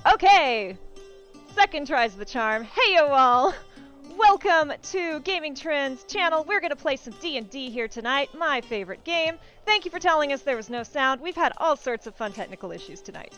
Okay, second tries the charm. Hey yo all! Welcome to Gaming Trends channel. We're gonna play some D&D here tonight, my favorite game. Thank you for telling us there was no sound. We've had all sorts of fun technical issues tonight.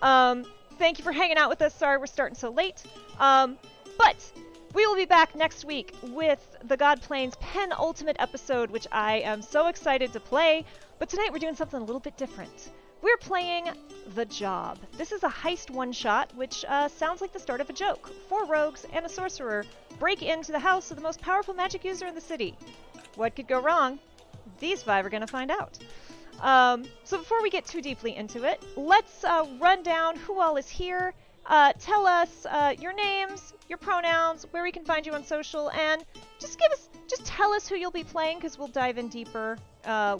Thank you for hanging out with us. Sorry we're starting so late. But we will be back next week with the God Plains penultimate episode, which I am so excited to play. But tonight we're doing something a little bit different. We're playing The Job. This is a heist one-shot, which sounds like the start of a joke. 4 rogues and a sorcerer break into the house of the most powerful magic user in the city. What could go wrong? These 5 are going to find out. So before we get too deeply into it, let's run down who all is here. Tell us your names, your pronouns, where we can find you on social, and just tell us who you'll be playing, because we'll dive in deeper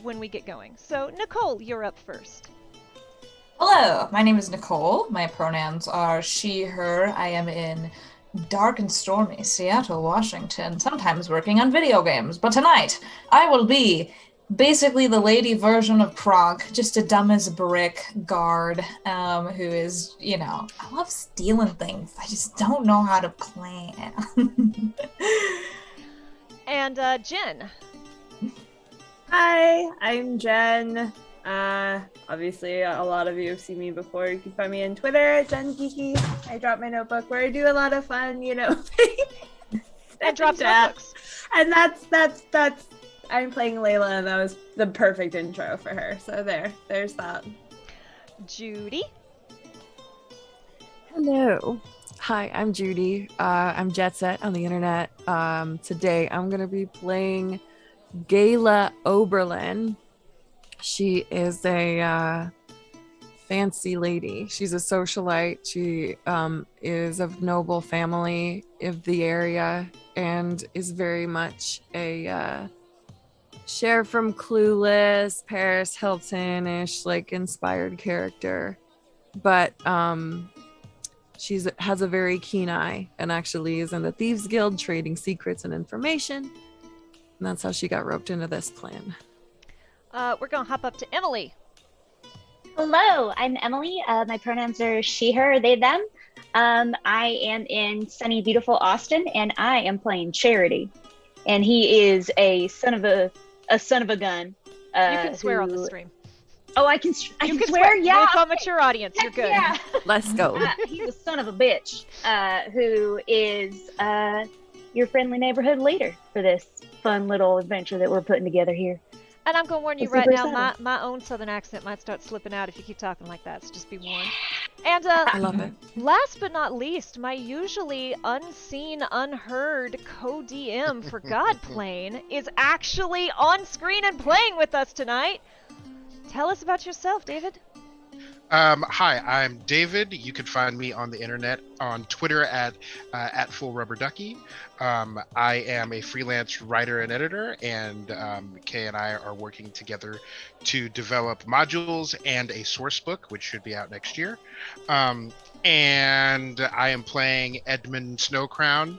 when we get going. So Nicole, you're up first. Hello, my name is Nicole. My pronouns are she, her. I am in dark and stormy Seattle, Washington, sometimes working on video games. But tonight, I will be basically the lady version of Kronk, just a dumb as a brick guard who is, I love stealing things. I just don't know how to plan. And Jen. Hi, I'm Jen. Obviously, a lot of you have seen me before. You can find me on Twitter at JenGeeky. I drop my notebook where I do a lot of fun, and drop notebooks. And that's. I'm playing Layla, and that was the perfect intro for her. So there's that. Judy. Hello. Hi, I'm Judy. I'm Jet Set on the internet. Today I'm gonna be playing Gayla Oberlin. She is a fancy lady. She's a socialite. She is of noble family of the area and is very much a Cher from Clueless, Paris Hilton-ish, like inspired character. But she has a very keen eye and actually is in the Thieves Guild trading secrets and information. And that's how she got roped into this plan. We're going to hop up to Emily. Hello, I'm Emily. My pronouns are she, her, they, them. I am in sunny, beautiful Austin, and I am playing Charity. And he is a son of a gun. You can swear on the stream. Oh, I can swear? Yeah. With a mature audience, you're good. Yeah. Let's go. He's a son of a bitch who is your friendly neighborhood leader for this fun little adventure that we're putting together here. And I'm going to warn you right now, my own southern accent might start slipping out if you keep talking like that, so just be warned. And I love it. Last but not least, my usually unseen, unheard co-DM for Godplane is actually on screen and playing with us tonight. Tell us about yourself, David. Hi, I'm David. You can find me on the internet on Twitter at FullRubberDucky. I am a freelance writer and editor, and Kay and I are working together to develop modules and a source book, which should be out next year. And I am playing Edmund Snowcrown,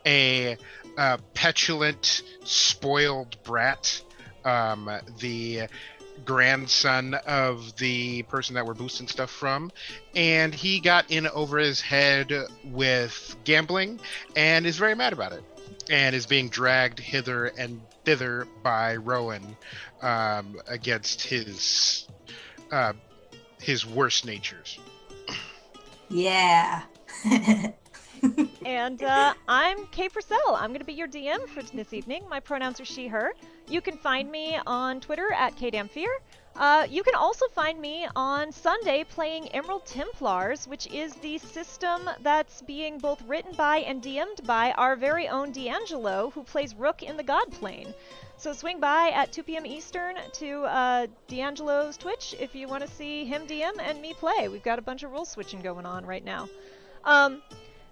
a petulant, spoiled brat, the grandson of the person that we're boosting stuff from, and he got in over his head with gambling and is very mad about it and is being dragged hither and thither by Rowan against his worst natures. Yeah. And I'm Kay Purcell. I'm going to be your DM for this evening. My pronouns are she, her. You can find me on Twitter at KDamFear. You can also find me on Sunday playing Emerald Templars, which is the system that's being both written by and DM'd by our very own D'Angelo, who plays Rook in the God Plane. So swing by at 2 p.m. Eastern to D'Angelo's Twitch if you want to see him DM and me play. We've got a bunch of rule switching going on right now.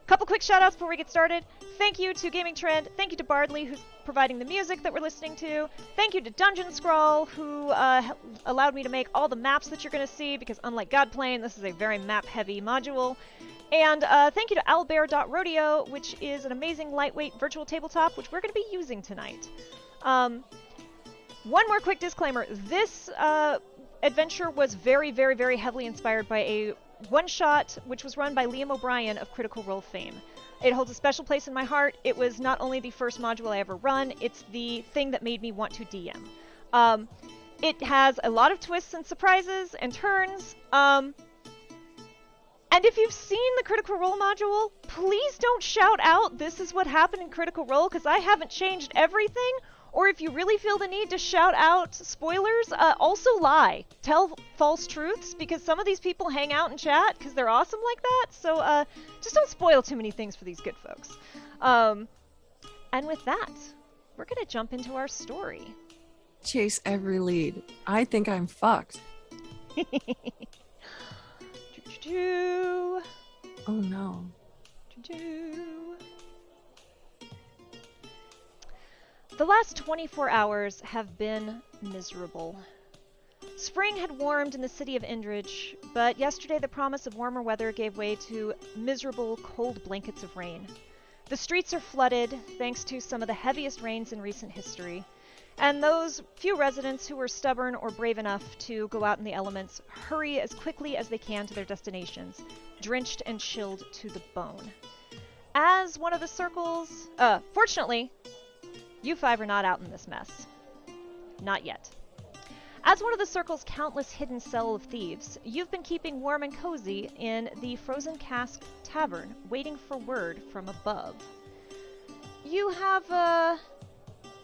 Couple quick shout-outs before we get started. Thank you to Gaming Trend. Thank you to Bardley, who's providing the music that we're listening to. Thank you to Dungeon Scrawl, who allowed me to make all the maps that you're going to see, because unlike Godplane, this is a very map-heavy module. And thank you to owlbear.rodeo, which is an amazing lightweight virtual tabletop, which we're going to be using tonight. One more quick disclaimer. This adventure was very, very, very heavily inspired by a One-Shot, which was run by Liam O'Brien of Critical Role fame. It holds a special place in my heart. It was not only the first module I ever run, it's the thing that made me want to DM. It has a lot of twists and surprises and turns. And if you've seen the Critical Role module, please don't shout out, "This is what happened in Critical Role," because I haven't changed everything. Or if you really feel the need to shout out spoilers, also lie. Tell false truths, because some of these people hang out in chat because they're awesome like that. So just don't spoil too many things for these good folks. And with that, we're going to jump into our story. Chase every lead. I think I'm fucked. Choo-choo-choo. Oh no. Choo-choo. The last 24 hours have been miserable. Spring had warmed in the city of Indridge, but yesterday the promise of warmer weather gave way to miserable, cold blankets of rain. The streets are flooded, thanks to some of the heaviest rains in recent history, and those few residents who were stubborn or brave enough to go out in the elements hurry as quickly as they can to their destinations, drenched and chilled to the bone. As one of the circles... fortunately, you five are not out in this mess. Not yet. As one of the Circle's countless hidden cell of thieves, you've been keeping warm and cozy in the Frozen Cask Tavern, waiting for word from above. You have,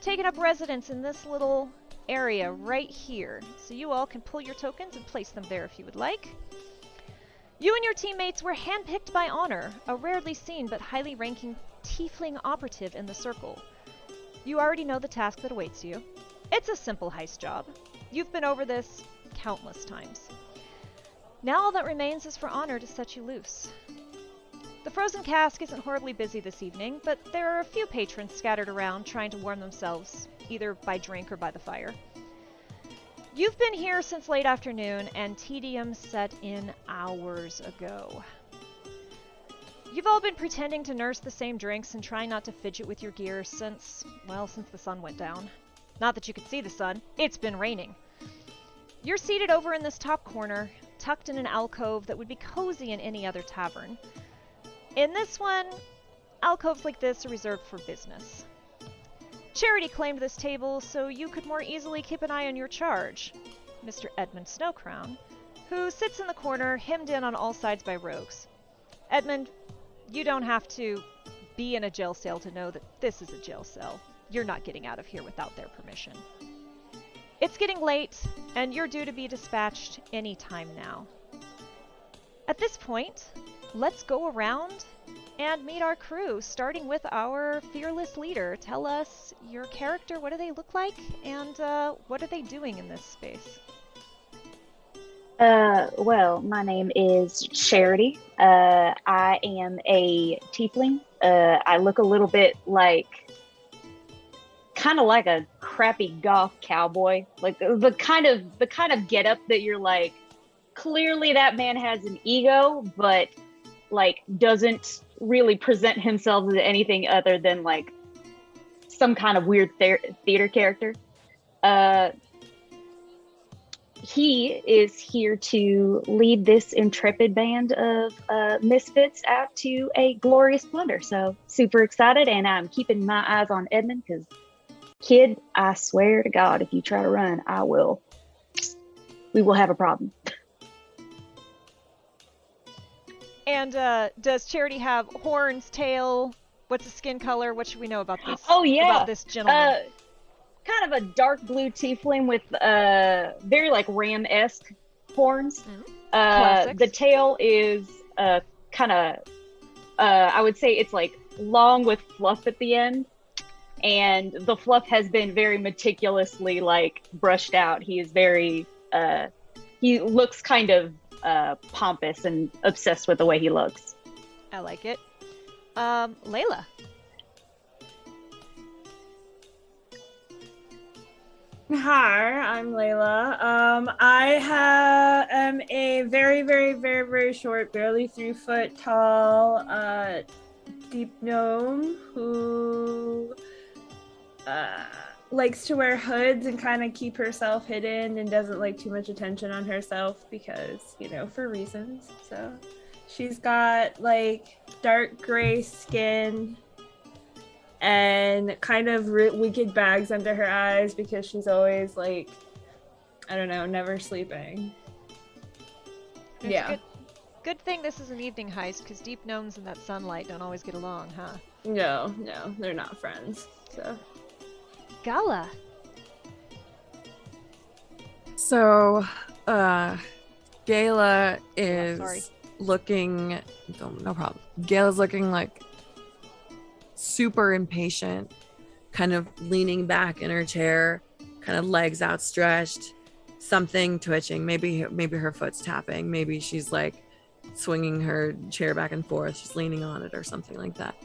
taken up residence in this little area right here, so you all can pull your tokens and place them there if you would like. You and your teammates were handpicked by Honor, a rarely seen but highly ranking tiefling operative in the Circle. You already know the task that awaits you. It's a simple heist job. You've been over this countless times. Now all that remains is for Honor to set you loose. The Frozen Cask isn't horribly busy this evening, but there are a few patrons scattered around trying to warm themselves, either by drink or by the fire. You've been here since late afternoon, and tedium set in hours ago. You've all been pretending to nurse the same drinks and trying not to fidget with your gear since the sun went down. Not that you could see the sun, it's been raining. You're seated over in this top corner, tucked in an alcove that would be cozy in any other tavern. In this one, alcoves like this are reserved for business. Charity claimed this table so you could more easily keep an eye on your charge, Mr. Edmund Snowcrown, who sits in the corner, hemmed in on all sides by rogues. Edmund, you don't have to be in a jail cell to know that this is a jail cell. You're not getting out of here without their permission. It's getting late, and you're due to be dispatched any time now. At this point, let's go around and meet our crew, starting with our fearless leader. Tell us your character, what do they look like, and what are they doing in this space? Well, my name is Charity. I am a tiefling. I look a little bit kind of like a crappy goth cowboy, like the kind of getup that you're like, clearly that man has an ego, but like doesn't really present himself as anything other than like some kind of weird theater character. He is here to lead this intrepid band of misfits out to a glorious plunder. So super excited, and I'm keeping my eyes on Edmund because, kid, I swear to God, if you try to run, we will have a problem. And does Charity have horns, tail? What's the skin color? What should we know about this? Oh yeah, about this gentleman. Kind of a dark blue tiefling with very like ram-esque horns. The tail is kind of I would say it's like long with fluff at the end, and the fluff has been very meticulously like brushed out. He is very he looks kind of pompous and obsessed with the way he looks. I like it. Layla. Hi, I'm Layla. I am a very, very, very, very short, barely 3 foot tall, deep gnome who likes to wear hoods and kind of keep herself hidden and doesn't like too much attention on herself because, for reasons. So she's got like dark gray skin and kind of wicked bags under her eyes because she's always like, I don't know, never sleeping. Yeah. Good thing this is an evening heist, because deep gnomes and that sunlight don't always get along, huh? No, they're not friends. So. Gala. So, Gala is looking. No problem. Gala's looking like super impatient, kind of leaning back in her chair, kind of legs outstretched, something twitching. Maybe her foot's tapping. Maybe she's like swinging her chair back and forth. She's leaning on it or something like that.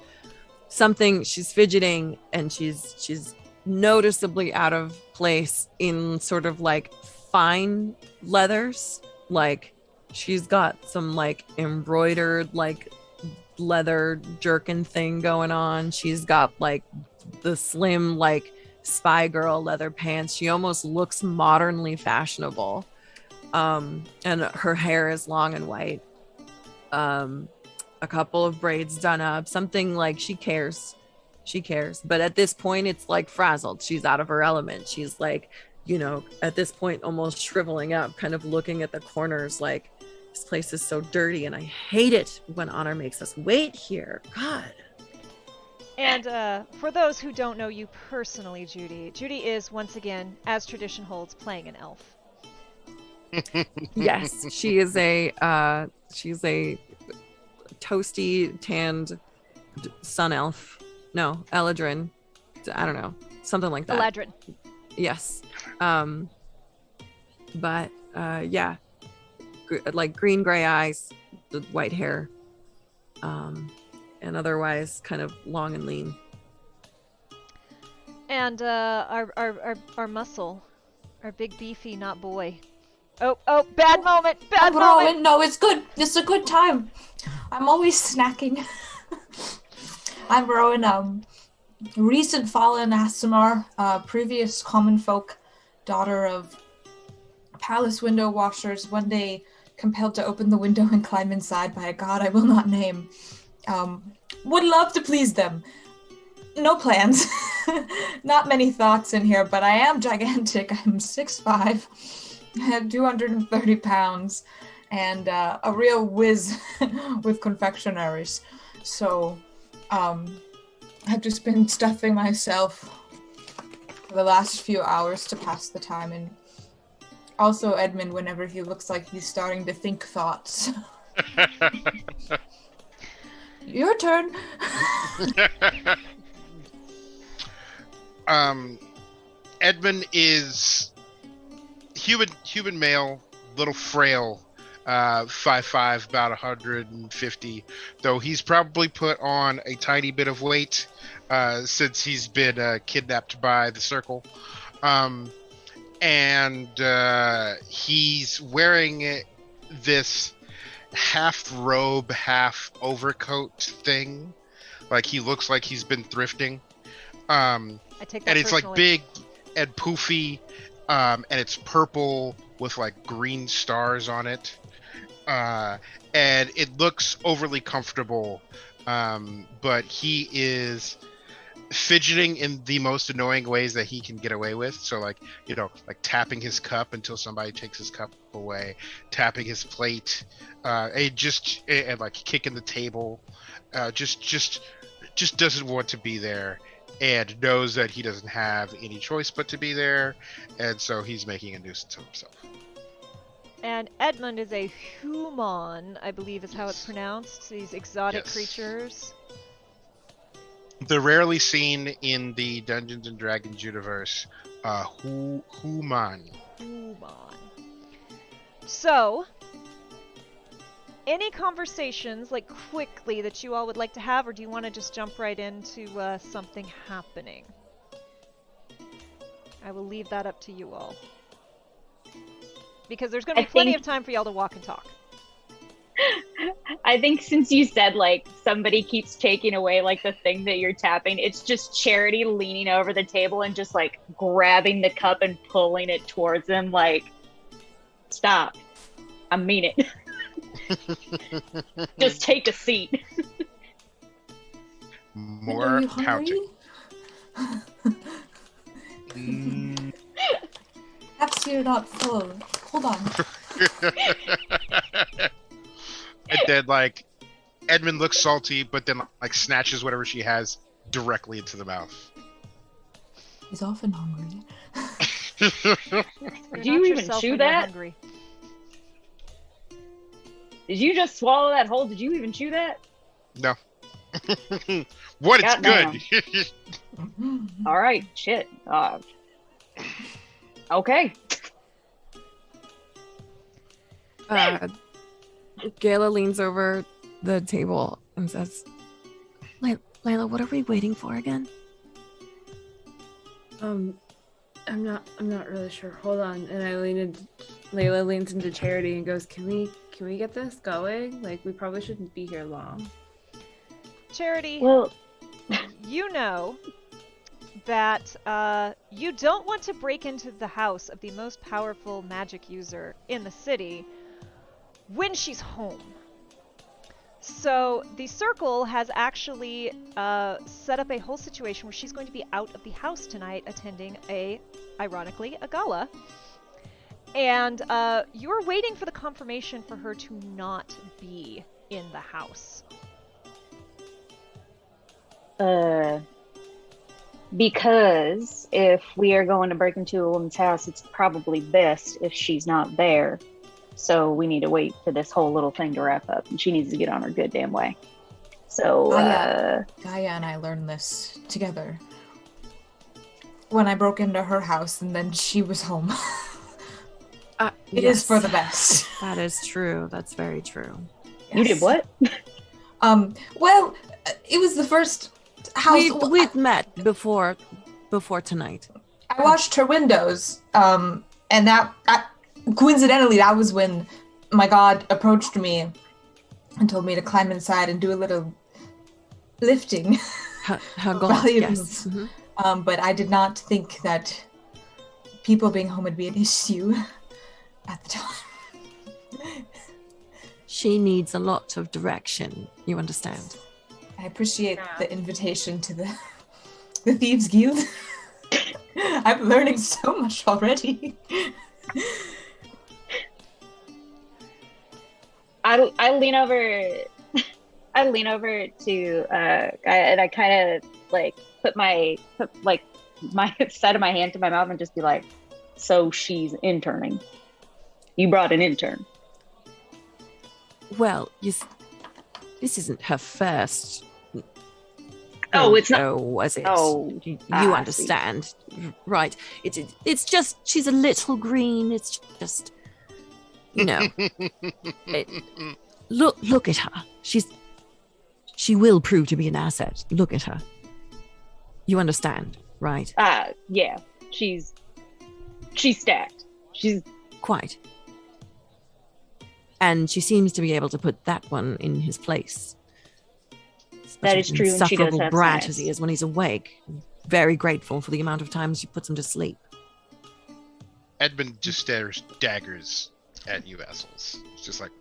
She's fidgeting, and she's noticeably out of place in sort of like fine leathers. Like she's got some like embroidered like leather jerkin thing going on. She's got like the slim like spy girl leather pants. She almost looks modernly fashionable. And her hair is long and white. A couple of braids done up, something like she cares, but at this point it's like frazzled. She's out of her element. She's like, at this point almost shriveling up, kind of looking at the corners like, this place is so dirty and I hate it when Honor makes us wait here. God. And for those who don't know you personally, Judy is once again, as tradition holds, playing an elf. Yes, she's a toasty tanned sun elf. No, Eladrin. I don't know, something like that. Eladrin. Yes. But yeah, like green gray eyes, the white hair, and otherwise kind of long and lean. And our muscle, our big beefy not boy. Oh, bad moment. No, it's good. It's a good time. I'm always snacking. I'm Rowan, recent fallen Asimar, previous common folk, daughter of palace window washers, one day compelled to open the window and climb inside by a god I will not name. Would love to please them. No plans. Not many thoughts in here, but I am gigantic. I'm 6'5", I have 230 pounds, and a real whiz with confectionaries. So, I've just been stuffing myself for the last few hours to pass the time, and also Edmund whenever he looks like he's starting to think thoughts. Your turn. Edmund is human male, little frail, 5'5", about 150, though he's probably put on a tiny bit of weight since he's been kidnapped by the Circle. And he's wearing this half robe, half overcoat thing. Like he looks like he's been thrifting. I take that and it's personally. like big and poofy, and it's purple with like green stars on it. And it looks overly comfortable, but he is fidgeting in the most annoying ways that he can get away with. So like tapping his cup until somebody takes his cup away, tapping his plate, and like kicking the table, just doesn't want to be there, and knows that he doesn't have any choice but to be there, and so he's making a nuisance of himself. And Edmund is a human, I believe is how it's pronounced. These exotic Yes. creatures. They're rarely seen in the Dungeons and Dragons universe. Human. Human. So, any conversations, like quickly, that you all would like to have, or do you want to just jump right into something happening? I will leave that up to you all. Because there's going to be plenty of time for y'all to walk and talk. I think since you said like somebody keeps taking away like the thing that you're tapping, it's just Charity leaning over the table and just like grabbing the cup and pulling it towards him like, stop. I mean it. Just take a seat. More Are you pouting. hungry? Perhaps you're not full. Hold on. And then, like, Edmund looks salty, but then, like, snatches whatever she has directly into the mouth. He's often hungry. Did you even chew that? Did you just swallow that whole? Did you even chew that? No. What? It's Goddamn. good. All right, shit. Okay. Gayla leans over the table and says, Layla, what are we waiting for again? I'm not really sure. Hold on. And Layla leans into Charity and goes, Can we get this going? Like, we probably shouldn't be here long. Charity, Well, you know that you don't want to break into the house of the most powerful magic user in the city when she's home. So the Circle has actually set up a whole situation where she's going to be out of the house tonight attending ironically, a gala. And you're waiting for the confirmation for her to not be in the house. Because if we are going to break into a woman's house, it's probably best if she's not there. So we need to wait for this whole little thing to wrap up, and she needs to get on her good damn way. So, Gaia and I learned this together when I broke into her house, and then she was home. It is for the best. That is true. That's very true. Yes. You did what? Well, it was the first house. We'd met before tonight. I watched her windows, and that coincidentally, that was when my god approached me and told me to climb inside and do a little lifting. Her god, yes. Mm-hmm. But I did not think that people being home would be an issue at the time. She needs a lot of direction, you understand? I appreciate the invitation to the Thieves Guild. I'm learning so much already. I lean over to and I kind of like put my side of my hand to my mouth and just be like, so she's interning. You brought an intern. Well, this isn't her first. Oh, it's not. Oh, was it? Oh, you I understand, right? It's just she's a little green. It's just, you know. Look at her. She will prove to be an asset. Look at her. You understand, right? Yeah. She's stacked. She's quite. And she seems to be able to put that one in his place. That is true, and she does Insufferable have brat science. as he is when he's awake. Very grateful for the amount of times she puts him to sleep. Edmund just stares daggers at you assholes. It's just like...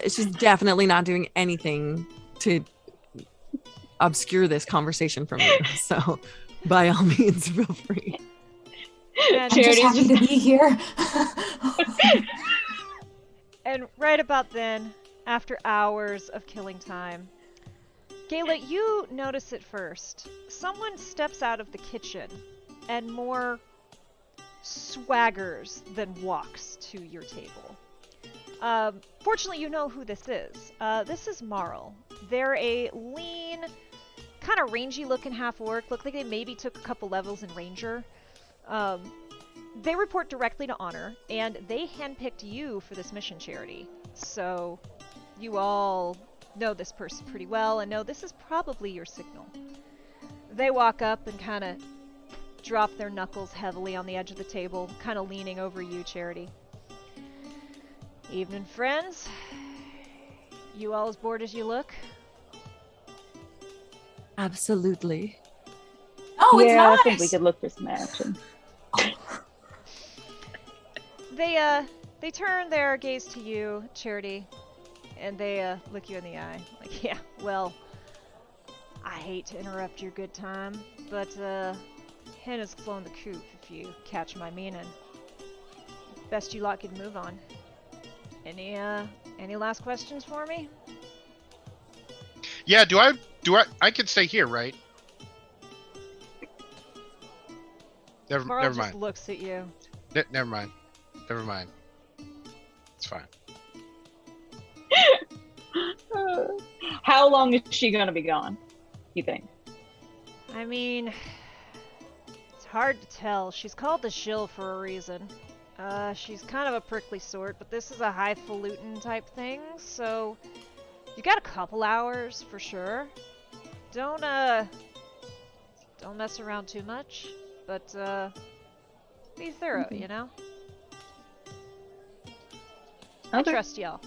She's definitely not doing anything to obscure this conversation from you. So, by all means, feel free. And, I'm just happy to be here. and right about then, after hours of killing time, Gayla, you notice it first. Someone steps out of the kitchen and more swaggers than walks to your table. Fortunately, you know who this is. This is Marl. They're a lean, kind of rangy looking half-orc. Look like they maybe took a couple levels in Ranger. They report directly to Honor, and they handpicked you for this mission, Charity. So, you all know this person pretty well and know this is probably your signal. They walk up and kind of drop their knuckles heavily on the edge of the table, kind of leaning over you, Charity. Evening, friends. You all as bored as you look? Absolutely. Oh, it's yeah, nice. I think we could look for some action. They turn their gaze to you, Charity, and they look you in the eye. Like, yeah, well, I hate to interrupt your good time, but hen has flown the coop, if you catch my meaning. Best you lot could move on. Any last questions for me? Yeah, I can stay here, right? Carl Never just mind. looks at you. Never mind. Never mind. It's fine. How long is she gonna be gone, you think? I mean, it's hard to tell. She's called the shill for a reason. She's kind of a prickly sort, but this is a highfalutin type thing, so you got a couple hours for sure. Don't mess around too much, but be thorough, you know? I Okay. trust y'all.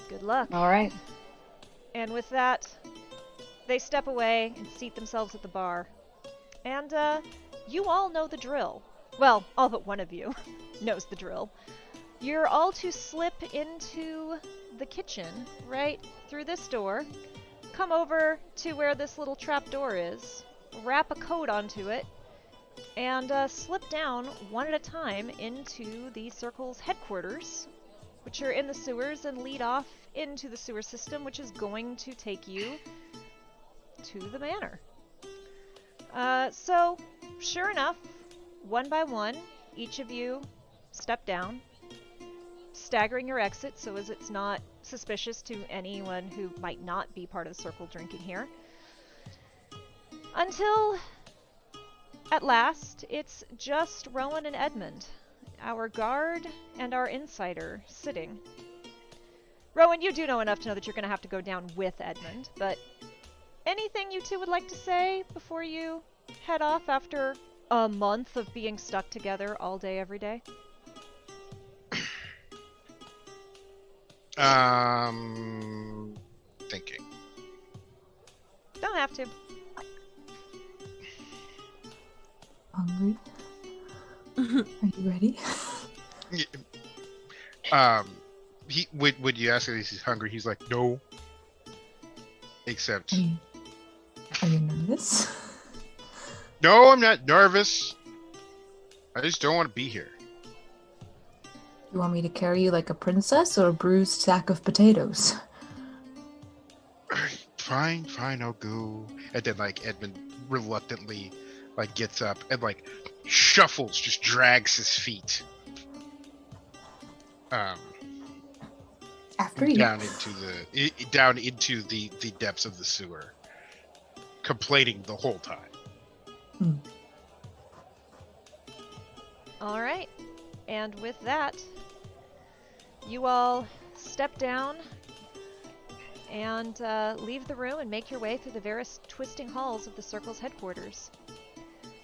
Good luck. All right. And with that, they step away and seat themselves at the bar. And you all know the drill. Well, all but one of you knows the drill. You're all to slip into the kitchen right through this door, come over to where this little trap door is, wrap a coat onto it, and slip down one at a time into the circle's headquarters, which are in the sewers, and lead off into the sewer system, which is going to take you to the manor. So, sure enough, one by one, each of you step down, staggering your exit so as it's not suspicious to anyone who might not be part of the circle drinking here. Until, at last, it's just Rowan and Edmund, our guard and our insider, sitting. Rowan, you do know enough to know that you're going to have to go down with Edmund, but anything you two would like to say before you head off after a month of being stuck together all day, every day? Thinking. Don't have to. Hungry? Are you ready? He would you ask if he's hungry? He's like, no. Except, Are you nervous? no, I'm not nervous. I just don't want to be here. You want me to carry you like a princess or a bruised sack of potatoes? Fine, I'll go. And then like Edmund reluctantly like gets up and like shuffles, just drags his feet After you. down into the depths of the sewer, complaining the whole time. All right. And with that, you all step down and leave the room and make your way through the various twisting halls of the Circle's headquarters.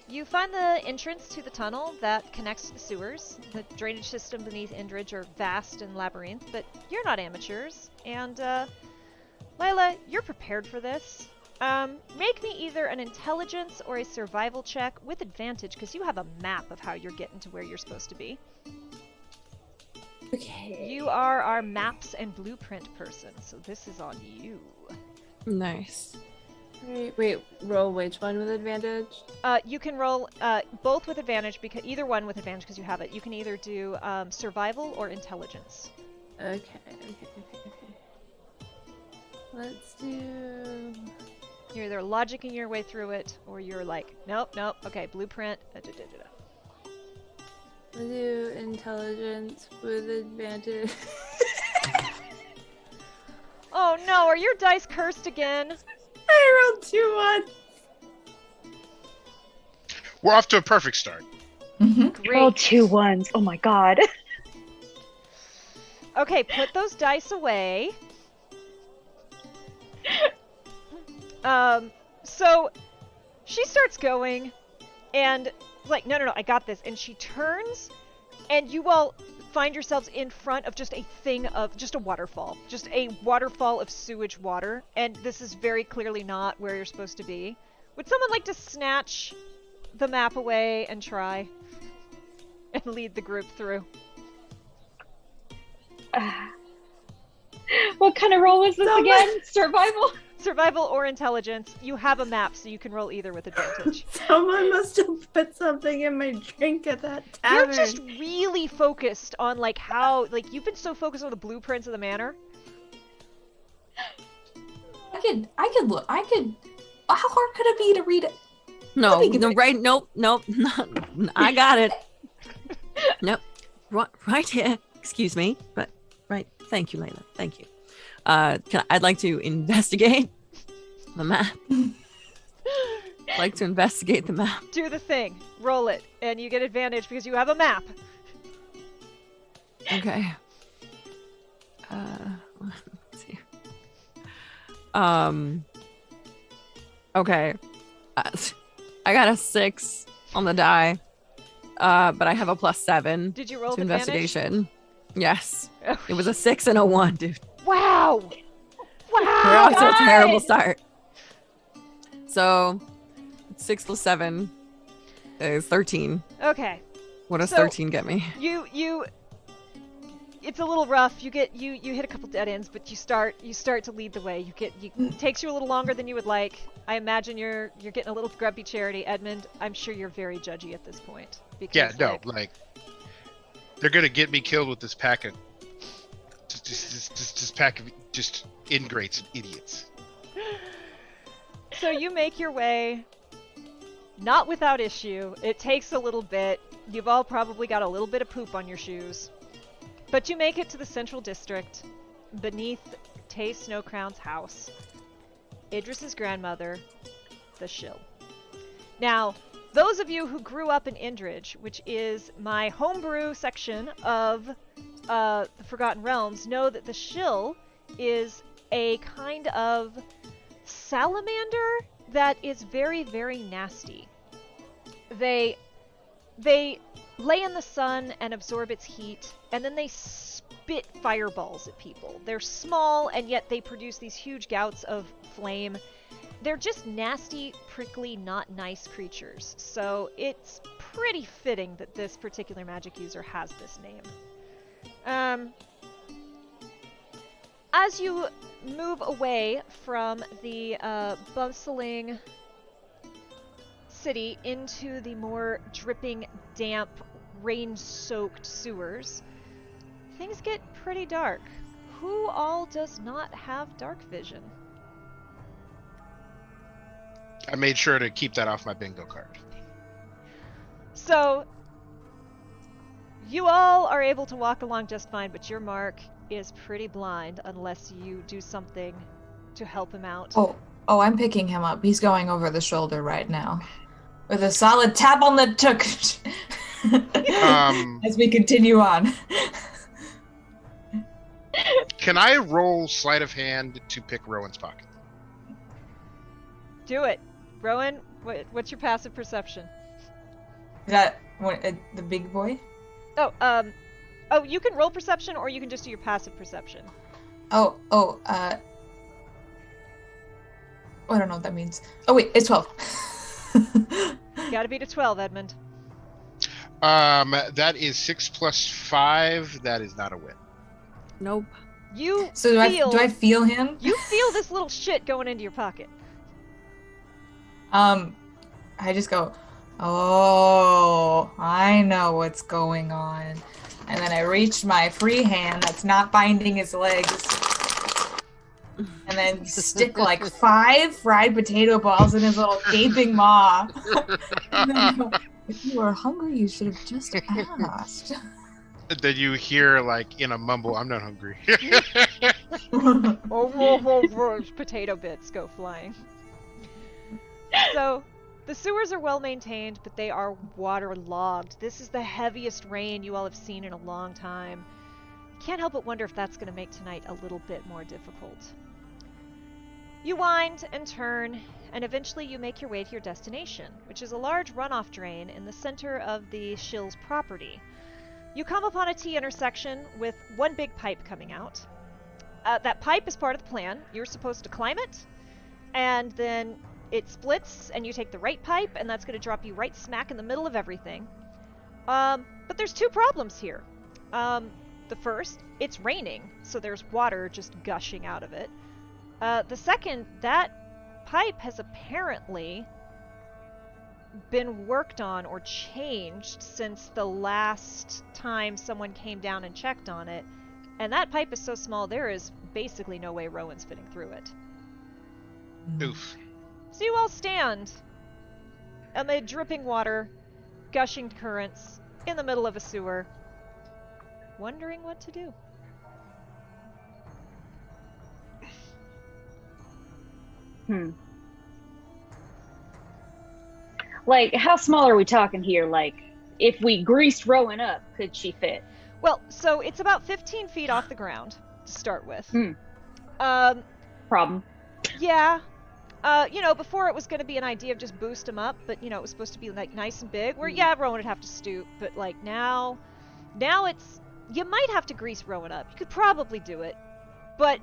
You find the entrance to the tunnel that connects to the sewers. The drainage system beneath Indridge are vast and labyrinth, but you're not amateurs. And, Lila, you're prepared for this. Make me either an intelligence or a survival check with advantage, because you have a map of how you're getting to where you're supposed to be. Okay. You are our maps and blueprint person, so this is on you. Nice. Wait, roll which one with advantage? You can roll both with advantage, because either one with advantage because you have it. You can either do survival or intelligence. Okay. Let's do... You're either logicking your way through it, or you're like, nope, okay, blueprint. I'll do intelligence with advantage. Oh no, are your dice cursed again? I rolled 2 1. We're off to a perfect start. Great. Roll 2 1s. Oh my god. Okay, put those dice away. So she starts going, and like, no, I got this. And she turns, and you all find yourselves in front of just a waterfall. Just a waterfall of sewage water. And this is very clearly not where you're supposed to be. Would someone like to snatch the map away and try? And lead the group through? What kind of roll was this again? Survival? Survival or intelligence. You have a map, so you can roll either with advantage. Someone must have put something in my drink at that tavern. You're just really focused on, like, how... Like, you've been so focused on the blueprints of the manor. I could look. How hard could it be to read it? No, nope, I got it. Nope, right here. Excuse me, but right. Thank you, Layla. Thank you. I'd like to investigate the map. I'd like to investigate the map. Do the thing. Roll it, and you get advantage because you have a map. Okay. Let's see. Okay. I got a 6 on the die, but I have a +7. Did you roll to with investigation? Yes. Oh, It was a 6 and a 1, dude. wow! We're Wow! off to a terrible start. So, 6 + 7 is 13. Okay. What does So- 13 get me? You it's a little rough. You hit a couple dead ends, but you start to lead the way. It takes you a little longer than you would like. I imagine you're getting a little grumpy, Charity. Edmund, I'm sure you're very judgy at this point. Because, Yeah, no, like they're gonna get me killed with this pack of this pack of just ingrates and idiots. So you make your way, not without issue. It takes a little bit. You've all probably got a little bit of poop on your shoes. But you make it to the central district, beneath Tay Snowcrown's house. Idris's grandmother, the Shill. Now, those of you who grew up in Indridge, which is my homebrew section of the Forgotten Realms, know that the Shill is a kind of salamander that is very, very nasty. They lay in the sun and absorb its heat, and then they spit fireballs at people. They're small, and yet they produce these huge gouts of flame. They're just nasty, prickly, not nice creatures. So it's pretty fitting that this particular magic user has this name. As you move away from the bustling city into the more dripping, damp, rain-soaked sewers, things get pretty dark. Who all does not have dark vision? I made sure to keep that off my bingo card. So, you all are able to walk along just fine, but your Mark is pretty blind unless you do something to help him out. Oh, I'm picking him up. He's going over the shoulder right now. With a solid tap on the took. As we continue on. Can I roll sleight of hand to pick Rowan's pocket? Do it. Rowan, what's your passive perception? Is that the big boy? Oh, you can roll perception, or you can just do your passive perception. I don't know what that means. Oh wait, it's 12. Gotta beat a 12, Edmund. That is 6 + 5. That is not a win. Nope. So do I feel him? You feel this little shit going into your pocket. I just go, oh, I know what's going on. And then I reach my free hand that's not binding his legs. And then stick like 5 fried potato balls in his little gaping maw. And then I go, if you were hungry, you should have just asked. Then you hear, like, in a mumble, I'm not hungry. Potato bits go flying. So, the sewers are well maintained, but they are waterlogged. This is the heaviest rain you all have seen in a long time. Can't help but wonder if that's going to make tonight a little bit more difficult. You wind and turn, and eventually you make your way to your destination, which is a large runoff drain in the center of the Shill's property. You come upon a T intersection with one big pipe coming out. That pipe is part of the plan. You're supposed to climb it, and then it splits, and you take the right pipe, and that's going to drop you right smack in the middle of everything. But there's two problems here. The first, it's raining, so there's water just gushing out of it. The second, that pipe has apparently been worked on or changed since the last time someone came down and checked on it. And that pipe is so small, there is basically no way Rowan's fitting through it. Oof. So you all stand amid dripping water, gushing currents, in the middle of a sewer, wondering what to do. Like, how small are we talking here? Like, if we greased Rowan up, could she fit? Well, so it's about 15 feet off the ground to start with. Problem. Yeah. Before it was going to be an idea of just boost him up, but, it was supposed to be, like, nice and big, where, yeah, Rowan would have to stoop, but, like, now it's, you might have to grease Rowan up. You could probably do it, but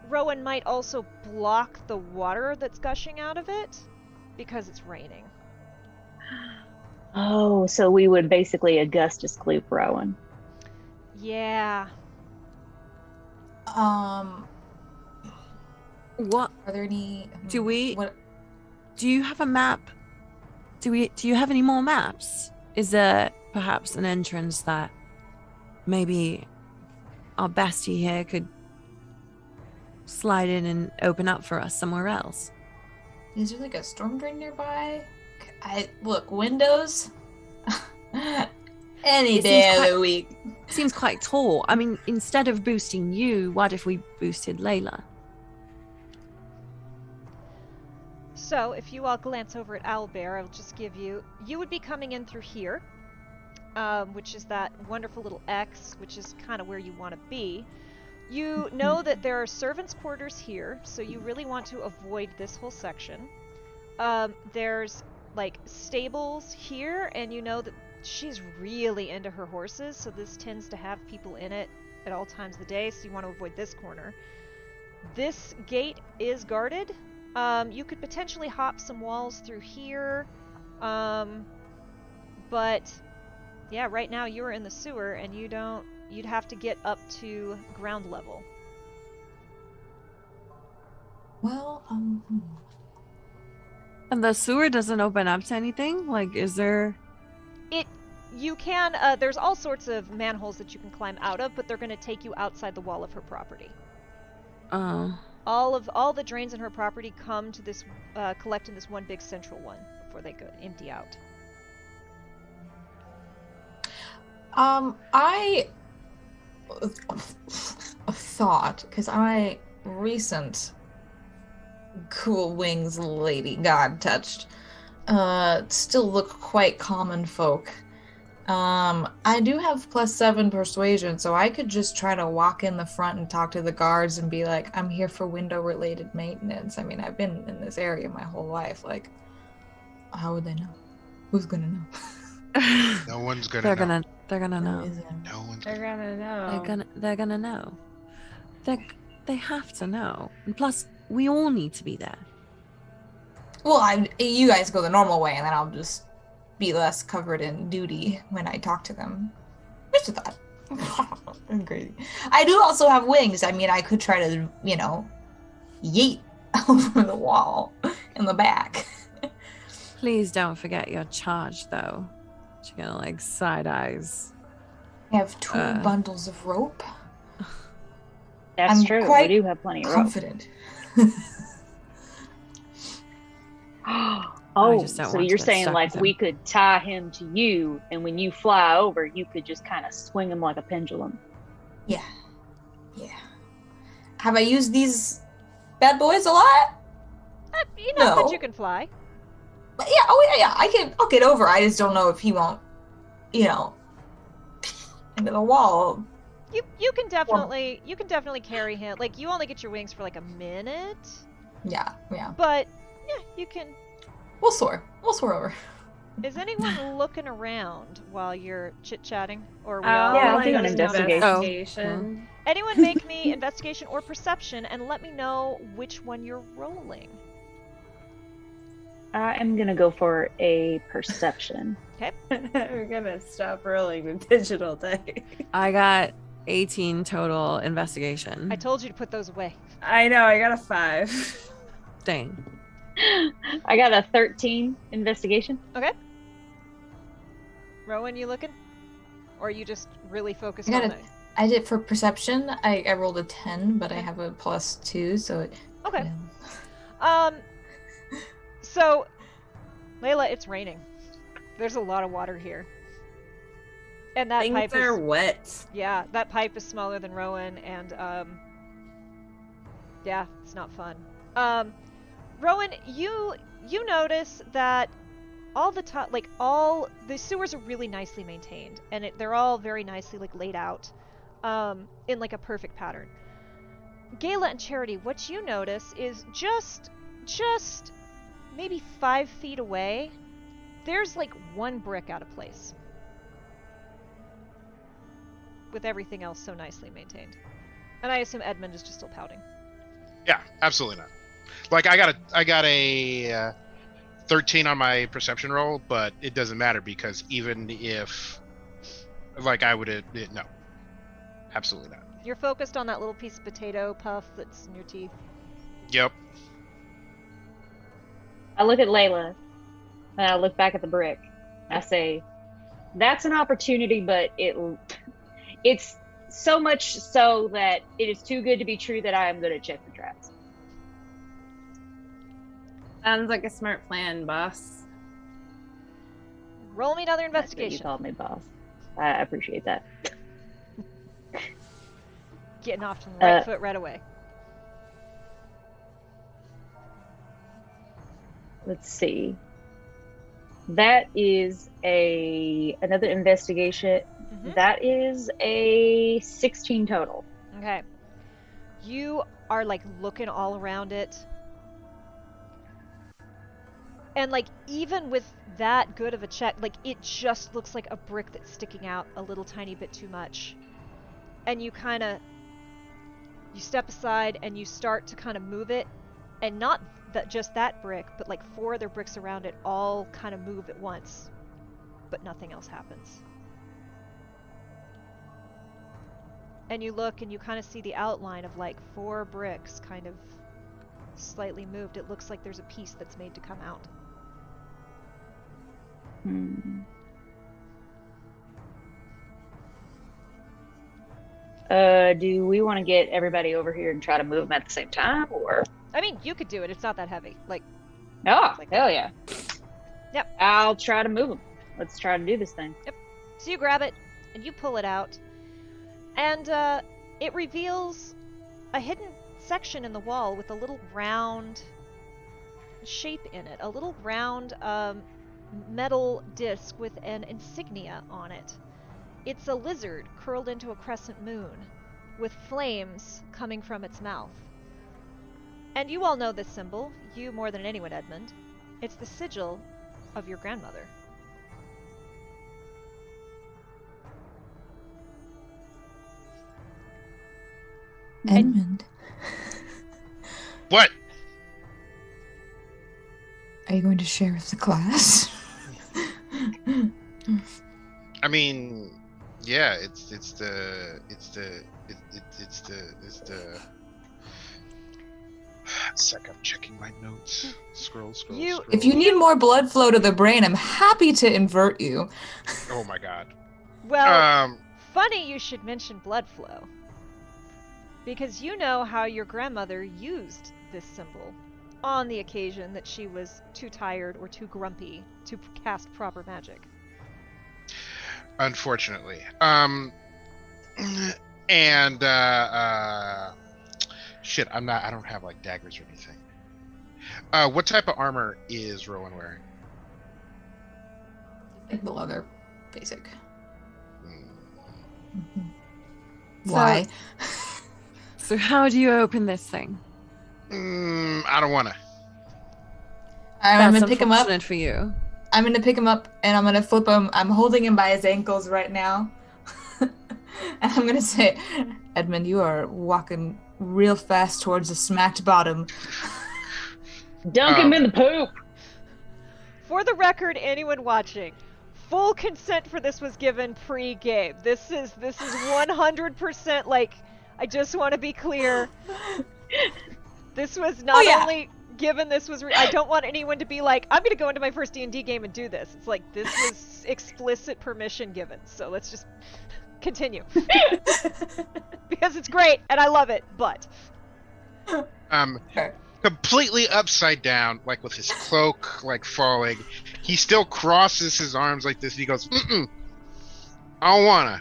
Rowan might also block the water that's gushing out of it, because it's raining. Oh, so we would basically Augustus Gloop Rowan. Yeah. What? Are there any... Do we... What? Do you have a map? Do you have any more maps? Is there perhaps an entrance that maybe our bestie here could slide in and open up for us somewhere else? Is there like a storm drain nearby? Look, windows. Any day of the week. Seems quite tall. I mean, instead of boosting you, what if we boosted Layla? So, if you all glance over at Owlbear, I'll just give you... You would be coming in through here, which is that wonderful little X, which is kind of where you want to be. You know that there are servants' quarters here, so you really want to avoid this whole section. There's, like, stables here, and you know that she's really into her horses, so this tends to have people in it at all times of the day, so you want to avoid this corner. This gate is guarded. You could potentially hop some walls through here, but yeah, right now you're in the sewer and you'd have to get up to ground level. Well, And the sewer doesn't open up to anything? Like, is there... You can, there's all sorts of manholes that you can climb out of, but they're going to take you outside the wall of her property. Oh. All the drains in her property come to this, collect in this one big central one before they go empty out. I thought, because I recent cool wings lady god touched, still look quite common folk. I do have +7 persuasion, so I could just try to walk in the front and talk to the guards and be like, I'm here for window-related maintenance. I mean, I've been in this area my whole life. Like, how would they know? Who's gonna know? No one's gonna know. They're gonna know. No one's They're gonna gonna know. They're gonna know. They have to know. And plus, we all need to be there. Well, you guys go the normal way, and then I'll just be less covered in duty when I talk to them. Just a thought. I'm crazy. I do also have wings. I mean, I could try to, yeet over the wall in the back. Please don't forget your charge, though. She's gonna, like, side eyes. I have 2 bundles of rope. That's I'm true. quite We do have plenty of rope. confident. Oh, just don't so want to you're get saying stuck like with him. we could tie him to you, and when you fly over, you could just kind of swing him like a pendulum. Yeah. Have I used these bad boys a lot? But No. you can fly. But yeah, I'll get over. I just don't know if he won't, into the wall. You can definitely carry him. Like, you only get your wings for like a minute. Yeah. But yeah, you can. We'll soar over. Is anyone looking around while you're chit-chatting? Or are we I'll all Yeah, I'll like do an investigation. Anyone make me investigation or perception and let me know which one you're rolling. I am gonna go for a perception. We're gonna stop rolling the digital dice. I got 18 total investigation. I told you to put those away. I know, I got a 5. Dang. I got a 13 investigation. Okay. Rowan, you looking? Or are you just really focused I on got it? I did for perception. I rolled a 10, but I have a +2, so it, Okay. yeah. So, Layla, it's raining. There's a lot of water here. And that Things pipe are is... wet. Yeah, that pipe is smaller than Rowan, and, yeah, it's not fun. Rowan, you notice that all the the sewers are really nicely maintained, and they're all very nicely, like, laid out, in, like, a perfect pattern. Gayla and Charity, what you notice is just maybe 5 feet away, there's, like, one brick out of place. With everything else so nicely maintained. And I assume Edmund is just still pouting. Yeah, absolutely not. Like I got a 13 on my perception roll, but it doesn't matter because even if, like, I would no, absolutely not. You're focused on that little piece of potato puff that's in your teeth. Yep. I look at Layla, and I look back at the brick. I say, "That's an opportunity, but it's so much so that it is too good to be true that I am going to check the traps." Sounds like a smart plan, boss. Roll me another That's what investigation. you called me, boss. I appreciate that. Getting off to the right foot right away. Let's see. That is another investigation. Mhm. That is a 16 total. Okay. You are, like, looking all around it. And, like, even with that good of a check, like, it just looks like a brick that's sticking out a little tiny bit too much. And you step aside and you start to kind of move it. And not just that brick, but, like, 4 other bricks around it all kind of move at once. But nothing else happens. And you look and you kind of see the outline of, like, 4 bricks kind of slightly moved. It looks like there's a piece that's made to come out. Do we want to get everybody over here and try to move them at the same time, or? I mean, you could do it. It's not that heavy. Like, Oh, like hell yeah. Yep. I'll try to move them. Let's try to do this thing. so you grab it and you pull it out. And it reveals a hidden section in the wall with a little round shape in it. A little round metal disc with an insignia on it. It's a lizard curled into a crescent moon with flames coming from its mouth. And you all know this symbol, you more than anyone, Edmund. It's the sigil of your grandmother. Edmund, What? are you going to share with the class? I mean, yeah, it's the sec, I'm checking my notes. Scroll. If you need more blood flow to the brain, I'm happy to invert you. Oh my god. Well, funny you should mention blood flow. Because you know how your grandmother used this symbol on the occasion that she was too tired or too grumpy to cast proper magic. Unfortunately. Shit, I don't have, like, daggers or anything. What type of armor is Rowan wearing? Like the leather, basic. Hmm. Why? So how do you open this thing? I don't wanna. I'm That's gonna pick him up. unfortunate for you. I'm gonna pick him up and I'm gonna flip him. I'm holding him by his ankles right now. And I'm gonna say, Edmund, you are walking real fast towards the smacked bottom. Dunk him in the poop. For the record, anyone watching, full consent for this was given pre-game. This is 100% like, I just want to be clear. This was not only given, this was I don't want anyone to be like, I'm gonna go into my first D&D game and do this. It's like, this was explicit permission given, so let's just continue. Because it's great and I love it, but completely upside down, like with his cloak like falling, he still crosses his arms like this. He goes, I don't wanna.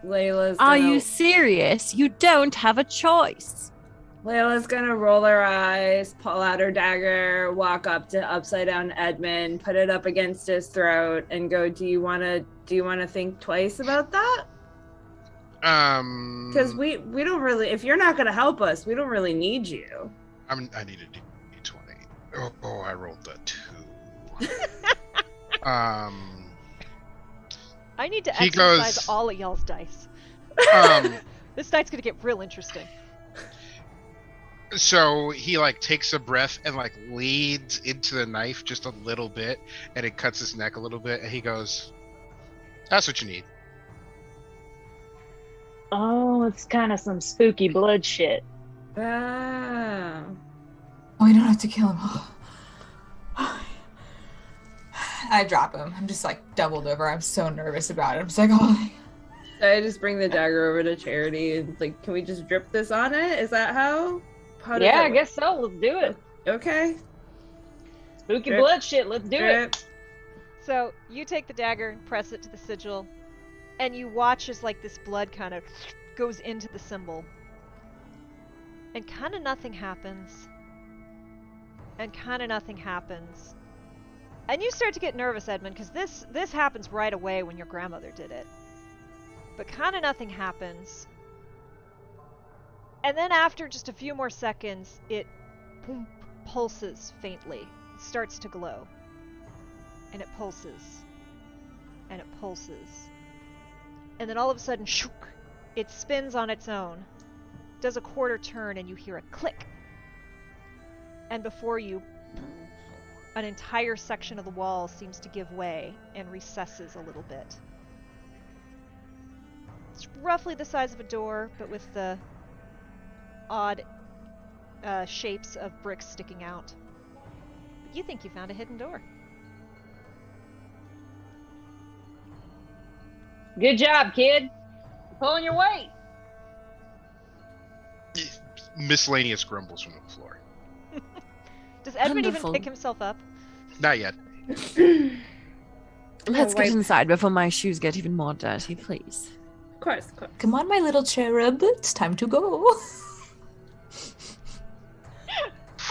Layla's Are gonna, you serious? You don't have a choice. Layla's gonna roll her eyes, pull out her dagger, walk up to upside down Edmund, put it up against his throat, and go, do you wanna think twice about that? Because we don't really, if you're not gonna help us, we don't really need you. I need a D20. Oh, I rolled the 2. I need to He exercise goes- all of y'all's dice. This night's gonna get real interesting. So he like takes a breath and like leads into the knife just a little bit, and it cuts his neck a little bit, and he goes, "That's what you need." Oh, it's kind of some spooky blood shit. Ah. Oh, we don't have to kill him. I drop him. I'm just like doubled over. I'm so nervous about it. I'm just like, oh. So I just bring the dagger over to Charity and like, can we just drip this on it? Is that how? How does Yeah, that I guess so. Let's do it. work? Okay. Spooky Drip. blood shit. Let's do it. So you take the dagger and press it to the sigil, and you watch as like this blood kind of goes into the symbol, and kind of nothing happens, and kind of nothing happens, and you start to get nervous, Edmund, because this happens right away when your grandmother did it, but kind of nothing happens, and then after just a few more seconds, it pulses faintly, it starts to glow. And it pulses. And it pulses. And then all of a sudden, shook, it spins on its own. Does a quarter turn and you hear a click. And before you, an entire section of the wall seems to give way and recesses a little bit. It's roughly the size of a door, but with the odd shapes of bricks sticking out. But you think you found a hidden door. Good job, kid. You're pulling your weight. Miscellaneous grumbles from the floor. Does Edmund Wonderful. even pick himself up? Not yet. Let's wait. get inside before my shoes get even more dirty, please. Of course. Come on, my little cherub. It's time to go.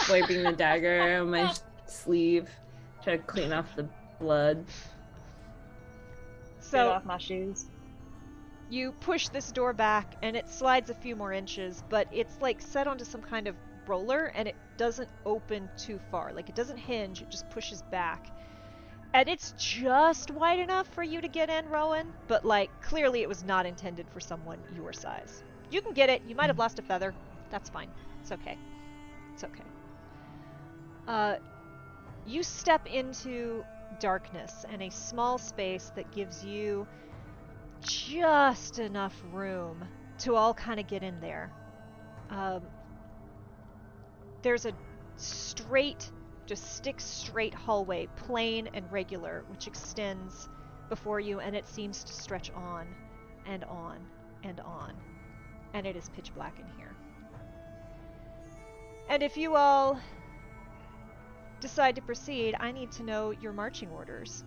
Wiping the dagger on my sleeve. Try to clean off the blood. Get So off my shoes. you push this door back and it slides a few more inches, but it's like set onto some kind of roller and it doesn't open too far. Like it doesn't hinge, it just pushes back. And it's just wide enough for you to get in, Rowan, but like clearly it was not intended for someone your size. You can get it, you might have lost a feather. That's fine. It's okay. It's okay. You step into darkness and a small space that gives you just enough room to all kind of get in there. There's a straight, just stick straight hallway, plain and regular, which extends before you, and it seems to stretch on and on and on. And it is pitch black in here. And if you all decide to proceed, I need to know your marching orders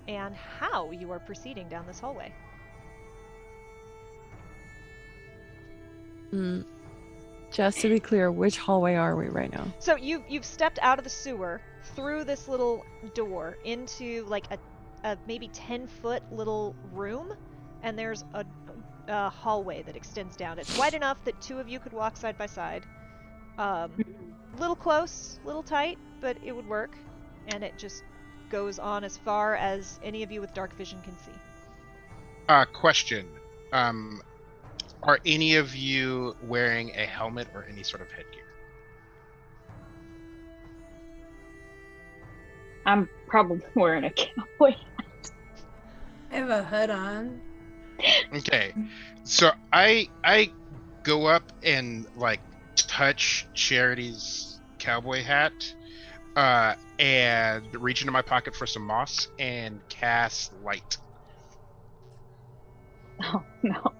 and how you are proceeding down this hallway. Just to be clear, which hallway are we right now? So you've stepped out of the sewer through this little door into like a maybe 10-foot little room, and there's a hallway that extends down. It's wide enough that two of you could walk side by side. Little close, little tight, but it would work. And it just goes on as far as any of you with dark vision can see. Question. Are any of you wearing a helmet or any sort of headgear? I'm probably wearing a cowboy. I have a hood on. Okay. So I go up and like touch Charity's cowboy hat, and reach into my pocket for some moss and cast light. Oh no.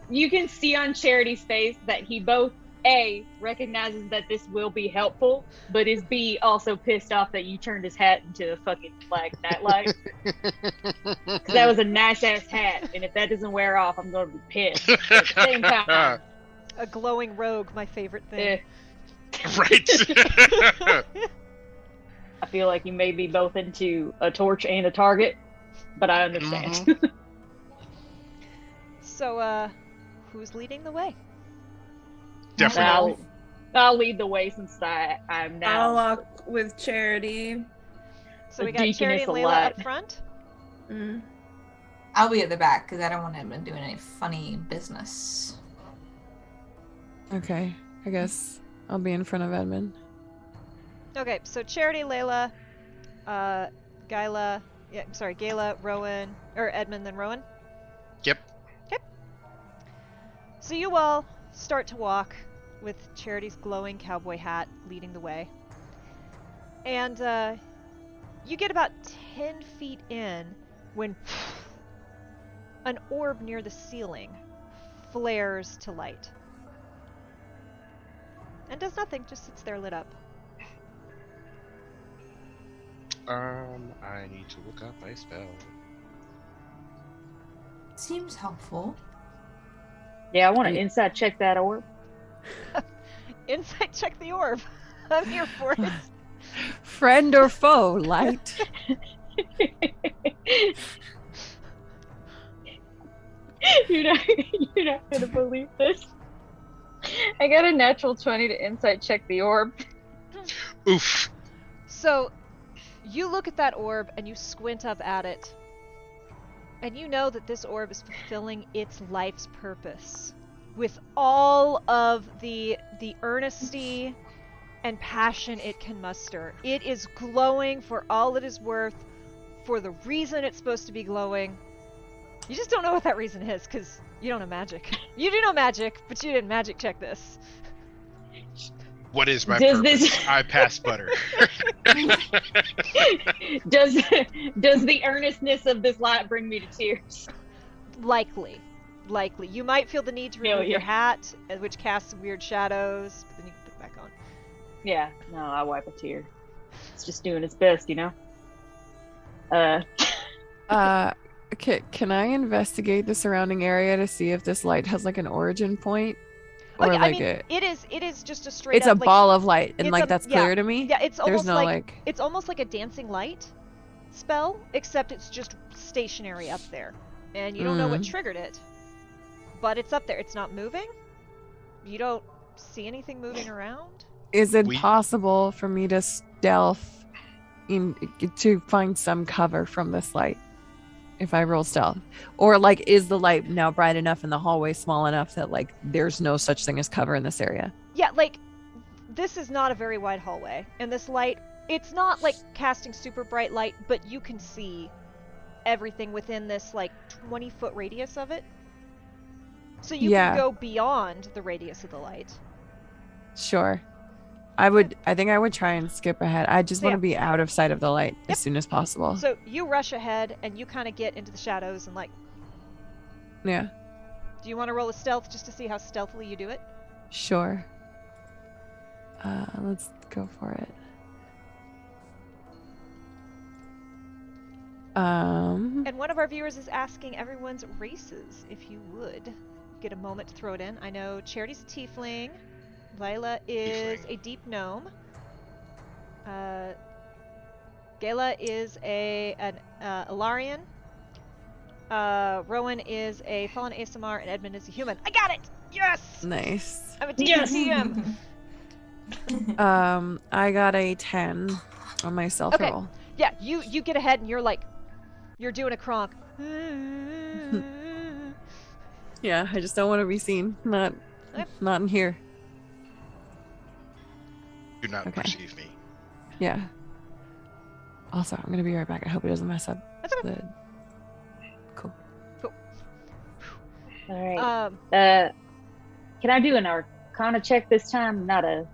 You can see on Charity's face that he both A, recognizes that this will be helpful, but is B, also pissed off that you turned his hat into a fucking like nightlight. Because that was a nice ass hat, and if that doesn't wear off, I'm going to be pissed. At the same time, A glowing rogue, my favorite thing. Right. I feel like you may be both into a torch and a target, but I understand. So, who's leading the way? Definitely. I'll lead the way since I'm I'll now. walk with Charity. So A we got Charity and deaconess Layla alive. up front. Mm. I'll be at the back because I don't want him doing any funny business. Okay, I guess I'll be in front of Edmund. Okay, so Charity, Layla, Gayla, Rowan, or Edmund, then Rowan. Yep. So you all start to walk with Charity's glowing cowboy hat leading the way. And you get about 10 feet in when an orb near the ceiling flares to light. And does nothing, just sits there lit up. I need to look up a spell. Seems helpful. Yeah, I want to inside check that orb. Insight check the orb. I'm here for it. Friend or foe, light? You're not gonna believe this. I got a natural 20 to insight check the orb. Oof. So, you look at that orb and you squint up at it. And you know that this orb is fulfilling its life's purpose. With all of the earnesty and passion it can muster. It is glowing for all it is worth, for the reason it's supposed to be glowing. You just don't know what that reason is, because you don't know magic. You do know magic, but you didn't magic check this. What is my Does purpose? this- I pass butter. Does the earnestness of this light bring me to tears? Likely. You might feel the need to remove your hat, which casts weird shadows, but then you can put it back on. Yeah, no, I wipe a tear. It's just doing its best, you know? Can I investigate the surrounding area to see if this light has like an origin point? Oh, Or yeah, like it is just a straight it's up, a like, ball of light, and it's like a- that's yeah, clear to me? Yeah, it's There's almost no like it's almost like a dancing light spell, except it's just stationary up there. And you don't know what triggered it. But it's up there. It's not moving. You don't see anything moving around. Is it We- possible for me to stealth to find some cover from this light if I roll stealth? Or like is the light now bright enough and the hallway small enough that like there's no such thing as cover in this area? Yeah, like this is not a very wide hallway, and this light, it's not like casting super bright light, but you can see everything within this like 20-foot radius of it. So you can go beyond the radius of the light. Sure. I think I would try and skip ahead. I just want to be out of sight of the light as soon as possible. So you rush ahead and you kind of get into the shadows and like, Yeah. do you want to roll a stealth just to see how stealthily you do it? Sure. Let's go for it. And one of our viewers is asking everyone's races, if you would get a moment to throw it in. I know Charity's a tiefling, Lila is a deep gnome, Gayla is an Ilarian, Rowan is a fallen ASMR, and Edmund is a human. I got it! Yes! Nice. I'm a TM. I got a 10 on my self Okay. roll. Yeah, you get ahead and you're like, you're doing a Kronk. Yeah, I just don't want to be seen. Not in here. Do not Okay. perceive me. Yeah. Also, I'm gonna be right back. I hope it doesn't mess up. That's okay. Cool. All right. Um, Can I do an Arcana check this time? Not a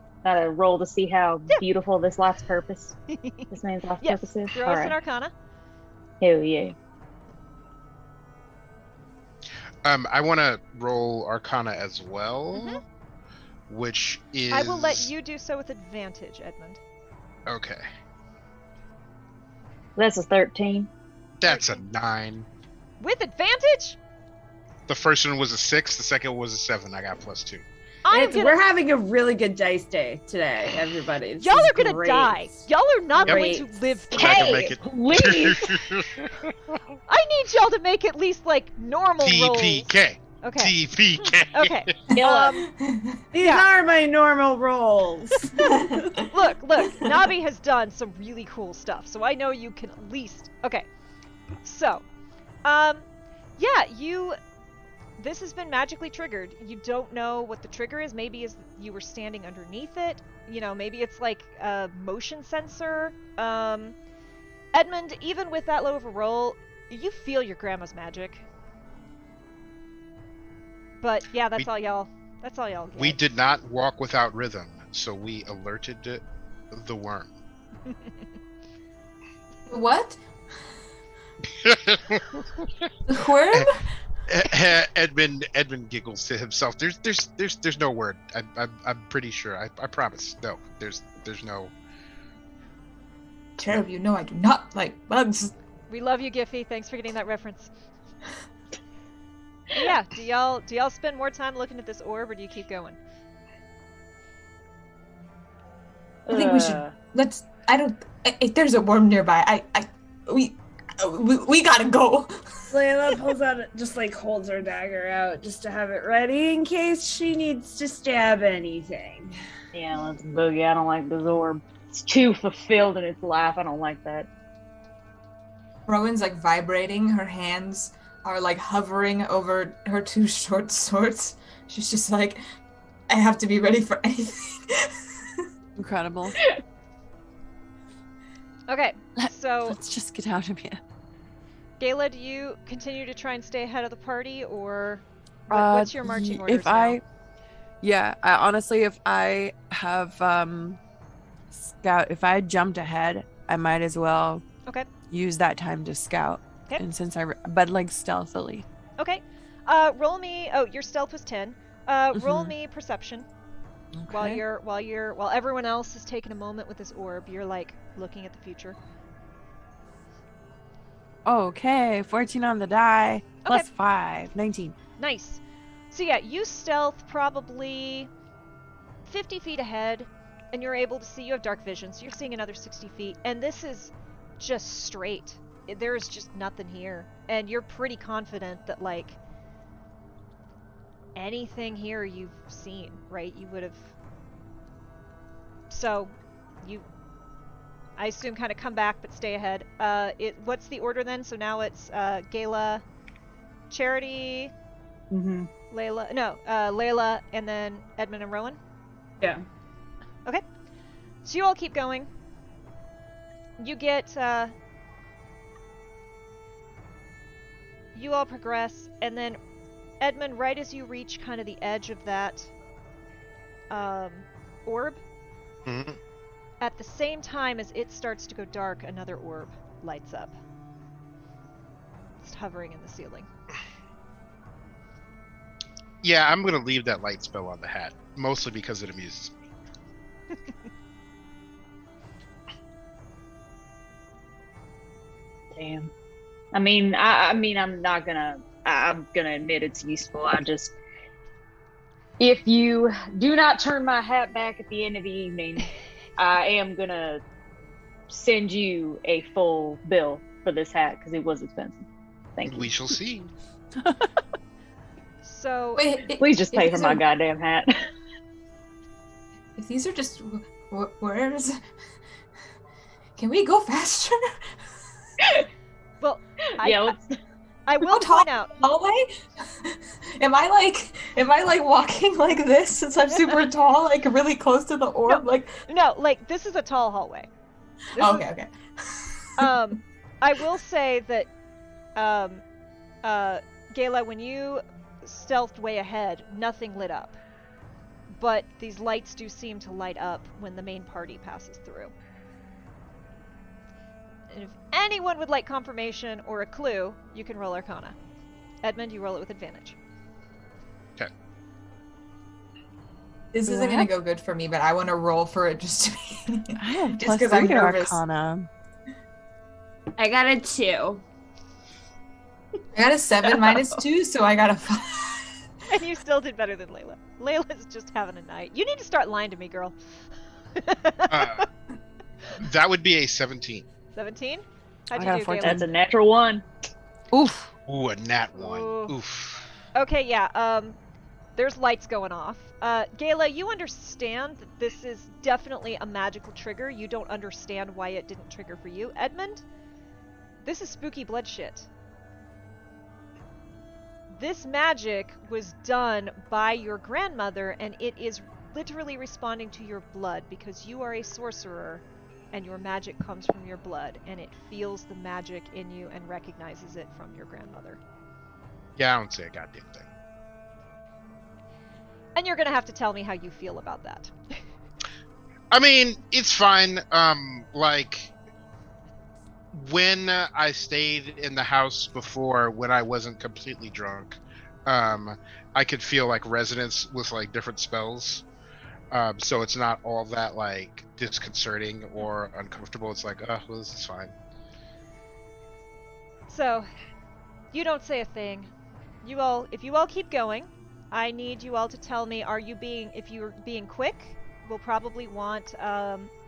roll to see how beautiful this life's purpose. This man's life's yes, purpose is. throw All us right. an Arcana. Hell yeah. I want to roll Arcana as well, which is. I will let you do so with advantage, Edmund. Okay, That's a 13. that's a 9. With advantage? The first one was a 6. The second was a 7. I got +2. We're having a really good dice day today, everybody. This Y'all is are gonna great. die. Y'all are not Great. going to live through We're not gonna Hey, make it. please. I need y'all to make at least like normal rolls. TPK. Okay. TPK. Okay. Kill us. These are my normal rolls. Look, Nabi has done some really cool stuff, so I know you can at least. Okay. So, yeah, this has been magically triggered. You don't know what the trigger is. Maybe is you were standing underneath it. You know, maybe it's like a motion sensor. Edmund, even with that low of a roll, you feel your grandma's magic. But yeah, that's all y'all get. We did not walk without rhythm, so we alerted the worm. What? The worm? Edmund giggles to himself. There's no word. I'm pretty sure. I promise. No, there's no. Cherub, you know I do not like bugs. We love you, Giffy. Thanks for getting that reference. Yeah, do y'all spend more time looking at this orb, or do you keep going? I think we should. Let's. I don't. If there's a worm nearby, we gotta go. Layla pulls out, just like holds her dagger out just to have it ready in case she needs to stab anything. Yeah, let's boogie. I don't like this orb. It's too fulfilled in its life. I don't like that. Rowan's like vibrating. Her hands are like hovering over her two short swords. She's just like, I have to be ready for anything. Incredible. Okay, so Let's just get out of here. Gayla, do you continue to try and stay ahead of the party, or what's your marching orders If I honestly, if I have if I jumped ahead, I might as well Okay. use that time to scout. Okay. And since but like stealthily. now? Okay. Roll me. Oh, your stealth was 10. Roll me perception. Okay. While everyone else is taking a moment with this orb, you're like looking at the future. Okay, 14 on the die, plus 5, 19. Nice. So yeah, you stealth probably 50 feet ahead, and you're able to see. You have dark vision, so you're seeing another 60 feet, and this is just straight. There is just nothing here, and you're pretty confident that like anything here you've seen, right? You would have. So, I assume, kind of come back but stay ahead. What's the order then? So now it's Gayla, Charity, Mm-hmm. Layla, and then Edmund and Rowan. Yeah. Okay. So you all keep going. You get, you all progress, and then Edmund, right as you reach kind of the edge of that orb, Mhm. at the same time as it starts to go dark, another orb lights up. It's hovering in the ceiling. Yeah, I'm gonna leave that light spell on the hat, mostly because it amuses me. Damn. I'm gonna admit it's useful. If you do not turn my hat back at the end of the evening, I am gonna send you a full bill for this hat because it was expensive. Thank you. We shall see. So, Wait, Please just pay if for it's my a- goddamn hat. if these are just where's... Can we go faster? Well, Yeah, I will point out. Hallway? Am I like walking like this since I'm super tall, like really close to the orb? No, like this is a tall hallway. Okay. I will say that, Gayla, when you stealthed way ahead, nothing lit up. But these lights do seem to light up when the main party passes through. And if anyone would like confirmation or a clue, you can roll Arcana. Edmund, you roll it with advantage. Okay. This isn't gonna go good for me, but I want to roll for it just to be. I have just plus because I'm 3 to nervous. Arcana. I got a 2. I got a 7 minus 2, so I got a 5. And you still did better than Layla. Layla's just having a night. You need to start lying to me, girl. That would be a 17. 17? I How'd got a you do, 14. Gayla? that's a natural one. Oof. Ooh, a nat 1. Ooh. Oof. Okay, yeah, there's lights going off. Gayla, you understand that this is definitely a magical trigger. You don't understand why it didn't trigger for you. Edmund, this is spooky blood shit. This magic was done by your grandmother, and it is literally responding to your blood because you are a sorcerer, and your magic comes from your blood, and it feels the magic in you and recognizes it from your grandmother. Yeah, I don't say a goddamn thing. And you're gonna have to tell me how you feel about that. I mean, it's fine. Like, when I stayed in the house before, when I wasn't completely drunk, I could feel like resonance with like different spells. So it's not all that like disconcerting or uncomfortable. It's like, oh, well, this is fine. So, you don't say a thing. If you all keep going, I need you all to tell me, if you're being quick, we'll probably want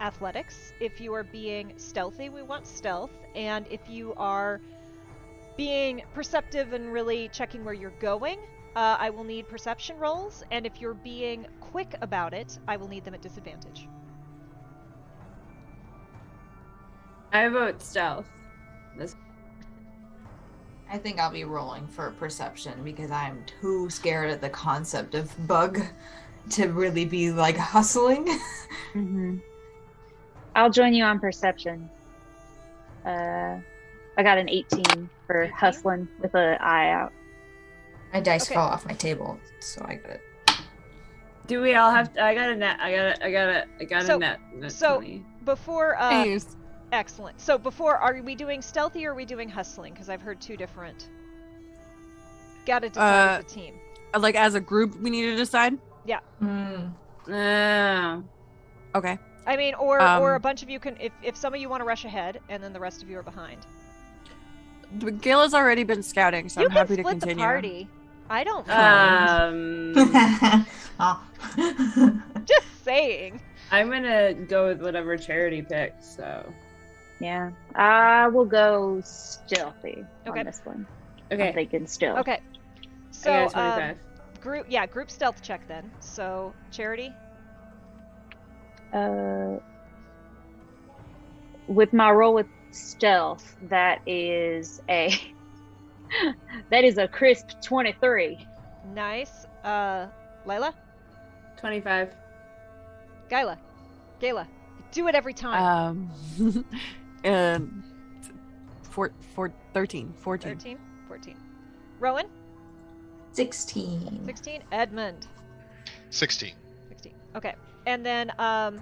athletics. If you are being stealthy, we want stealth. And if you are being perceptive and really checking where you're going, I will need perception rolls. And if you're being quick about it, I will need them at disadvantage. I vote stealth. I think I'll be rolling for perception because I'm too scared at the concept of bug to really be like hustling. Mm-hmm. I'll join you on perception. I got an 18 for 18? hustling with an eye out. My dice Okay. fell off my table, so I got it. Do we all have to, I got a net. I got So- a net. so- 20. Before, Nice. excellent. So before, are we doing stealthy or are we doing hustling? Because I've heard two different. Gotta decide as a team. Like as a group, we need to decide. Oh. Okay. I mean, or a Um, bunch of you can, if some of you want to rush ahead, and then the rest of you are behind. Gayla's already been scouting, so you I'm can happy to split continue. the party. I don't. Just saying. I'm gonna go with whatever Charity picks. So Yeah. I will go stealthy Okay. on this one. okay, I'm thinking still. Okay. I So got a 25. group stealth check then. So Charity. With my roll with stealth, that is a crisp 23. Nice. Layla. 25. Gayla. You do it every time. And 13. 13. 14. Rowan. 16. 16. Edmund. 16. 16. Okay. And then I'm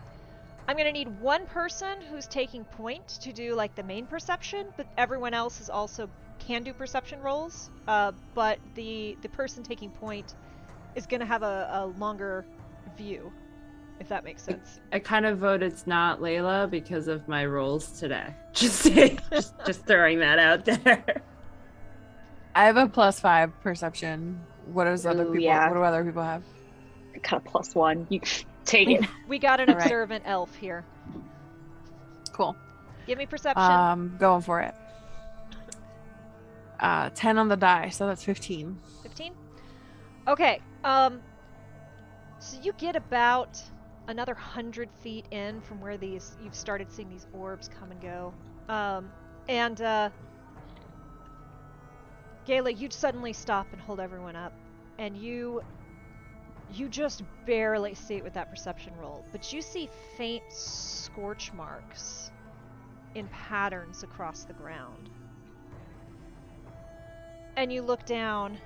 gonna need one person who's taking point to do like the main perception, but everyone else is also can do perception rolls. But the person taking point is gonna have a longer view, if that makes sense. I kind of vote it's not Layla because of my rolls today. Just throwing that out there. I have a +5 perception. What do other Ooh, people? yeah. What do other people have? I got a +1. You take it. We got an All right. observant elf here. Cool. Give me perception. Going for it. 10 on the die, so that's 15. 15. Okay. So you get about another 100 feet in from where you've started seeing these orbs come and go. Gayla, you'd suddenly stop and hold everyone up, and you just barely see it with that perception roll, but you see faint scorch marks in patterns across the ground. And you look down,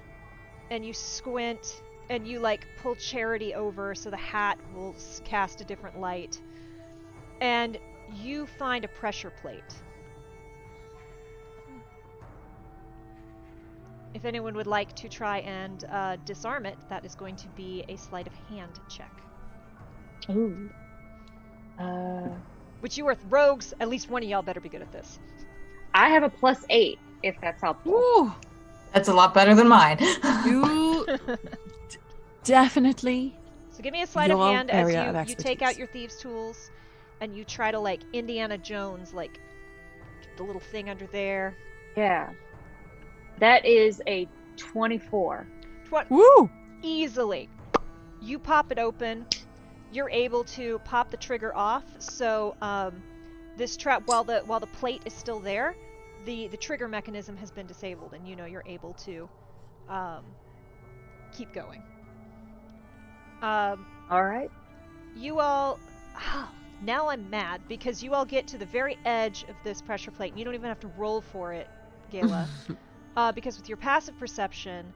and you squint, and you pull Charity over so the hat will cast a different light, and you find a pressure plate. If anyone would like to try and disarm it, that is going to be a sleight of hand check. Ooh. Which you are rogues, at least one of y'all better be good at this. I have a +8, if that's helpful. Ooh, That's a lot better than mine. you definitely. So give me a sleight of Your hand as area of you take out expertise. your thieves' tools and you try to Indiana Jones, get the little thing under there. Yeah. That is a 24. Woo! Easily. You pop it open. You're able to pop the trigger off. So this trap, while the plate is still there, the trigger mechanism has been disabled, and you're able to keep going. All right. You all... now I'm mad, because you all get to the very edge of this pressure plate, and you don't even have to roll for it, Gayla. Because with your passive perception,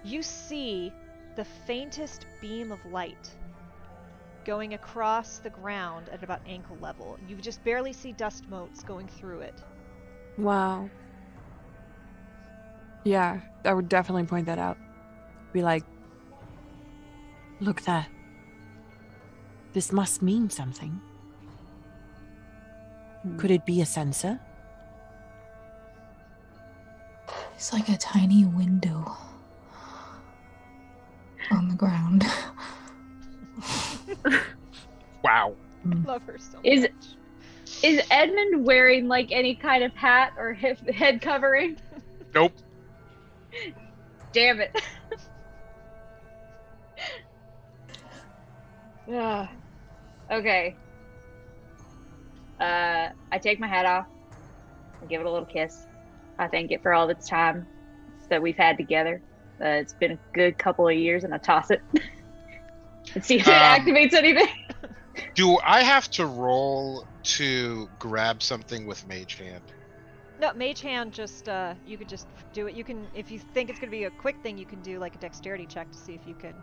you see the faintest beam of light going across the ground at about ankle level. You just barely see dust motes going through it. Wow. Yeah, I would definitely point that out. Be like, look there. This must mean something. Could it be a sensor? It's like a tiny window on the ground. Wow. Love her so Is- much. Is Edmund wearing any kind of hat or head covering? Nope. Damn it. Ugh. Okay. I take my hat off. I give it a little kiss. I thank it for all the time that we've had together. It's been a good couple of years, and I toss it and see if it activates anything. Do I have to roll to grab something with Mage Hand? No, Mage Hand just, you could just do it. You can, if you think it's going to be a quick thing, you can do a dexterity check to see if you can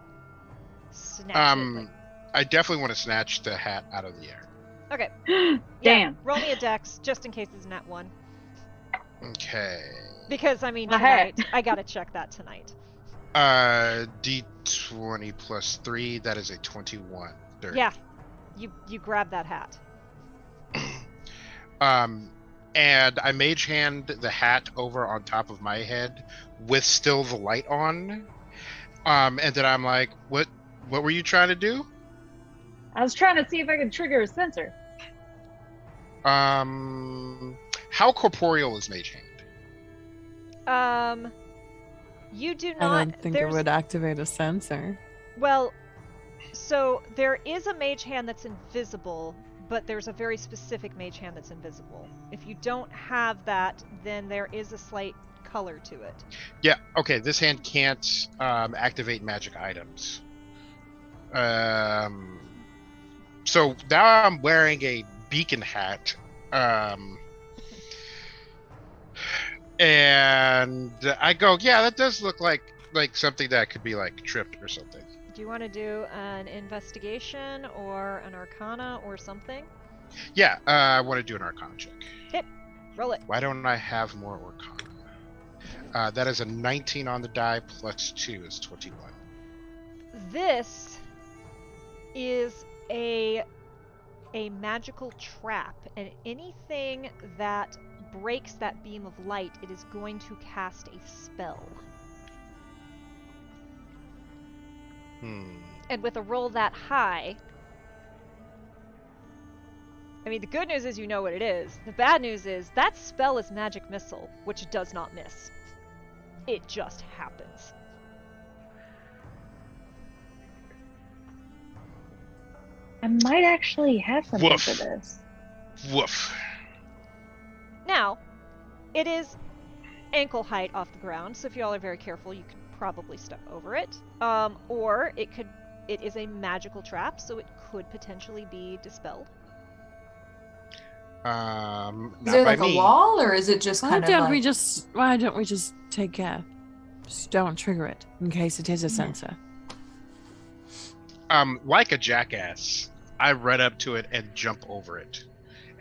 snatch it. I definitely want to snatch the hat out of the air. Okay. Damn. Roll me a dex, just in case it's a nat 1. Okay. Because, My tonight, I gotta check that tonight. D20 plus 3, that is a 21. Dirty. Yeah. You grab that hat. And I Mage Hand the hat over on top of my head with still the light on. And then I'm like, what were you trying to do? I was trying to see if I could trigger a sensor. How corporeal is Mage Hand? You do I not... don't think it would activate a sensor. Well, so there is a Mage Hand that's invisible, but there's a very specific Mage Hand that's invisible. If you don't have that, then there is a slight color to it. Yeah, okay, this hand can't activate magic items. So now I'm wearing a beacon hat. And I go, yeah, that does look like something that could be tripped or something. Do you want to do an investigation or an arcana or something? Yeah, I want to do an arcana check. Okay, roll it. Why don't I have more arcana? That is a 19 on the die, plus 2 is 21. This is a magical trap, and anything that breaks that beam of light, it is going to cast a spell. And with a roll that high, the good news is you know what it is. The bad news is that spell is Magic Missile, which does not miss. It just happens. I might actually have something Woof. for this. Woof. Now, it is ankle height off the ground, so if y'all are very careful, you could probably step over it. Or it is a magical trap, so it could potentially be dispelled. Is Not there by like me. a wall, or is it just Why kind of don't like... we just take care? Just don't trigger it in case it is a sensor. Like a jackass, I run up to it and jump over it,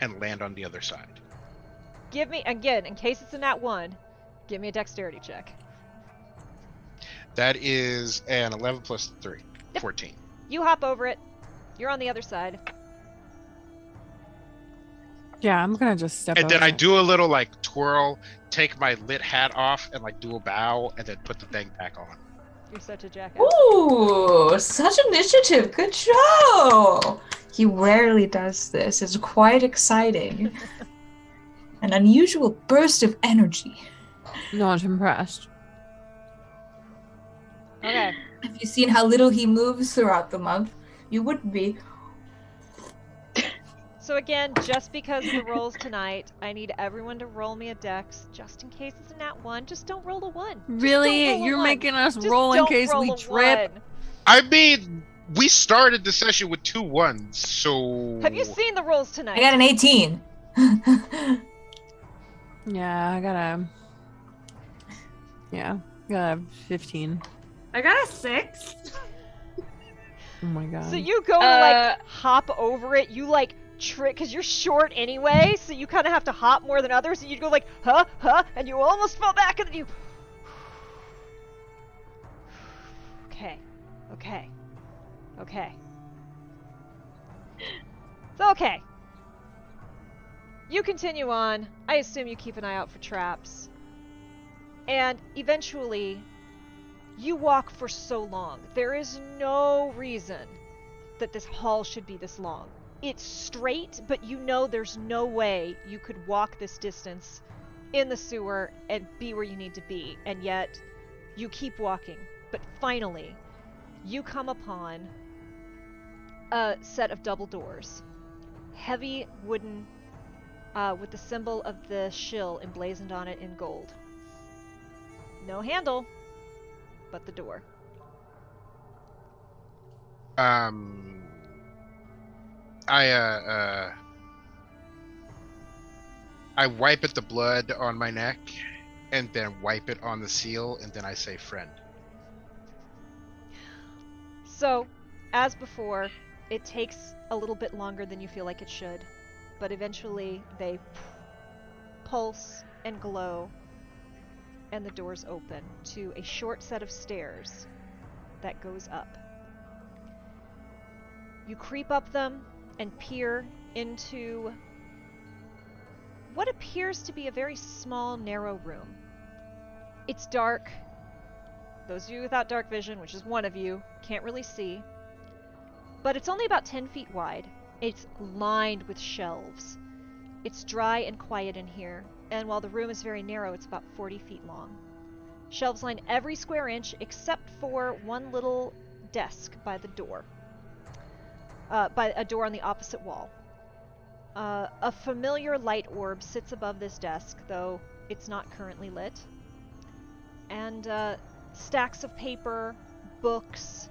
and land on the other side. Give me, again, in case it's a nat 1, give me a dexterity check. That is an 11 plus 3, Yep. 14. You hop over it. You're on the other side. Yeah, I'm gonna just step And over then I it. do a little like twirl, take my lit hat off, and like do a bow, and then put the thing back on. You're such a jackass. Ooh, such initiative. Good show. He rarely does this. It's quite exciting. An unusual burst of energy. Not impressed. Okay. Have you seen how little he moves throughout the month? You wouldn't be. So again, just because the rolls tonight, I need everyone to roll me a dex, just in case it's a nat 1. Just don't roll a 1. Just Really? don't roll a You're 1. making us Just roll in don't case roll we a trip? 1. I mean, we started the session with 2 1s, so. Have you seen the rolls tonight? I got an 18. Yeah, I got a 15. I got a 6. Oh my god. So you go to like hop over it, you like trick, because you're short anyway, so you kind of have to hop more than others, and you go like, huh, and you almost fall back, and then you... Okay. It's okay. You continue on. I assume you keep an eye out for traps. And eventually, you walk for so long. There is no reason that this hall should be this long. It's straight, but you know there's no way you could walk this distance in the sewer and be where you need to be. And yet, you keep walking. But finally, you come upon a set of double doors. Heavy wooden, with the symbol of the shill emblazoned on it in gold. No handle, but the door. I wipe at the blood on my neck, and then wipe it on the seal, and then I say friend. So, as before, it takes a little bit longer than you feel like it should, but eventually they pulse and glow, and the doors open to a short set of stairs that goes up. You creep up them and peer into what appears to be a very small, narrow room. It's dark. Those of you without dark vision, which is one of you, can't really see. But it's only about 10 feet wide. It's lined with shelves. It's dry and quiet in here, and while the room is very narrow, it's about 40 feet long. Shelves line every square inch except for one little desk by the door. By a door on the opposite wall. A familiar light orb sits above this desk, though it's not currently lit. And stacks of paper, books,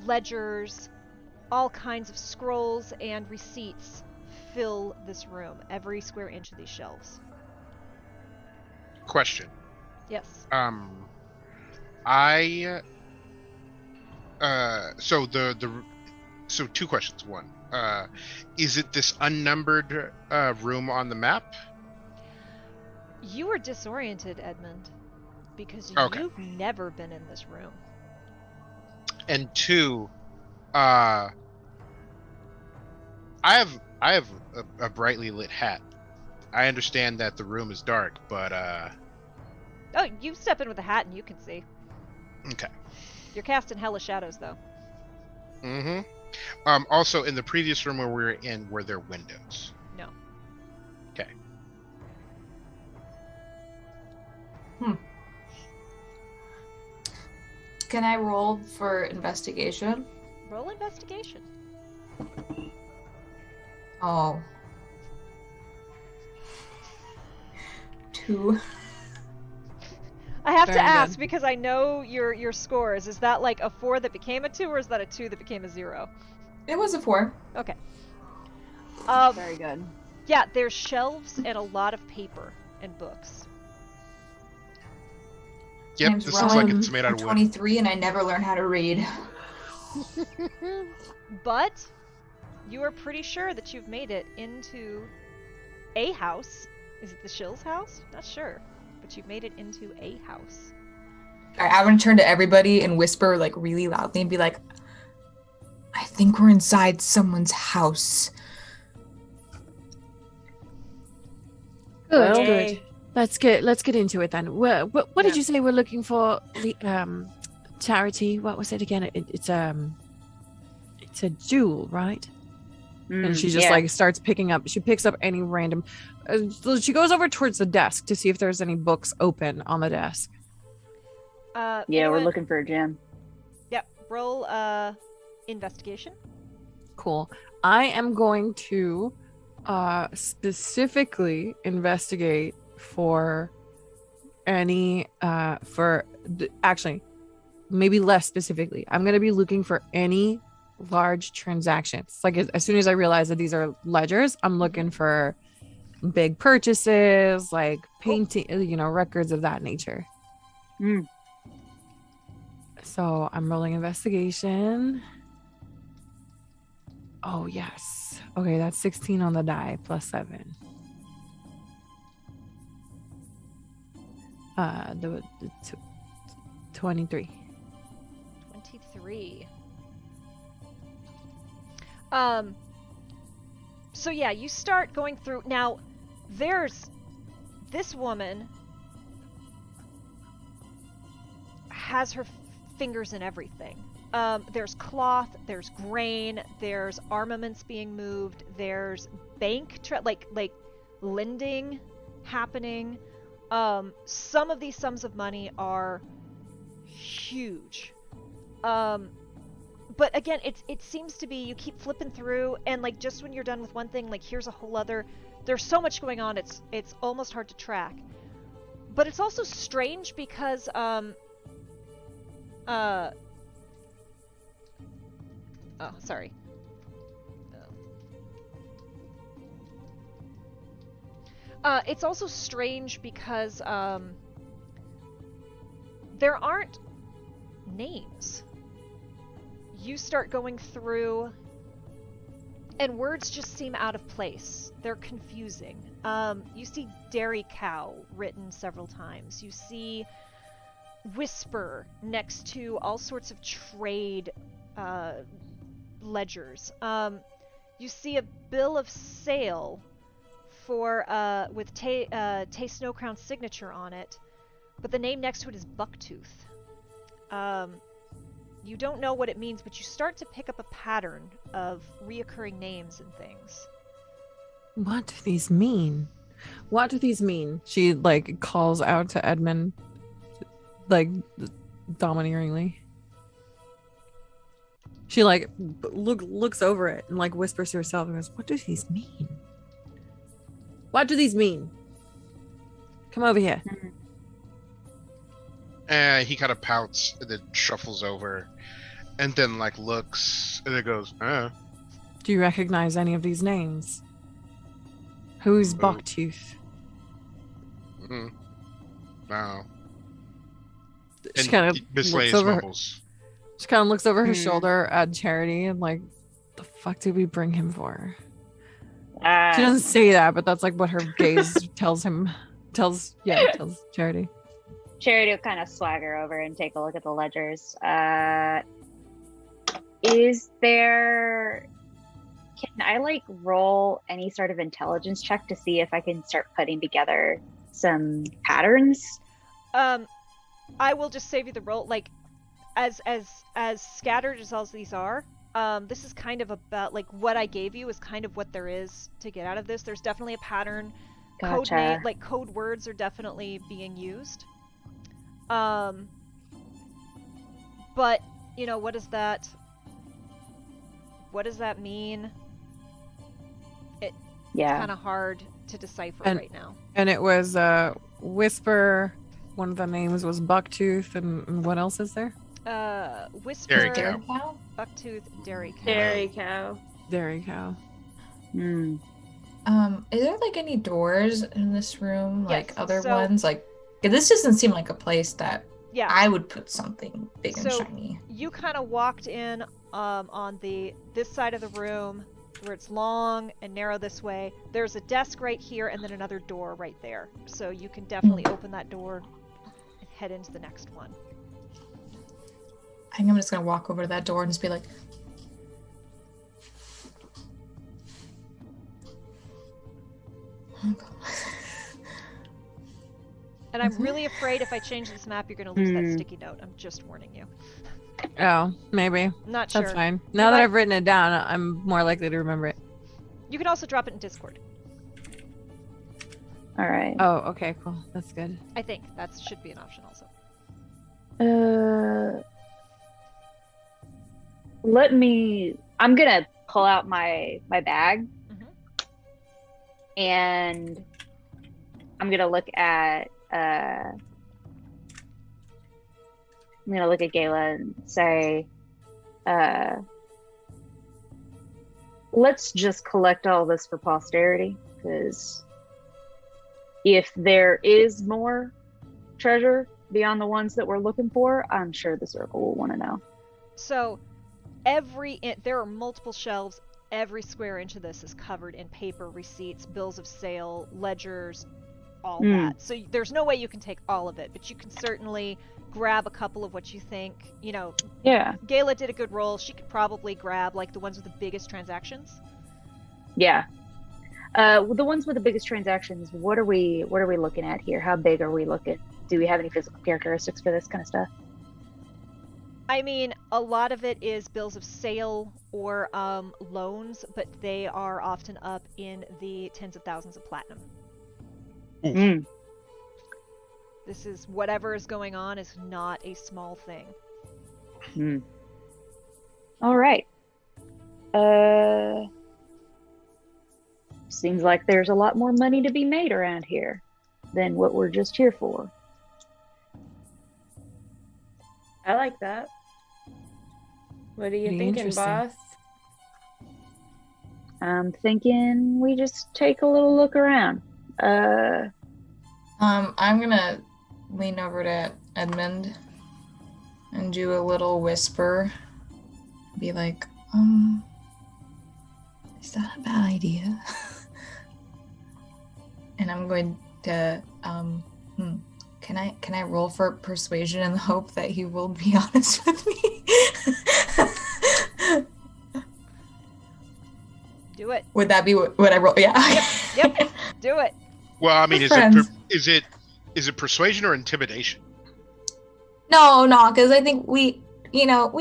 ledgers, all kinds of scrolls and receipts fill this room, every square inch of these shelves. Question. Yes. So two questions. One, is it this unnumbered room on the map? You are disoriented, Edmund, because Okay. you've never been in this room. And two, I have a brightly lit hat. I understand that the room is dark, but Oh, you step in with a hat and you can see. okay. You're casting hellish shadows, though. Mm-hmm. Also, in the previous room where we were in, were there windows? No. Okay. Can I roll for investigation? Roll investigation. Oh. 2. I have Very to ask good. because I know your scores. Is that like a 4 that became a 2, or is that a 2 that became a 0? It was a 4. Okay. Very good. Yeah, there's shelves and a lot of paper and books. Yep, Name's this looks like Rowan. it's made out I'm of wood. 23 and I never learned how to read. But you are pretty sure that you've made it into a house. Is it the Shill's house? Not sure. But you've made it into a house. Alright, I'm gonna turn to everybody and whisper like really loudly and be like, I think we're inside someone's house. Good, Yay. good. Let's get into it then. What did Yeah. you say we're looking for? Charity. What was it again? It's a jewel, right? And she just like starts picking up. She picks up any random. So she goes over towards the desk to see if there's any books open on the desk. Yeah, anyone- we're looking for a gem. Yep. Roll investigation. Cool. I am going to specifically investigate for any actually maybe less specifically. I'm going to be looking for any large transactions. Like as soon as I realize that these are ledgers, I'm looking for big purchases, like painting, records of that nature. Mm. So I'm rolling investigation. Oh, yes. Okay, that's 16 on the die plus 7. The 23. 23. So yeah, you start going through. Now, there's this woman has her fingers in everything. There's cloth, there's grain, there's armaments being moved, there's bank like lending happening. Some of these sums of money are huge. But again, it seems to be you keep flipping through, and like just when you're done with one thing, like here's a whole other. There's so much going on. It's almost hard to track. But it's also strange because oh, sorry. It's also strange because there aren't names. You start going through, and words just seem out of place. They're confusing. You see dairy cow written several times. You see whisper next to all sorts of trade ledgers. You see a bill of sale for with Tay Snowcrown's signature on it, but the name next to it is Bucktooth. You don't know what it means, but you start to pick up a pattern of reoccurring names and things. What do these mean? What do these mean? She like calls out to Edmund, like domineeringly. She like looks over it and like whispers to herself and goes, "What do these mean? What do these mean? Come over here." He kind of pouts and then shuffles over, and then like looks and then goes, Do you recognize any of these names? Who's Bucktooth? No. She kind of Mislays looks over. mumbles. She kind of looks over her shoulder at Charity and like, the fuck did we bring him for? She doesn't say that, but that's like what her gaze tells Charity. Charity will kind of swagger over and take a look at the ledgers. Is there... Can I like roll any sort of intelligence check to see if I can start putting together some patterns? I will just save you the roll. Like, as scattered as all these are, this is kind of about like what I gave you is kind of what there is to get out of this. There's definitely a pattern. Gotcha. Code words are definitely being used. But you know, what what does that mean? Yeah. Kind of hard to decipher And- right now. And it was Whisper. One of the names was Bucktooth, and what else is there? Whisper, Dairy cow. Cow? Bucktooth, Dairy Cow. Dairy cow. Dairy cow. Hmm. Is there like any doors in this room? Like Yes, other so- ones? Like, this doesn't seem like a place that Yeah. I would put something big and So- shiny. You kind of walked in on this side of the room where it's long and narrow this way. There's a desk right here and then another door right there. So you can definitely open that door and head into the next one. I think I'm just gonna walk over to that door and just be like, oh God. And I'm really afraid if I change this map, you're going to lose that sticky note. I'm just warning you. Oh, maybe. I'm not sure. That's fine. Now that might- I've written it down, I'm more likely to remember it. You can also drop it in Discord. All right. Oh, okay, cool. That's good. I think that should be an option also. I'm gonna pull out my bag, Mhm. and I'm gonna look at Gala and say, let's just collect all this for posterity, because if there is more treasure beyond the ones that we're looking for, I'm sure the circle will want to know. So there are multiple shelves. Every square inch of this is covered in paper, receipts, bills of sale, ledgers, all that. So there's no way you can take all of it, but you can certainly grab a couple of what you think. You know, Yeah. Gayla did a good roll. She could probably grab like the ones with the biggest transactions. Yeah. The ones with the biggest transactions, what are we looking at here? How big are we looking? Do we have any physical characteristics for this kind of stuff? I mean, a lot of it is bills of sale or loans, but they are often up in the tens of thousands of platinum. Mm. This is whatever is going on is not a small thing. Mm. All right. Seems like there's a lot more money to be made around here than what we're just here for. I like that. What are you Pretty thinking, interesting. boss? I'm thinking we just take a little look around. I'm gonna lean over to Edmund and do a little whisper. Be like, is that a bad idea? And I'm going to, can I roll for persuasion in the hope that he will be honest with me? Do it. Would that be what I roll? Yeah. Yep. Do it. Well, I mean, We're is friends. is it persuasion or intimidation? No, because I think we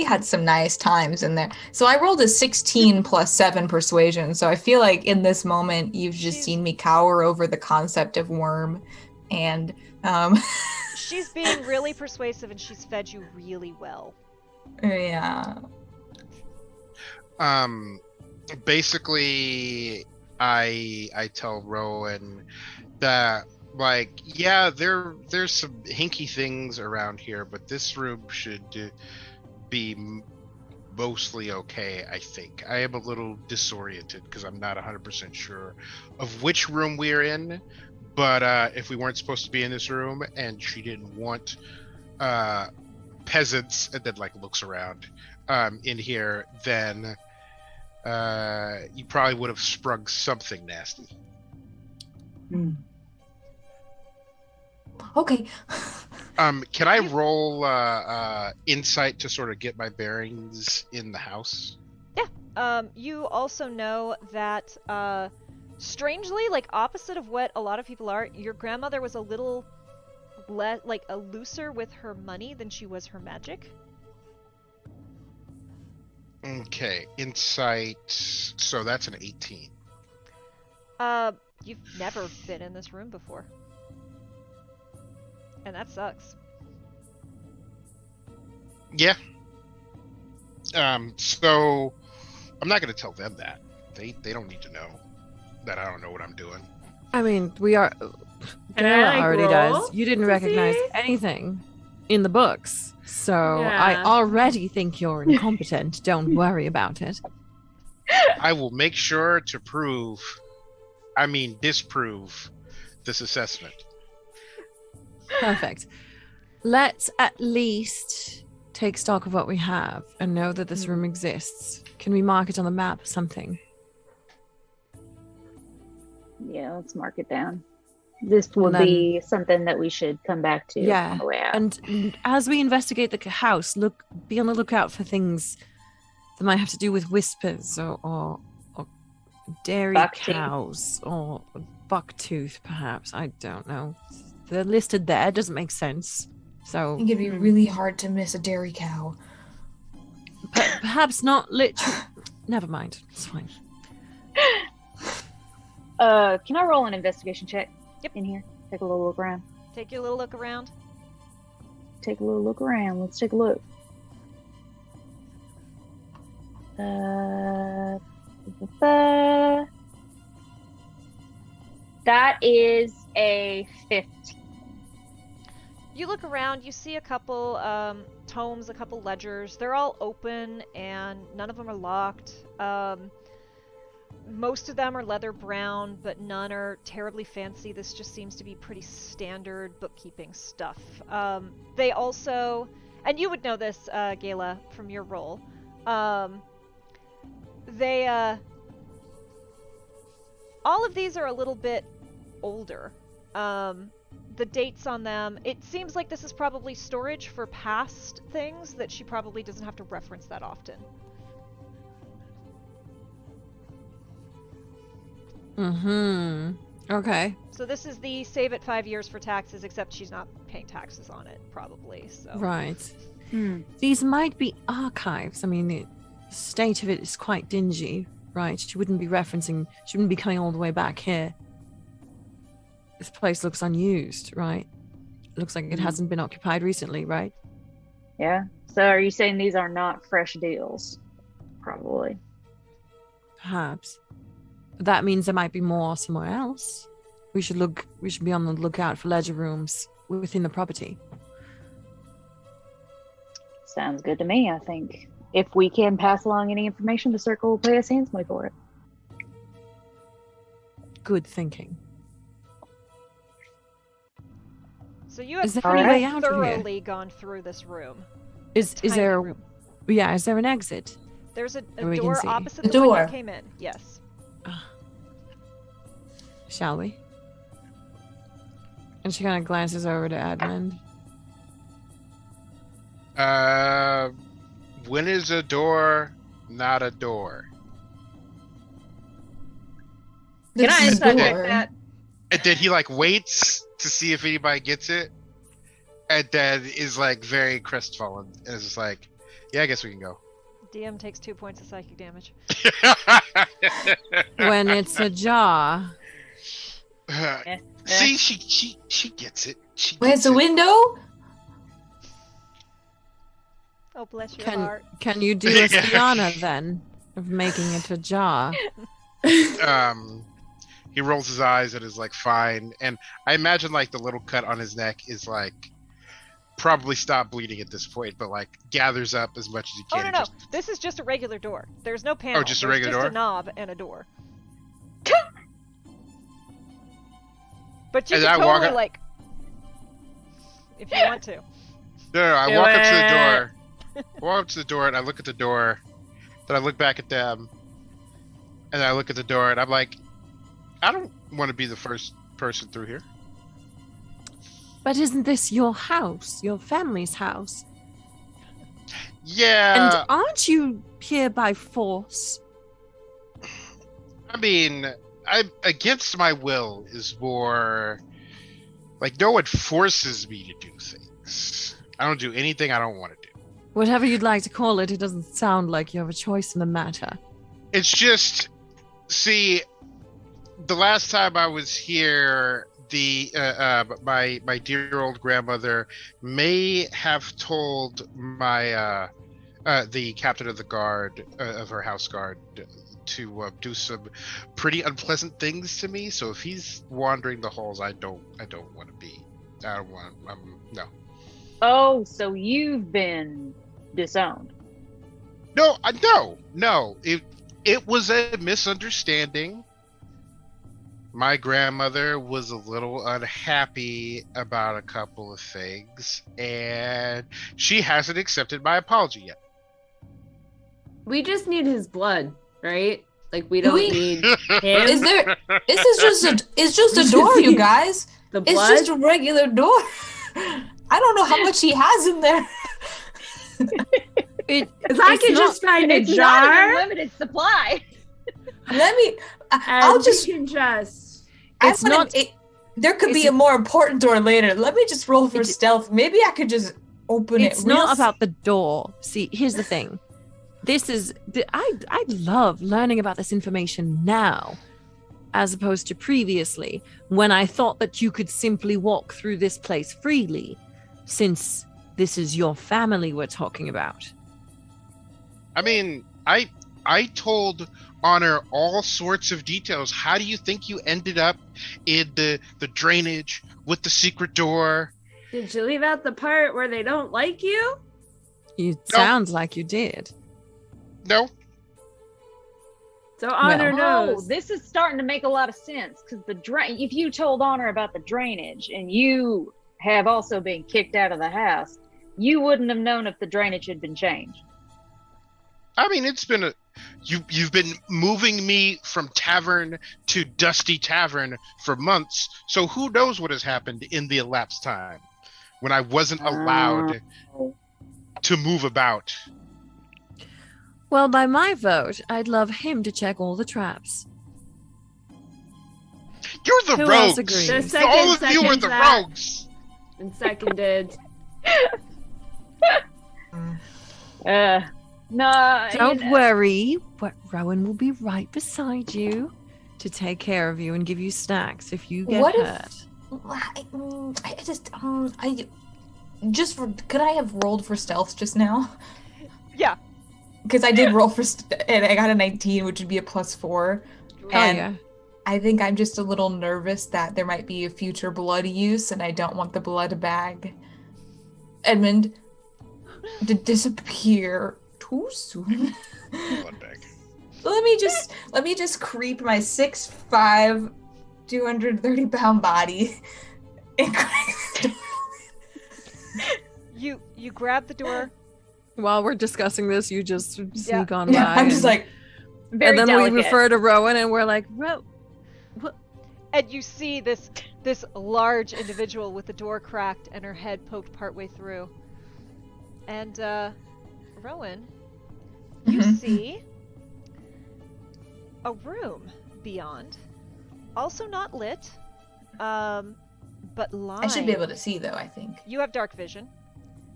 had some nice times in there. So I rolled a 16 plus 7 persuasion. So I feel like in this moment, you've just She's- seen me cower over the concept of worm. And, She's being really persuasive and she's fed you really well. yeah. Basically, I tell Rowan that, like, yeah, there's some hinky things around here, but this room should be mostly okay. I think I am a little disoriented because I'm not 100% sure of which room we're in, but if we weren't supposed to be in this room and she didn't want peasants, and then like looks around in here, then you probably would have sprung something nasty. Okay. Can I roll insight to sort of get my bearings in the house? You also know that, strangely, like opposite of what a lot of people are, your grandmother was a little looser with her money than she was her magic. Okay, insight. So that's an 18. You've never been in this room before. And that sucks. Yeah. So I'm not going to tell them that. They don't need to know that I don't know what I'm doing. I mean, we are. Can Gayla I already roll does. You didn't to recognize see? anything in the books, so I Yeah. already think you're incompetent. Don't worry about it. I will make sure to disprove this assessment. Perfect. Let's at least take stock of what we have and know that this room exists. Can we mark it on the map or something? Yeah, let's mark it down. This will And then- be something that we should come back to Yeah, on the way out. and as we investigate the house, be on the lookout for things that might have to do with whispers or dairy Bucktooth. cows or bucktooth, perhaps. I don't know. They're listed there. It doesn't make sense. So I think it'd be really hard to miss a dairy cow. perhaps not literally. Never mind. It's fine. Can I roll an investigation check? Yep. In here. Take a little look around. Take your little look around. Take a little look around. Let's take a look. That is a 15. You look around, you see a couple tomes, a couple ledgers. They're all open and none of them are locked. Most of them are leather brown, but none are terribly fancy. This just seems to be pretty standard bookkeeping stuff. They also, and you would know this, Gayla, from your role. All of these are a little bit older. The dates on them, it seems like this is probably storage for past things that she probably doesn't have to reference that often. Okay. So this is the save it 5 years for taxes, except she's not paying taxes on it, probably. So Right. These might be archives. I mean, the state of it is quite dingy, right? She wouldn't be coming all the way back here. This place looks unused, right? Looks like it hasn't been occupied recently, right? Yeah. So are you saying these are not fresh deals? Probably. Perhaps. But that means there might be more somewhere else. We should be on the lookout for ledger rooms within the property. Sounds good to me, I think. If we can pass along any information, the circle will pay us handsomely for it. Good thinking. So you have Is there pretty any way out of here? thoroughly gone through this room. Is Tiny there room. is there an exit? There's a we can door see. opposite The the one you door. came in. Yes. Shall we? And she kind of glances over to Edmund. When is a door not a door? Can I This is subject door. that? And then he waits to see if anybody gets it, and then is very crestfallen and is just like, "Yeah, I guess we can go." DM takes 2 points of psychic damage. When it's ajar. See, she gets it. She Where's gets the it. window? Oh, bless your heart. Can you do us the honor then of making it ajar? He rolls his eyes and is fine, and I imagine the little cut on his neck is probably stopped bleeding at this point, but gathers up as much as he Oh, can. no, and no. just- This is just a regular door. There's no panel. just a There's regular just door? a knob and a door. But you And can I walk totally, up- if you want to. No, I Do walk up to the it. door. I walk up to the door and I look at the door. Then I look back at them. And I look at the door and I'm like, I don't want to be the first person through here. But isn't this your house, your family's house? Yeah. And aren't you here by force? I mean, I'm against my will is more no one forces me to do things. I don't do anything I don't want to do. Whatever you'd like to call it, it doesn't sound like you have a choice in the matter. It's just, see, the last time I was here, my dear old grandmother may have told my the captain of the guard of her house guard to do some pretty unpleasant things to me. So if he's wandering the halls, I don't want to be. I don't want. No. Oh, so you've been disowned. No. No. It was a misunderstanding. My grandmother was a little unhappy about a couple of things, and she hasn't accepted my apology yet. We just need his blood, right? Like we don't need him. Is there? It's just a door, you guys. The blood? It's just a regular door. I don't know how much he has in there. If I could just find a It's not jar, an unlimited supply. Let me. and I'll just. we can just. It's not. There could be it's- a more important door later. Let me just roll for It's- stealth. Maybe I could just open it. It's not about the door. See, here's the thing. This is. I love learning about this information now, as opposed to previously, when I thought that you could simply walk through this place freely, since this is your family we're talking about. I mean, I told Honor all sorts of details. How do you think you ended up in the drainage with the secret door? Did you leave out the part where they don't like you? It sounds like you did. No. So Honor Oh, knows. this is starting to make a lot of sense because if you told Honor about the drainage and you have also been kicked out of the house, you wouldn't have known if the drainage had been changed. I mean, it's been you've been moving me from tavern to dusty tavern for months, so who knows what has happened in the elapsed time when I wasn't allowed to move about. Well, by my vote, I'd love him to check all the traps. You're the Who else rogues. agrees? The second All of you are second the that. rogues. And seconded. No. Don't worry, Rowan will be right beside you to take care of you and give you snacks if you get What if- hurt. Could I have rolled for stealth just now? Yeah. Because I did roll for and I got a 19, which would be a +4. Oh, And yeah. I think I'm just a little nervous that there might be a future blood use, and I don't want the blood bag, Edmund, to disappear too soon. Blood bag. Let me just creep my 6'5", 230-pound body. And You grab the door. While we're discussing this, you just sneak on yeah, by. I'm just like, Very and then delicate. we refer to Rowan and we're like, And you see this large individual with the door cracked and her head poked partway through. And Rowan, you see a room beyond, also not lit, but lined. I should be able to see though, I think. You have dark vision.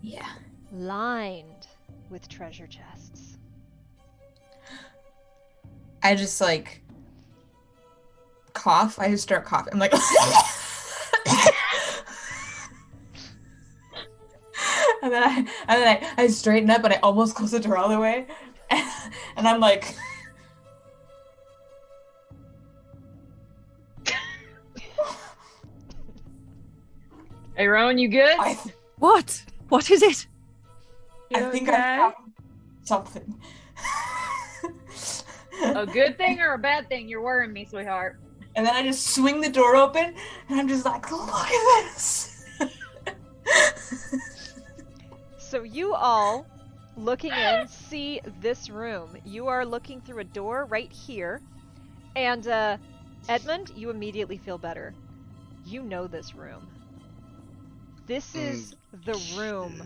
Yeah. Lined with treasure chests. I just like cough. I just start coughing. I'm like, and then I straighten up and I almost close the door all the way, and I'm like, Hey, Rowan, you good? what? What is it? I think I found something. A good thing or a bad thing? You're worrying me, sweetheart. And then I just swing the door open, and I'm just like, look at this. So you all, looking in, see this room. You are looking through a door right here. And Edmund, you immediately feel better. You know this room. This is the room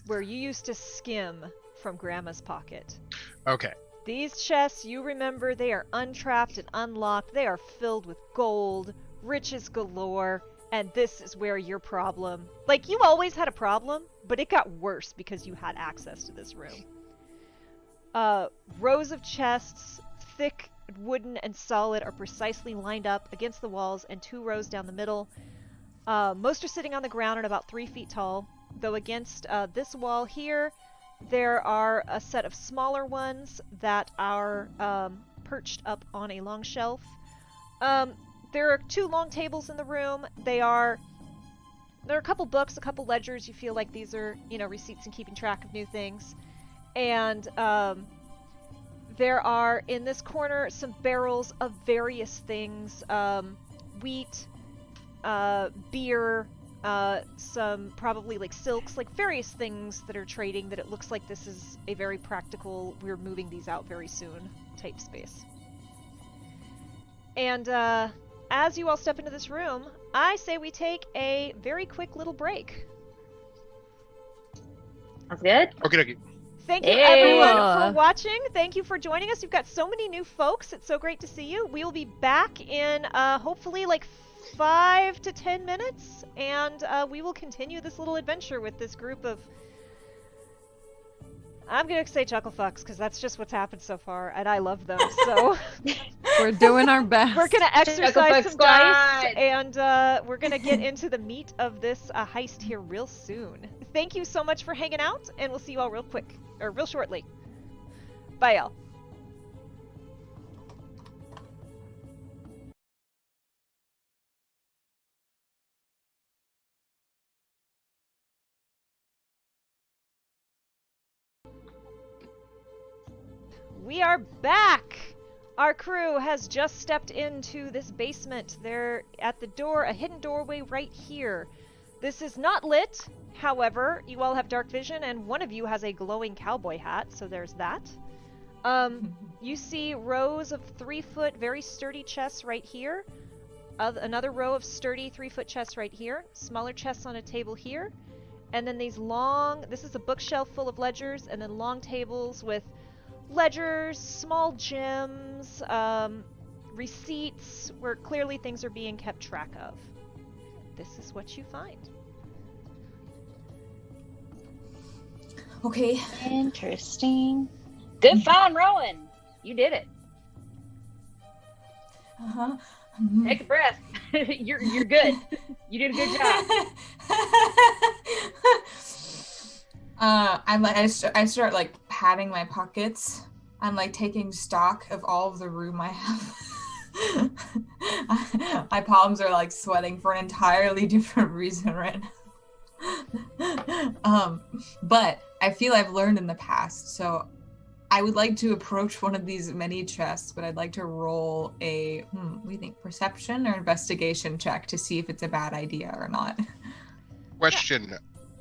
where you used to skim from Grandma's pocket. Okay. These chests, you remember, they are untrapped and unlocked. They are filled with gold, riches galore, and this is where your problem... Like, you always had a problem, but it got worse because you had access to this room. Rows of chests, thick, wooden, and solid, are precisely lined up against the walls, and 2 rows down the middle. Most are sitting on the ground and about 3 feet tall, though against this wall here, There are a set of smaller ones that are perched up on a long shelf. There are 2 long tables in the room. There are a couple books, a couple ledgers. You feel like these are, receipts and keeping track of new things. And there are, in this corner, some barrels of various things. Wheat, beer, some probably like silks, like various things that are trading that it looks like this is a very practical, we're moving these out very soon type space. And as you all step into this room, I say we take a very quick little break. That's good. Okay. Thank you everyone for watching. Thank you for joining us. You've got so many new folks. It's so great to see you. We will be back in hopefully like 5 to 10 minutes, and we will continue this little adventure with this group of... I'm gonna say chucklefucks because that's just what's happened so far, and I love them. So we're doing our best. We're gonna exercise some dice, and we're gonna get into the meat of this heist here real soon. Thank you so much for hanging out, and we'll see you all real shortly. Bye, y'all. We are back! Our crew has just stepped into this basement. They're at the door, a hidden doorway right here. This is not lit, however, you all have dark vision, and one of you has a glowing cowboy hat, so there's that. You see rows of 3-foot, very sturdy chests right here. Another row of sturdy 3-foot chests right here. Smaller chests on a table here. And then these long, this is a bookshelf full of ledgers, and then long tables with ledgers, small gems, receipts, where clearly things are being kept track of. This is what you find. Okay. Interesting. Good find, Rowan. You did it. Uh-huh. Take a breath. You're good. You did a good job. I start like patting my pockets. I'm like taking stock of all of the room I have. My palms are like sweating for an entirely different reason right now. But I feel I've learned in the past, so I would like to approach one of these many chests, but I'd like to roll a, what do you think, perception or investigation check to see if it's a bad idea or not. Question. Yeah.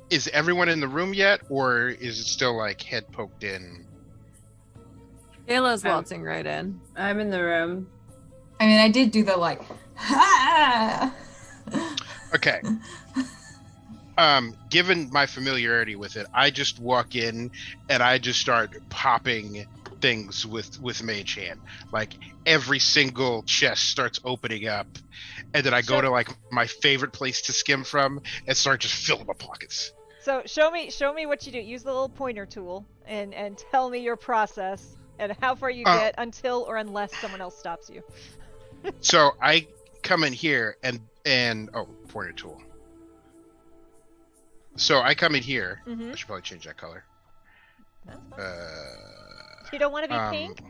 Is everyone in the room yet, or is it still like head poked in? Ayla's waltzing right in. I'm in the room. I mean, I did do the like, ha! Okay. Given my familiarity with it, I just walk in and I just start popping things with Mage Hand. Like every single chest starts opening up, and then I go to like my favorite place to skim from and start just filling my pockets. So show me what you do. Use the little pointer tool and tell me your process and how far you get until or unless someone else stops you. So I come in here and pointer tool. So I come in here. Mm-hmm. I should probably change that color. You don't want to be pink?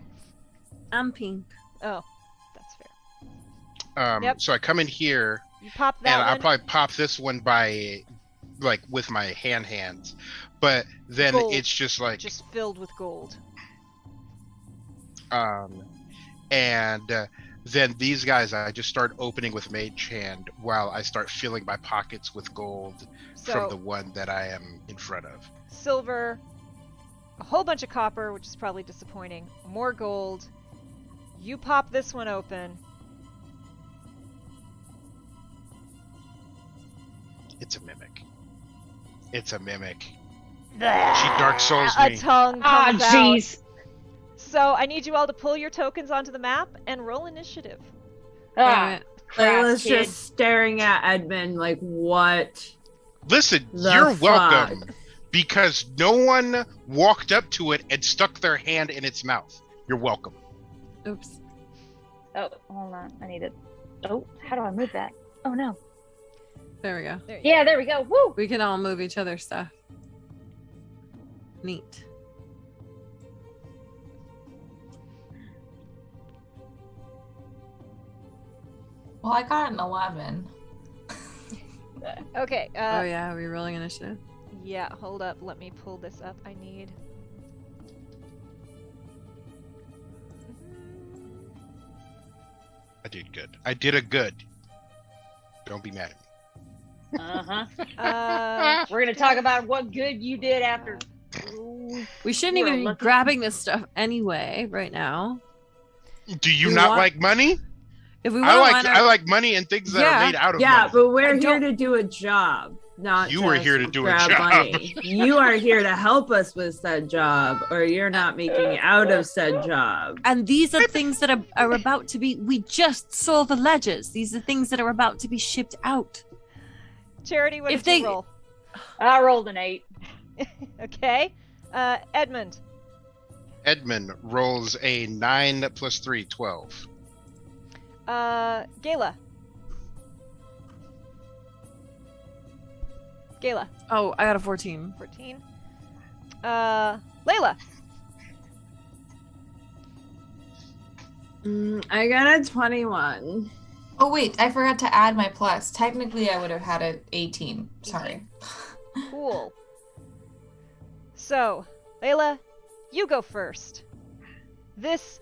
I'm pink. Oh, that's fair. Yep. So I come in here. You pop that one. I probably pop this one by, like, with my hands. But then gold. It's just like... just filled with gold. Then these guys, I just start opening with Mage Hand while I start filling my pockets with gold from the one that I am in front of. Silver, a whole bunch of copper, which is probably disappointing, more gold. You pop this one open. It's a mimic. She Dark Souls me. A tongue comes out. Jeez. So I need you all to pull your tokens onto the map and roll initiative. Layla's just staring at Edmund like, what? Listen, you're welcome, because no one walked up to it and stuck their hand in its mouth. You're welcome. Oops. Oh, hold on. I need it. Oh, how do I move that? Oh, no. There we go. There we go. Woo! We can all move each other's stuff. Neat. Well, I got an 11. Okay. Oh yeah, are we rolling initiative? Yeah, hold up. Let me pull this up. I need. I did good. I did a good. Don't be mad at me. Uh-huh. We're gonna talk about what good you did after. We shouldn't We're even be looking- grabbing this stuff anyway right now. Do you We not want- like money? If we I want like I like money and things that Yeah, are made out of Yeah, money. but we're I here don't- to do a job, not You were just here to do a grab job. money. You are here to help us with said job, or you're not making out of said job. And these are things that are about to be. We just saw the ledgers. These are things that are about to be shipped out. Charity, what If did you they- roll? I rolled an 8. Okay. Edmund. Edmund rolls a 9 plus 3, 12. Gayla. Gayla. Oh, I got a 14. 14. Layla. I got a 21. Oh wait, I forgot to add my plus. Technically, I would have had an 18. Sorry. Cool. So, Layla, you go first. This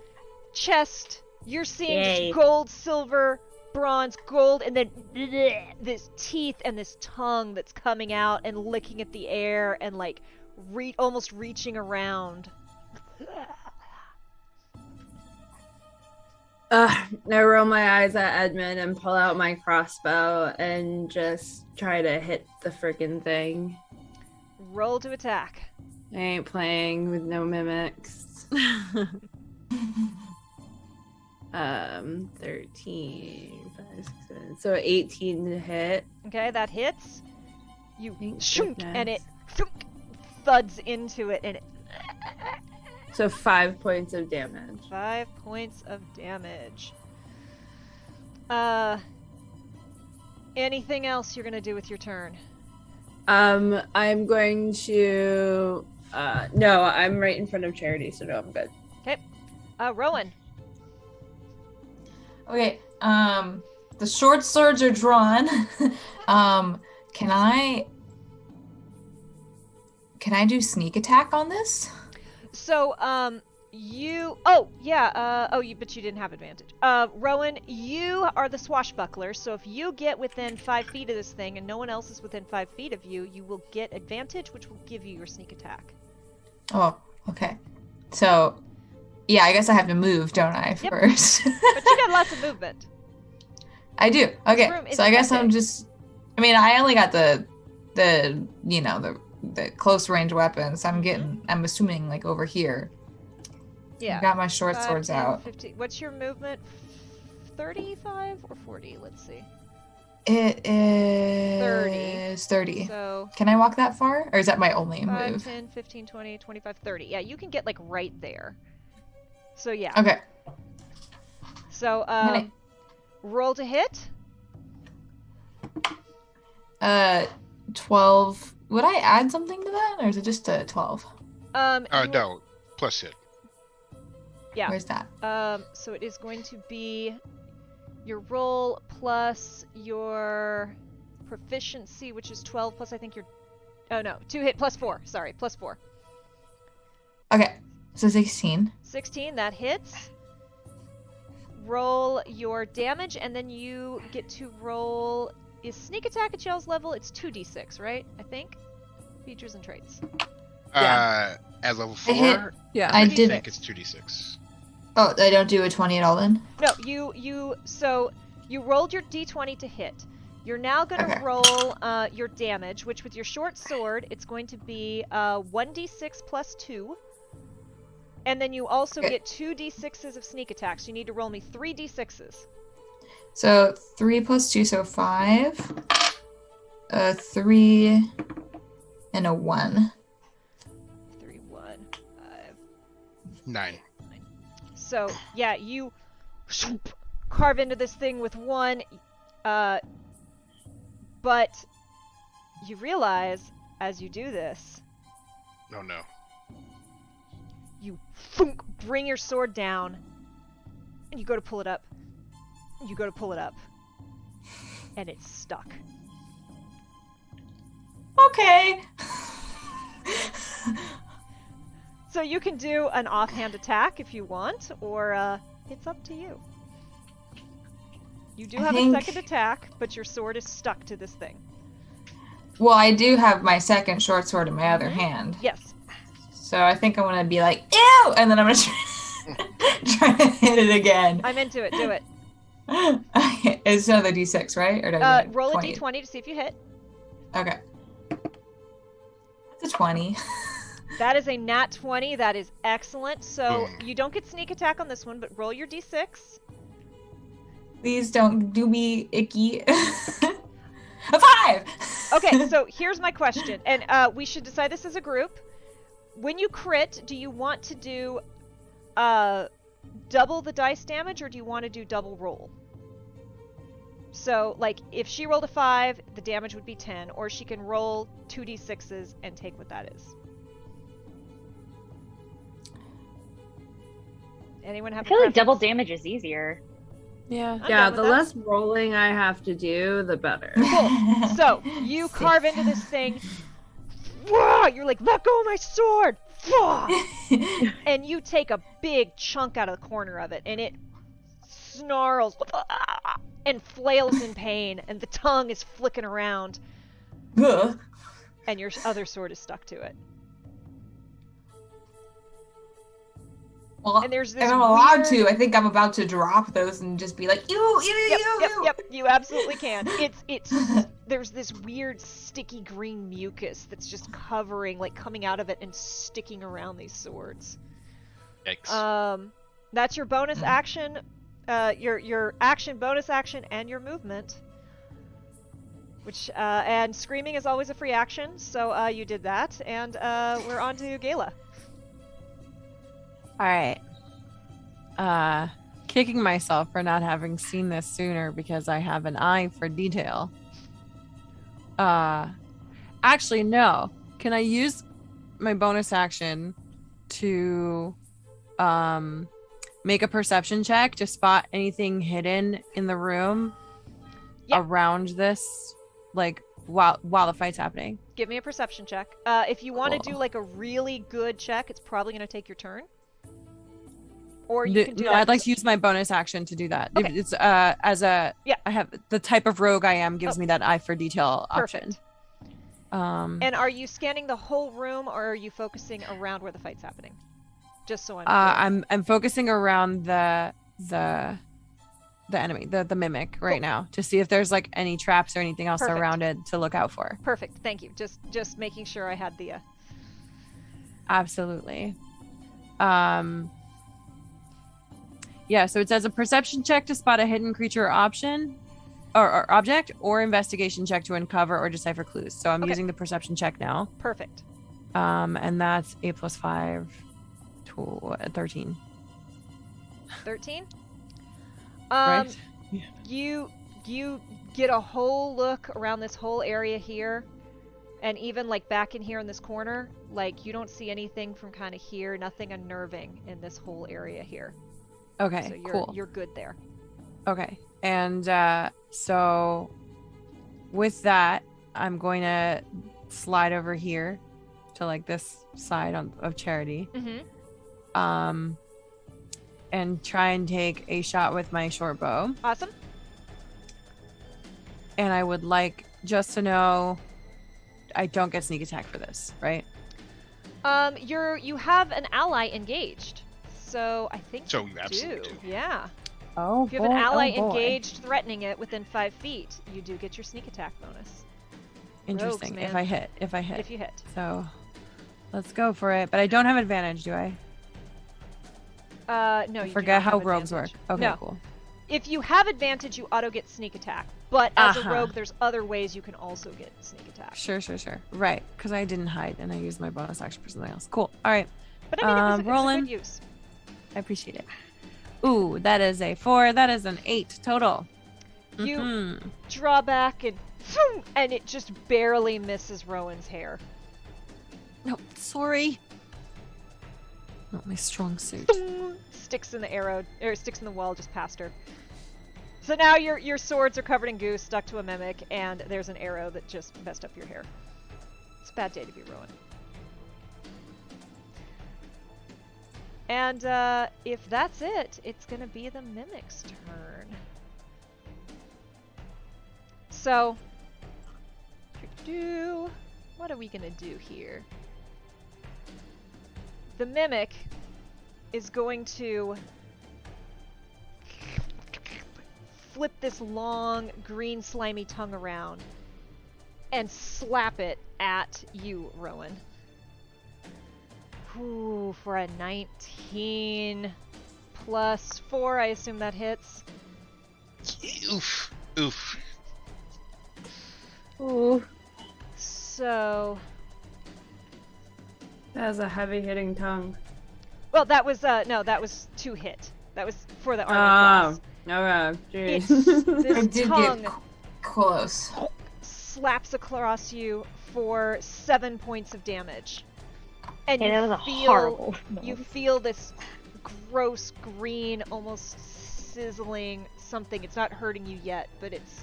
chest, you're seeing Yay. gold, silver, bronze, gold, and then this teeth and this tongue that's coming out and licking at the air and like almost reaching around. I roll my eyes at Edmund and pull out my crossbow and just try to hit the freaking thing. Roll to attack. I ain't playing with no mimics. 13, 5, 6, 7. So 18 to hit. Okay, that hits. You Thank shunk, and it goodness. thuds into it, and it So 5 points of damage. 5 points of damage. Anything else you're gonna do with your turn? I'm going to. No, I'm right in front of Charity, so no, I'm good. Rowan. Okay. The short swords are drawn. Can I do sneak attack on this? So, but you didn't have advantage. Rowan, you are the swashbuckler, so if you get within 5 feet of this thing and no one else is within 5 feet of you, you will get advantage, which will give you your sneak attack. Oh, okay. So, yeah, I guess I have to move, don't I, Yep. first? But you got lots of movement. I do. Okay. room So I isn't guess that I'm big. just. I mean, I only got the close range weapons. I'm assuming like over here. Yeah. I got my short 5, swords 10, out. 15. What's your movement? 35 or 40? Let's see. It is 30. So Can I walk that far? Or is that my only 5, move? 10, 15, 20, 25, 30. Yeah, you can get like right there. So yeah. Okay. So gonna- roll to hit. 12. Would I add something to that? Or is it just a 12? No, plus hit. Yeah. Where's that? So it is going to be your roll plus your proficiency, which is 12 plus I think your. Oh no, 2 hit plus 4. Sorry, plus 4. Okay. So 16. 16, that hits. Roll your damage, and then you get to roll. Is sneak attack at y'all's level? It's 2d6, right? I think. Features and traits. Yeah. At level I hit- 4, Yeah. I I did. think it's 2d6. Oh, I don't do a 20 at all then? No, you rolled your d20 to hit. You're now going to Okay. roll your damage, which with your short sword, it's going to be 1d6 plus 2. And then you also Okay. get 2d6s of sneak attack. So you need to roll me 3d6s. So 3 plus 2, so 5. 3 and a 1. 3, 1, 5. 9. So yeah, you carve into this thing with 1, but you realize as you do this, Oh no. you thunk, bring your sword down, and you go to pull it up. You go to pull it up, and it's stuck. Okay. So you can do an offhand attack if you want, or it's up to you. You do have a second attack, but your sword is stuck to this thing. Well, I do have my second short sword in my other hand. Yes. So I think I'm gonna be like, ew! And then I'm gonna try to hit it again. I'm into it. Do it. It's another d6, right? Or do I get Roll 20? a d20 to see if you hit. Okay. It's a 20. That is a nat 20. That is excellent. So Boom. you don't get sneak attack on this one, but roll your d6. Please don't do me icky. A 5! Okay, so here's my question, and we should decide this as a group. When you crit, do you want to do double the dice damage, or do you want to do double roll? So, like, if she rolled a 5, the damage would be 10, or she can roll 2d6s and take what that is. Anyone have I feel like preference? double damage is easier. Yeah. I'm Yeah, down with the that. less rolling I have to do, the better. Cool. So, you carve into this thing. Wah! You're like, let go of my sword! Wah! And you take a big chunk out of the corner of it, and it snarls and flails in pain, and the tongue is flicking around, Ugh. and your other sword is stuck to it. Well, And there's this if I'm allowed weird- to, I think I'm about to drop those and just be like, ew. Yep, you absolutely can. It's there's this weird sticky green mucus that's just covering, like, coming out of it and sticking around these swords. Yikes. That's your bonus action, your action, bonus action, and your movement. Which, and screaming is always a free action, so you did that, and we're on to Gala. All right. Kicking myself for not having seen this sooner because I have an eye for detail. Actually, no. Can I use my bonus action to make a perception check to spot anything hidden in the room around this, like, while the fight's happening? Give me a perception check. If you want to Cool. do, like, a really good check, it's probably going to take your turn. Or you can do No, that. I'd like to use my bonus action to do that. Okay. It's as a Yeah. I have the type of rogue I am gives me that eye for detail option. Perfect. And are you scanning the whole room, or are you focusing around where the fight's happening? Just so I'm clear. I'm focusing around the enemy, the mimic right now, to see if there's like any traps or anything else Perfect. around it to look out for. Perfect. Thank you. Just making sure I had the. Absolutely. Yeah, so it says a perception check to spot a hidden creature or option or object, or investigation check to uncover or decipher clues. So I'm Okay. using the perception check now. Perfect. And that's 8 + 5 to 13. 13. Right? You get a whole look around this whole area here, and even like back in here in this corner, like you don't see anything from kind of here, nothing unnerving in this whole area here. Okay, So cool. you're good there. Okay. And so with that, I'm going to slide over here to like this side of Charity. Mm-hmm. And try and take a shot with my short bow. Awesome. And I would like just to know I don't get sneak attack for this, right? You have an ally engaged, so I think So you absolutely do. Yeah. Oh, If you have an ally engaged threatening it within 5 feet, you do get your sneak attack bonus. Interesting. Rogues, If man. I hit. If you hit. So let's go for it. But I don't have advantage, do I? No, you do Forget not how have rogues work. advantage. Okay, No. cool. If you have advantage, you auto get sneak attack. But as a Uh-huh. rogue, there's other ways you can also get sneak attack. Sure. Right, because I didn't hide and I used my bonus action for something else. Cool. All right. But I mean, it's a rolling. good use. I appreciate it. Ooh, that is a 4. That is an 8 total. You Mhm. draw back and it just barely misses Rowan's hair. No, sorry. Not my strong suit. Sticks in the arrow, or sticks in the wall just past her. So now your swords are covered in goo, stuck to a mimic, and there's an arrow that just messed up your hair. It's a bad day to be Rowan. And if that's it, it's gonna be the mimic's turn. So, what are we gonna do here? The mimic is going to flip this long, green, slimy tongue around and slap it at you, Rowan. Ooh, for a 19 plus 4, I assume that hits. Oof. Oof. Ooh, So, that was a heavy hitting tongue. well, that was no, that was 2 hit. That was for the armor class. Okay, It's jeez. this I did tongue get close. slaps across you for 7 points of damage. And Yeah, you that was a feel horrible. you feel this gross green, almost sizzling something. It's not hurting you yet, but it's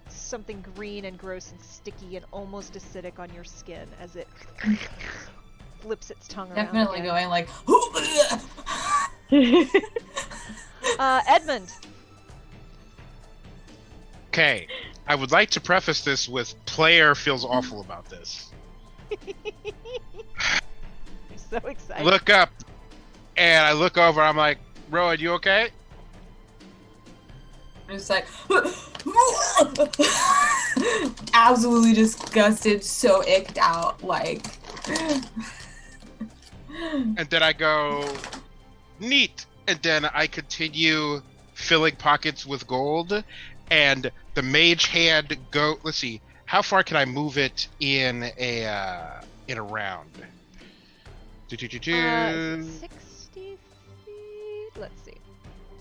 something green and gross and sticky and almost acidic on your skin as it flips its tongue around. Definitely again. going like. Edmund. Okay, I would like to preface this with player feels awful about this. I'm so excited. Look up, and I look over. I'm like, Rowan, you okay? I'm just like. Absolutely disgusted, so icked out, like. And then I go, neat. And then I continue filling pockets with gold, and the mage hand go. Let's see, how far can I move it in a round? 60 feet. Let's see.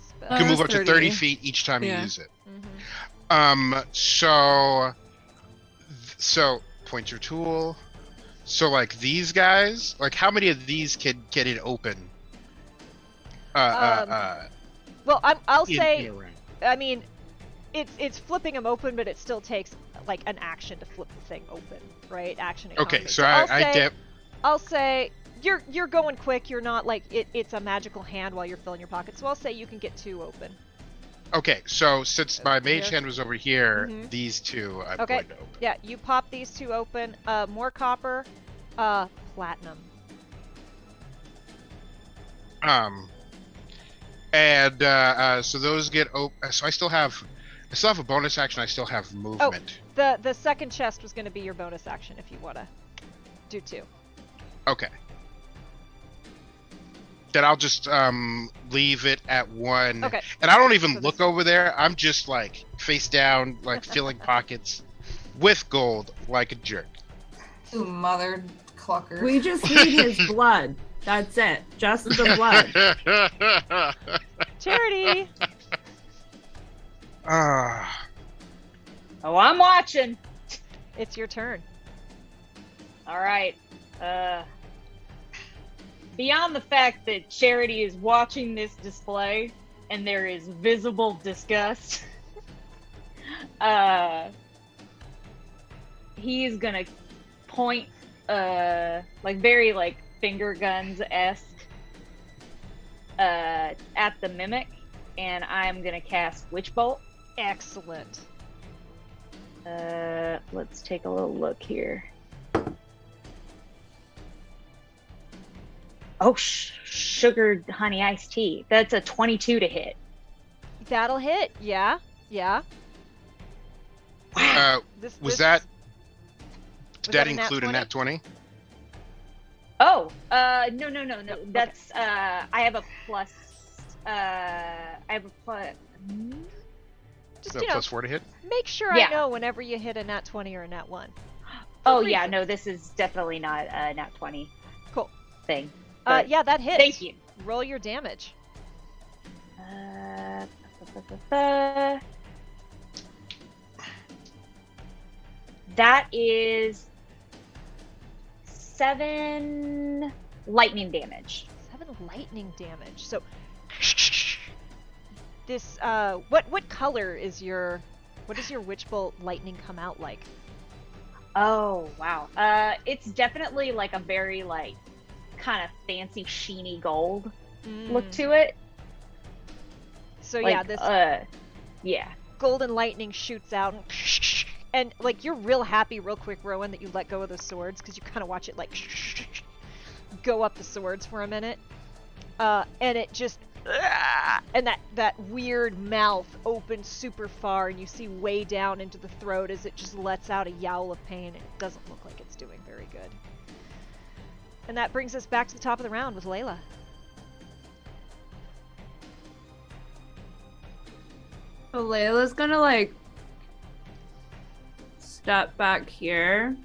Spell. You can move up to 30 30 feet each time you Yeah. use it. Mhm. So point your tool. So like these guys, like how many of these can get it open? Well, I'll In say. a round. I mean, it's flipping them open, but it still takes like an action to flip the thing open, right? Action. Okay, economy. so I'll I say, dip. I'll say you're going quick. You're not like it's a magical hand while you're filling your pocket. So I'll say you can get 2 open. Okay, so since my mage Yes. hand was over here, Mhm. these 2 I'm Okay. going to open. Yeah, you pop these 2 open. More copper, platinum. So those get open. So I still have a bonus action. I still have movement. The second chest was going to be your bonus action if you want to do 2. Okay. Then I'll just leave it at 1. Okay. And I don't even So look this- over there. I'm just like face down, like filling pockets with gold like a jerk. You mother clucker. We just need his blood. That's it. Just the blood. Charity. Ah. Oh, I'm watching. It's your turn. All right. Beyond the fact that Charity is watching this display and there is visible disgust, he is gonna point, like very like finger guns-esque, at the mimic, and I'm gonna cast Witch Bolt. Excellent. Let's take a little look here. Oh, sugar honey iced tea. That's a 22 to hit. That'll hit. Yeah. Yeah. This, Was this- that? Did that that a nat include a 20? nat 20? Oh, no. That's I have a plus. I have a plus. Just, No, you know, plus 4 to hit? make sure Yeah. I know whenever you hit a nat 20 or a nat 1. Oh For yeah, reasons. no, this is definitely not a nat 20 Cool. thing. But Yeah, that hits. thank you. Roll your damage. That is 7 lightning damage. 7 lightning damage. So this what color is your what does your witch bolt lightning come out like? Oh wow. It's definitely like a very like kind of fancy sheeny gold look to it. So Like, yeah, this yeah. golden lightning shoots out and like you're real happy real quick, Rowan, that you let go of the swords because you kind of watch it like go up the swords for a minute. And it just and that weird mouth opens super far and you see way down into the throat as it just lets out a yowl of pain and it doesn't look like it's doing very good. And that brings us back to the top of the round with Layla. So Layla's gonna like step back here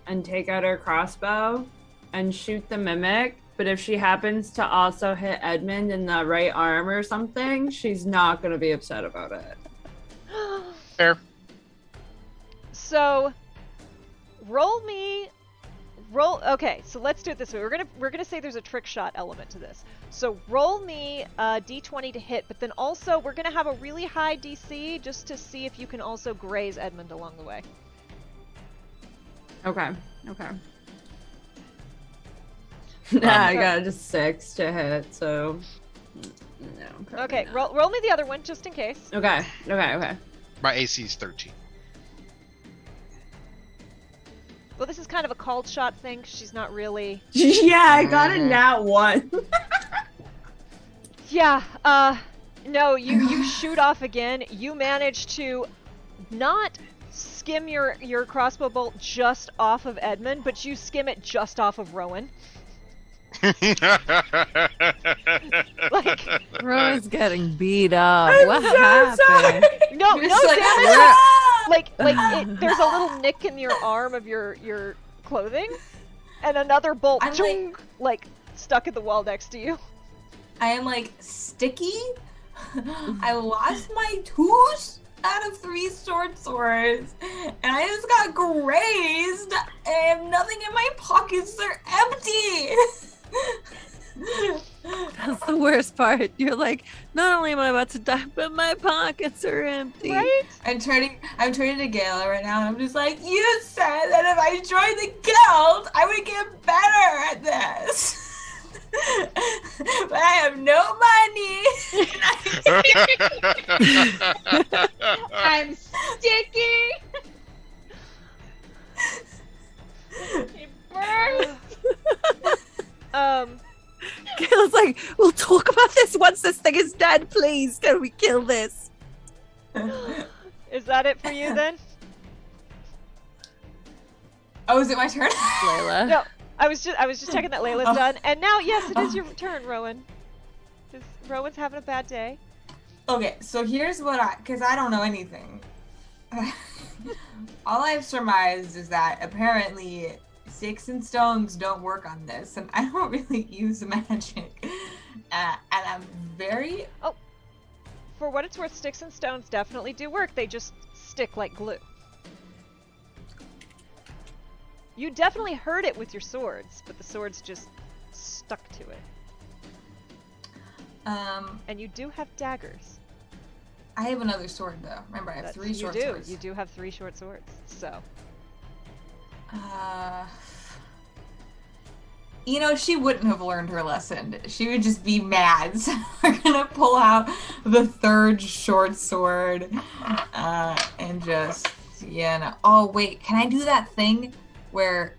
and take out her crossbow and shoot the mimic. But if she happens to also hit Edmund in the right arm or something, she's not gonna be upset about it. Fair. So okay, so let's do it this way. We're gonna say there's a trick shot element to this. So roll me a d20 to hit, but then also we're gonna have a really high DC just to see if you can also graze Edmund along the way. Okay. Nah, I got just 6 to hit, so no. Okay, roll me the other one just in case. Okay. My AC is 13. Well, this is kind of a called shot thing. She's not really. Yeah, I got a nat 1. Yeah. No, you shoot off again. You manage to not skim your crossbow bolt just off of Edmund, but you skim it just off of Rowan. Like Rowan's getting beat up. What so happened? sorry. no Just damage. There's a little nick in your arm of your clothing, and another bolt I'm like stuck at the wall next to you. I am like sticky. I lost my tooth out of 3 short swords, and I just got grazed. I have nothing in my pockets. They're empty. That's the worst part. You're like, not only am I about to die, but my pockets are empty. Right? I'm turning to Gala right now, and I'm just like, you said that if I joined the guild, I would get better at this. But I have no money. I'm sticky. It burns. Kayla's like, we'll talk about this once this thing is dead, please. Can we kill this? Is that it for you then? Oh, is it my turn? Layla. No, I was just checking that Layla's done, and now yes, it is your turn, Rowan. 'Cause Rowan's having a bad day. Okay, so here's because I don't know anything. All I've surmised is that apparently sticks and stones don't work on this, and I don't really use magic. And I'm very... Oh, for what it's worth, sticks and stones definitely do work. They just stick like glue. You definitely heard it with your swords, but the swords just stuck to it. And you do have daggers. I have another sword, though. Remember, I have 3 short swords. You do have 3 short swords, so... You know, she wouldn't have learned her lesson. She would just be mad. So we're gonna pull out the 3rd short sword, and just, Oh, wait, can I do that thing where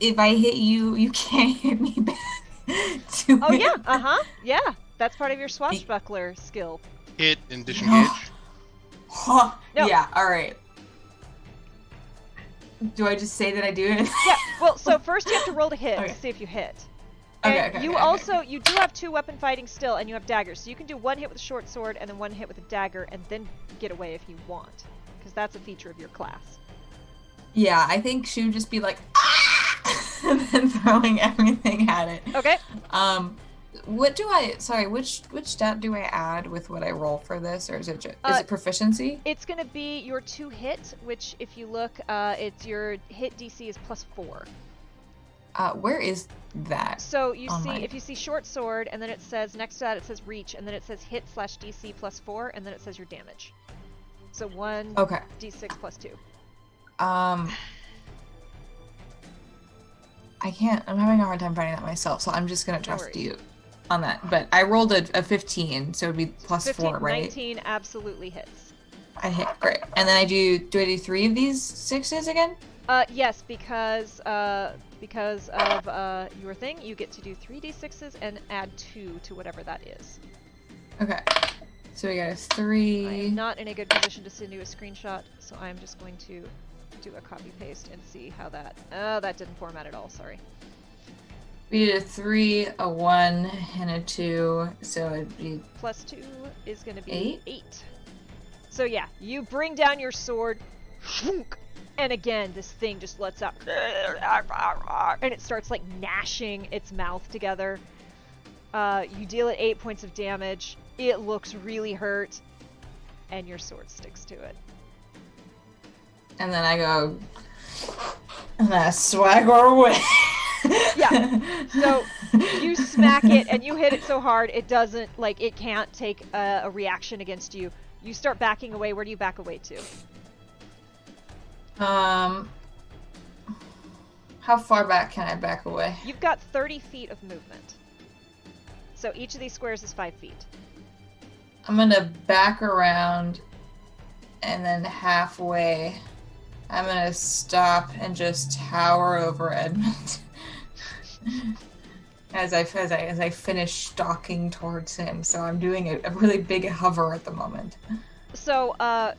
if I hit you, you can't hit me back? Oh, yeah, yeah. That's part of your swashbuckler skill. Hit and disengage. No. Yeah, alright. Do I just say that I do it? Yeah, well, so first you have to roll to hit to see if you hit. And you do have 2 weapon fighting still, and you have daggers. So you can do 1 hit with a short sword and then 1 hit with a dagger, and then get away if you want. Because that's a feature of your class. Yeah, I think she would just be like, ah! And then throwing everything at it. Okay. Which stat do I add with what I roll for this, or is it is it proficiency? It's gonna be your 2 hit, which if you look, it's your hit DC is +4. Where is that? So you on see, my- if you see short sword, and then it says, next to that it says reach, and then it says hit/DC +4, and then it says your damage. So 1 Okay. d6 +2. I can't. I'm having a hard time finding that myself, so I'm just gonna No trust worries. you on that. But I rolled a 15, so it'd be plus 15, 4, right? 19 absolutely hits. I hit. Great. And then do I do 3 of these 6s again? Yes, because of your thing, you get to do 3d6s and add 2 to whatever that is. Okay. So we got a I 3. am not in a good position to send you a screenshot, so I'm just going to do a copy paste and see how that. Oh, that didn't format at all. Sorry. We did a 3, a 1, and a 2, so it'd be +2 is going to be 8? 8. So yeah, you bring down your sword, and again, this thing just lets out, and it starts like gnashing its mouth together. You deal it 8 points of damage. It looks really hurt, and your sword sticks to it. And then I go, and I swagger away. Yeah. So you smack it, and you hit it so hard it doesn't, like, it can't take a reaction against you. You start backing away. Where do you back away to? How far back can I back away? You've got 30 feet of movement. So each of these squares is 5 feet. I'm gonna back around, and then halfway, I'm gonna stop and just tower over Edmund as I finish stalking towards him. So I'm doing a really big hover at the moment. So, a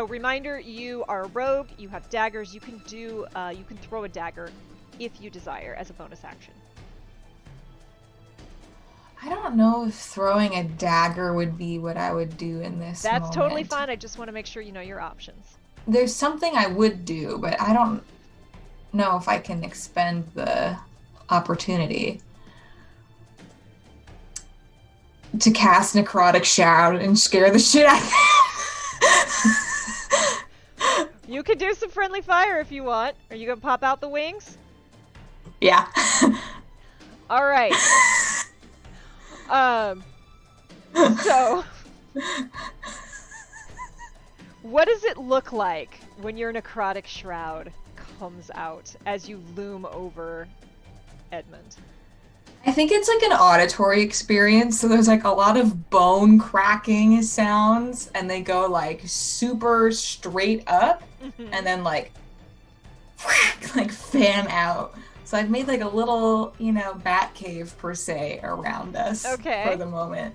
reminder: you are a rogue. You have daggers. You can throw a dagger if you desire as a bonus action. I don't know if throwing a dagger would be what I would do in this That's moment. totally fine. I just want to make sure you know your options. There's something I would do, but I don't know if I can expend the opportunity to cast Necrotic Shout and scare the shit out of them. You can do some friendly fire if you want. Are you gonna pop out the wings? Yeah. All right. So, what does it look like when your necrotic shroud comes out as you loom over Edmund? I think it's like an auditory experience, so there's like a lot of bone cracking sounds, and they go like super straight up, and then like fan out. So I've made like a little, bat cave per se around us for the moment.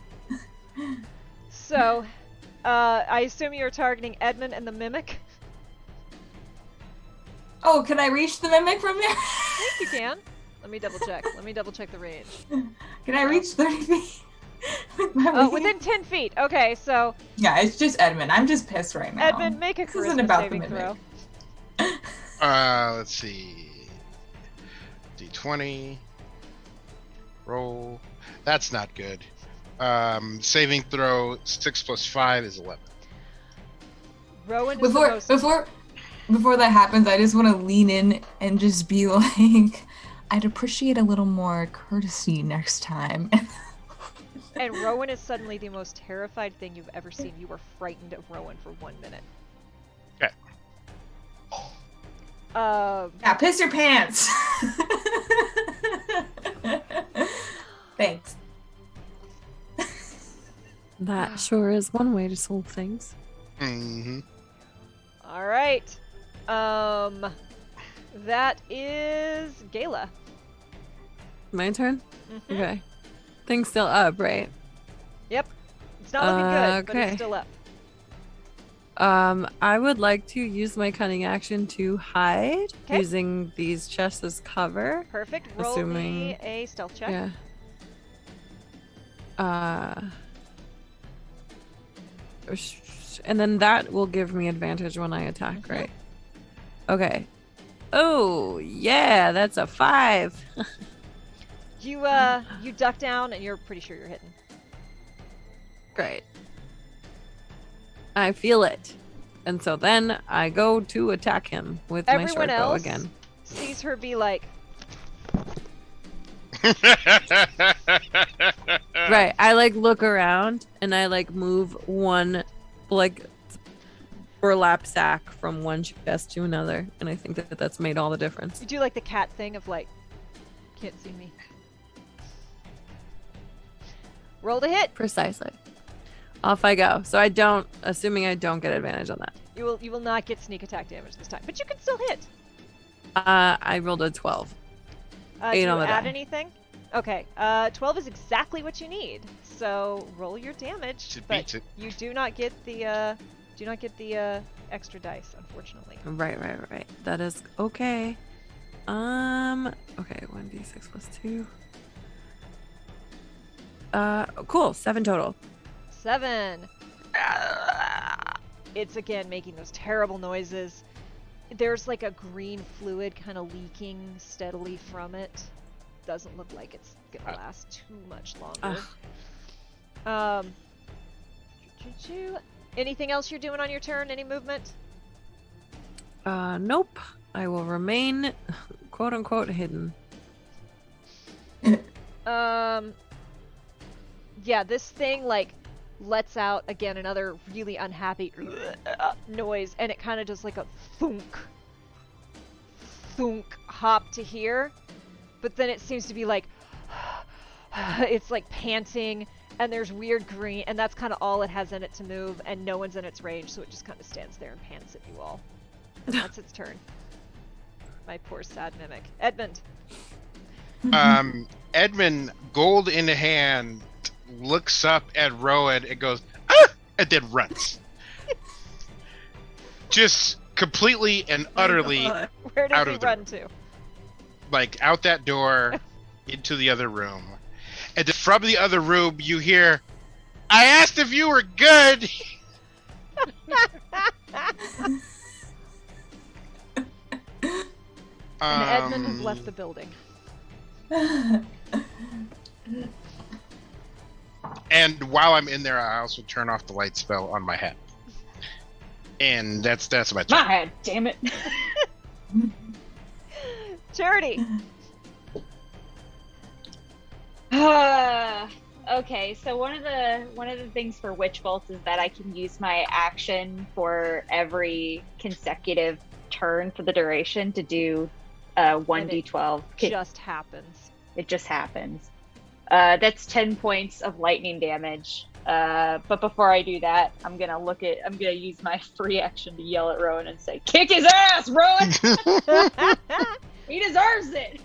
So, I assume you're targeting Edmund and the Mimic? Oh, can I reach the Mimic from there? I think you can. Let me double check. The range. Can I reach 30 feet? Within 10 feet. Okay, so... Yeah, it's just Edmund. I'm just pissed right now. Edmund, make a This isn't charisma about saving the throw. Mimic. Let's see. D20. Roll. That's not good. Saving throw 6 + 5 is 11. Rowan is the most... Before that happens, I just want to lean in and just be like, I'd appreciate a little more courtesy next time. And Rowan is suddenly the most terrified thing you've ever seen. You were frightened of Rowan for 1 minute. Okay. Yeah, piss your pants. Thanks. That sure is one way to solve things. Mm-hmm. All right. That is Gala. My turn? Mhm. Okay. Thing's still up, right? Yep. It's not looking good, but okay. it's still up. I would like to use my cunning action to hide, 'Kay. using these chests as cover. Perfect. Roll me a stealth check. Yeah. And then that will give me advantage when I attack, Mhm. right? Okay. Oh, yeah, that's a 5. You duck down and you're pretty sure you're hitting. Great. I feel it. And so then I go to attack him with my Everyone short bow else again. sees her be like, Right. I like look around and I like move one like burlap sack from one chest to another, and I think that that's made all the difference. You do like the cat thing of like, can't see me. Roll to hit. Precisely. Off I go. So assuming I don't get advantage on that. You will not get sneak attack damage this time, but you can still hit. I rolled a 12. Do 8 you on the add die. anything? Okay. 12 is exactly what you need. So roll your damage. It But beats it. you do not get the extra dice, unfortunately. Right. That is okay. Okay, 1d6 plus 2. Cool. 7 total. 7. It's again making those terrible noises. There's like a green fluid kind of leaking steadily from it. Doesn't look like it's gonna last too much longer. Anything else you're doing on your turn? Any movement? Nope. I will remain quote unquote hidden. Yeah, this thing like lets out again another really unhappy noise, and it kind of does like a thunk hop to here, but then it seems to be like it's like panting, and there's weird green, and that's kind of all it has in it to move, and no one's in its range, so it just kind of stands there and pants at you all. And that's its turn. My poor sad mimic. Edmund. Edmund, gold in hand, looks up at Rowan and goes, ah! And then runs. Just completely and utterly Where does out he of the run to? like out that door into the other room. And then from the other room you hear, I asked if you were good. And Edmund has left the building. And while I'm in there, I also turn off the light spell on my head. And that's my turn. My head, damn it. Charity. Okay, so one of the things for witch bolts is that I can use my action for every consecutive turn for the duration to do 1d12. Just happens. It just happens. That's 10 points of lightning damage. But before I do that, I'm gonna use my free action to yell at Rowan and say, "Kick his ass, Rowan! He deserves it!"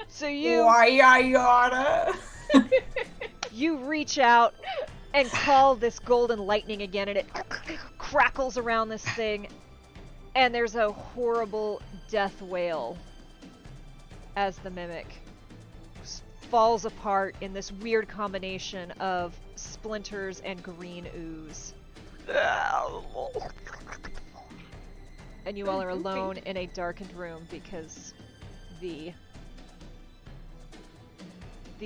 So you Why I oughta? you reach out and call this golden lightning again, and it crackles around this thing, and there's a horrible death wail as the mimic falls apart in this weird combination of splinters and green ooze. And you all are alone in a darkened room because the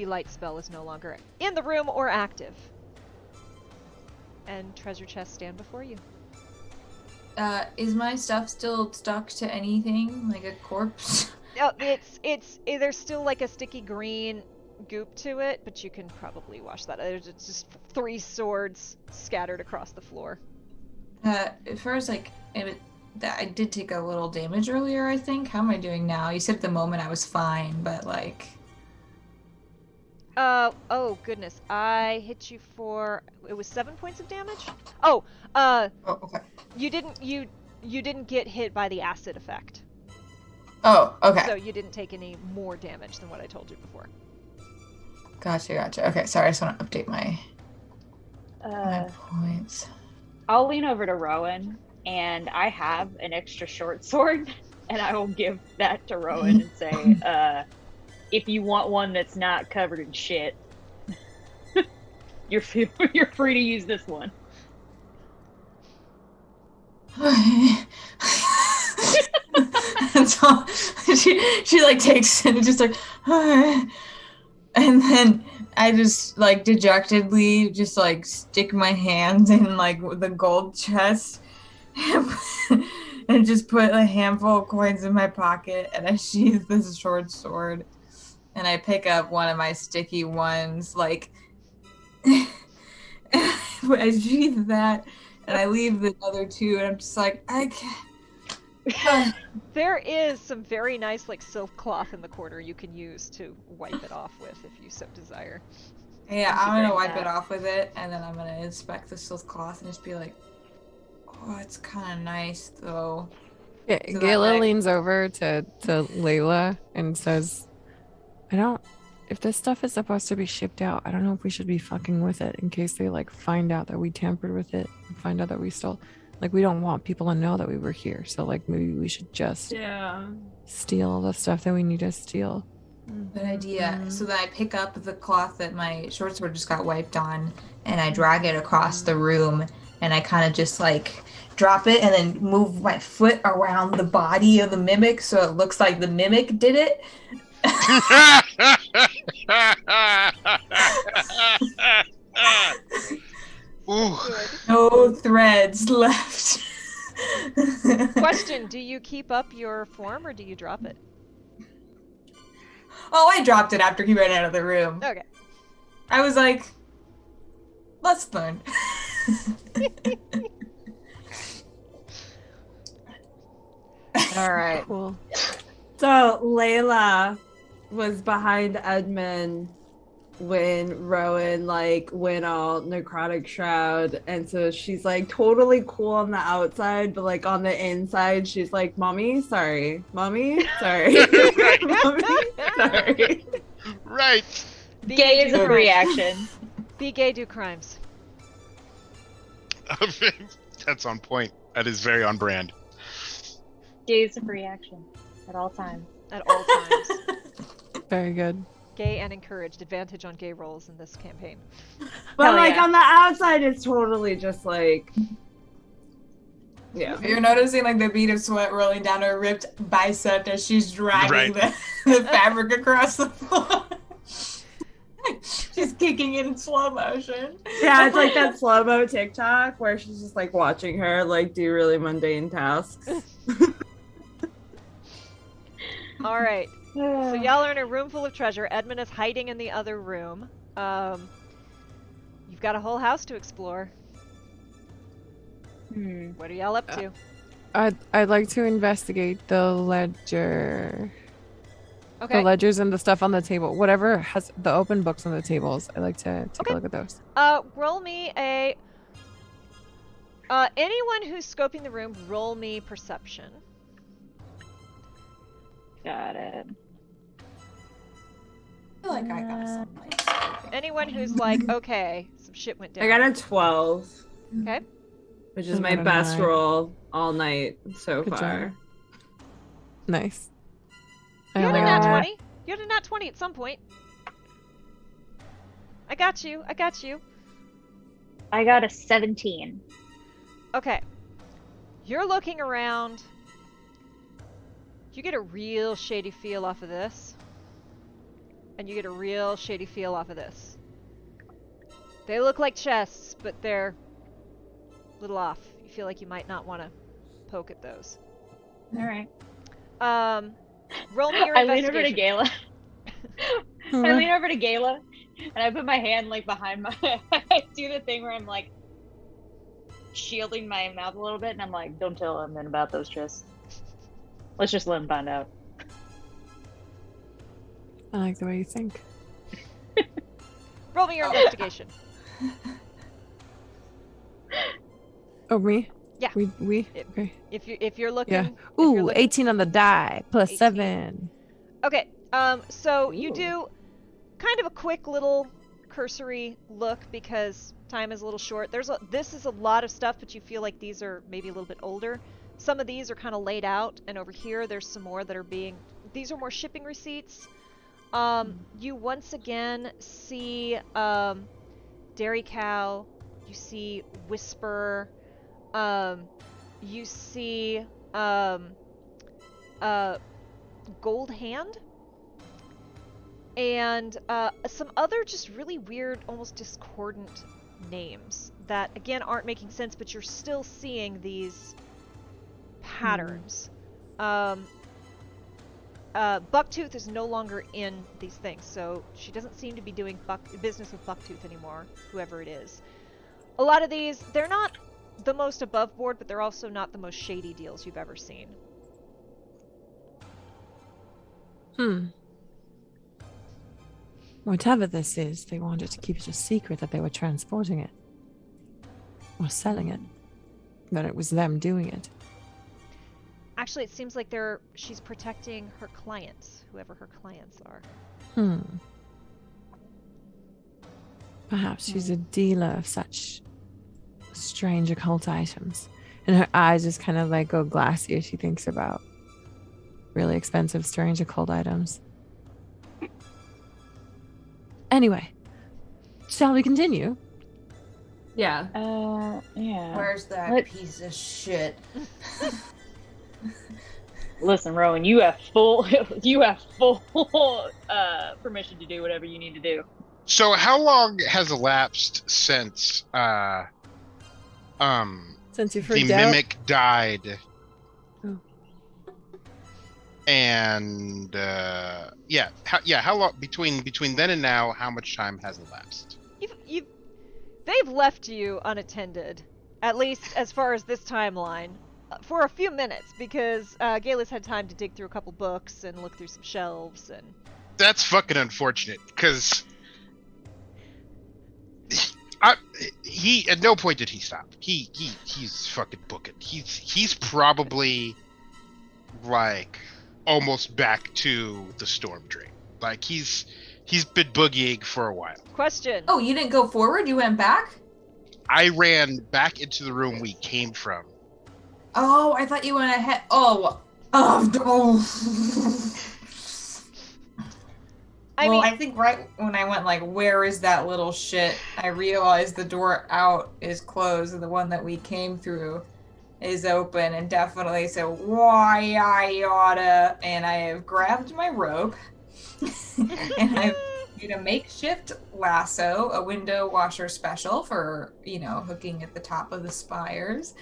light spell is no longer in the room or active. And treasure chests stand before you. Is my stuff still stuck to anything, like a corpse? Oh, there's still like a sticky green goop to it, but you can probably wash that. There's just 3 swords scattered across the floor. As far as like, I did take a little damage earlier, I think. How am I doing now? You said at the moment I was fine, but like... Oh goodness, I hit you for, it was 7 points of damage? Oh, okay. You didn't get hit by the acid effect. Oh, okay. So you didn't take any more damage than what I told you before. Gotcha. Okay, sorry, I just want to update my points. I'll lean over to Rowan, and I have an extra short sword, and I will give that to Rowan and say, if you want one that's not covered in shit, you're free to use this one. And so she like takes it and just like, and then I just like dejectedly just like stick my hands in like the gold chest and just put a handful of coins in my pocket, and I sheath this short sword and I pick up one of my sticky ones, like, I sheath that, and I leave the other two, and I'm just like, I can't. There is some very nice like silk cloth in the corner you can use to wipe it off with if you so desire. Yeah, Thank you I'm gonna for wipe that. it off with it, and then I'm gonna inspect the silk cloth and just be like, oh, it's kind of nice though. Yeah, So that, Gayla like- leans over to Layla and says, if this stuff is supposed to be shipped out, I don't know if we should be fucking with it in case they like find out that we tampered with it and find out that we stole. Like, we don't want people to know that we were here. So like maybe we should just steal the stuff that we need to steal. Good idea. So then I pick up the cloth that my short sword just got wiped on, and I drag it across the room, and I kind of just like drop it and then move my foot around the body of the mimic so it looks like the mimic did it. Ooh. No threads left. Question, do you keep up your form or do you drop it? Oh, I dropped it after he ran out of the room. Okay. I was like, let's learn. All right. Cool. So Layla was behind Edmund when Rowan like went all necrotic shroud, and so she's like totally cool on the outside, but like on the inside she's like, mommy sorry, mommy sorry. Mommy sorry. Right. Be Gay is do a crimes. reaction. Be gay, do crimes. That's on point. That is very on brand. Gay is a reaction at all times. At all times. Very good. Gay and encouraged. Advantage on gay rolls in this campaign. But Hell like yeah. on the outside it's totally just like, yeah. You're noticing like the bead of sweat rolling down her ripped bicep as she's dragging the fabric across the floor. She's kicking it in slow motion. Yeah, it's like that slow-mo TikTok where she's just like watching her like do really mundane tasks. All right. So y'all are in a room full of treasure. Edmund is hiding in the other room. You've got a whole house to explore. What are y'all up to? I'd like to investigate the ledger. Okay. The ledgers and the stuff on the table. Whatever has the open books on the tables. I like to take a look at those. Roll me a. Anyone who's scoping the room, roll me perception. Got it. I feel like I got something. Anyone who's like, okay, some shit went down. I got a 12. Okay. Which is I my got a best 9. roll all night so Good far. job. Nice. You had a only nat got- 20. You had a nat 20 at some point. I got you. I got you. I got a 17. Okay. You're looking around. You get a real shady feel off of this. And you get a real shady feel off of this. They look like chests, but they're a little off. You feel like you might not want to poke at those. All right. Roll me your I lean over to investigation. Gayla. I lean over to Gayla, and I put my hand like behind my. I do the thing where I'm like shielding my mouth a little bit, and I'm like, "Don't tell him about those chests. Let's just let him find out." I like the way you think. Roll me your investigation. Oh, me? Yeah. We? It- Okay. If you're looking. Yeah. if you're Ooh, looking- 18 on the die. Plus 18. 7. Okay, so you Ooh. do kind of a quick little cursory look because time is a little short. This is a lot of stuff, but you feel like these are maybe a little bit older. Some of these are kind of laid out, and over here there's some more that are being. These are more shipping receipts. You once again see Dairy Cow. You see Whisper. You see Gold Hand, and some other just really weird, almost discordant names that again aren't making sense, but you're still seeing these patterns. Bucktooth is no longer in these things, so she doesn't seem to be doing business with Bucktooth anymore, whoever it is. A lot of these, they're not the most above board, but they're also not the most shady deals you've ever seen. Whatever this is, they wanted to keep it a secret that they were transporting it. Or selling it. That it was them doing it. Actually, it seems like she's protecting her clients, whoever her clients are. Perhaps she's a dealer of such strange occult items. And her eyes just kind of like go glassy as she thinks about really expensive, strange occult items. Anyway, shall we continue? Yeah. Yeah. Where's that What? piece of shit? Listen, Rowan, you have full permission to do whatever you need to do. So how long has elapsed since Since you the freaked out. mimic died? Oh. And how long between then and now? How much time has elapsed? They've left you unattended, at least as far as this timeline, for a few minutes, because Gayla's had time to dig through a couple books and look through some shelves, and... That's fucking unfortunate, because he at no point did he stop. He's fucking booking. He's probably like almost back to the storm drain. Like he's been boogieing for a while. Question. Oh, you didn't go forward? You went back? I ran back into the room we came from. Oh, I thought you went ahead. Oh. I think right when I went like, where is that little shit? I realized the door out is closed and the one that we came through is open, and definitely said, why I oughta, and I have grabbed my rope and I've made a makeshift lasso, a window washer special for, hooking at the top of the spires,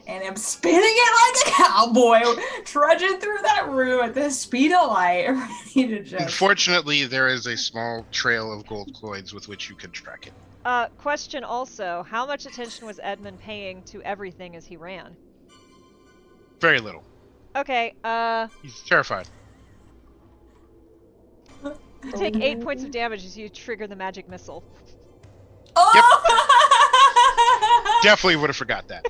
and I'm spinning it like a cowboy, trudging through that room at the speed of light, ready to just... Unfortunately, there is a small trail of gold coins with which you can track it. Question also, how much attention was Edmund paying to everything as he ran? Very little. Okay, He's terrified. you take 8 points of damage as you trigger the magic missile. Oh! Definitely would have forgot that.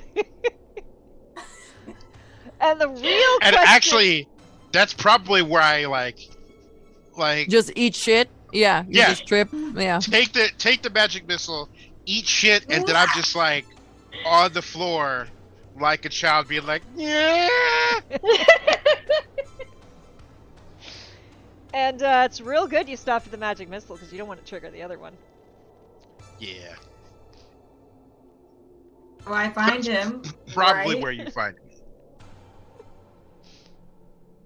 And the real And question... actually, that's probably where I like Just eat shit? Yeah. You Yeah. just trip? Yeah. take the magic missile, eat shit, and then I'm just like on the floor like a child being like, yeah. And it's real good you stopped at the magic missile because you don't want to trigger the other one. Yeah. Oh, I find him. Probably right? where you find him.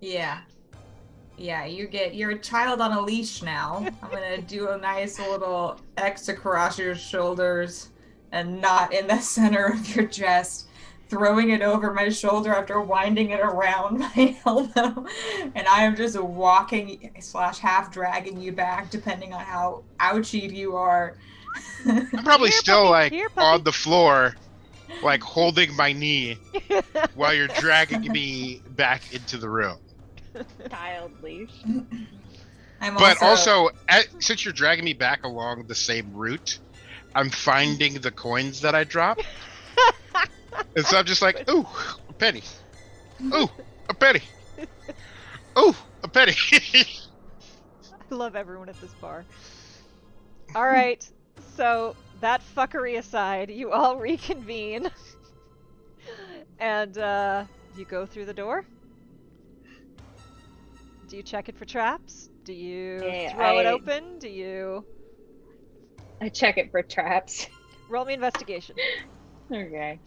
Yeah. Yeah, you're a child on a leash now. I'm gonna do a nice little X across your shoulders and not in the center of your chest, throwing it over my shoulder after winding it around my elbow. And I am just walking / half dragging you back, depending on how ouchied you are. I'm probably Here, still puppy, like here, puppy. on the floor, like holding my knee while you're dragging me back into the room. Child leash. But also, since you're dragging me back along the same route, I'm finding the coins that I dropped. And so I'm just like, ooh, a penny. Ooh, a penny. Ooh, a penny. I love everyone at this bar. Alright, so that fuckery aside, you all reconvene. And you go through the door? Do you check it for traps? Do you throw it open? Do you... I check it for traps. Roll me investigation. Okay.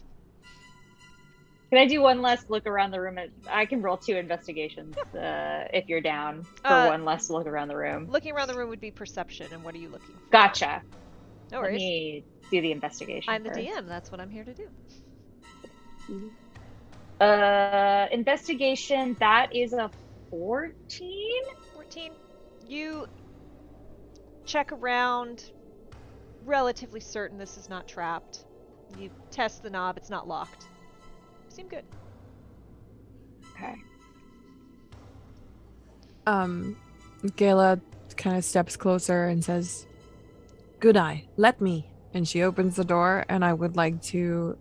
Can I do one last look around the room? I can roll 2 investigations if you're down for one last look around the room. Looking around the room would be perception, and what are you looking for? Gotcha. No Let worries. me do the investigation. I'm the first. DM, that's what I'm here to do. Investigation, that is a 14? 14. You check around, relatively certain this is not trapped. You test the knob, it's not locked. Seem good. Okay. Gayla kind of steps closer and says, "Good eye, let me." And she opens the door, and I would like to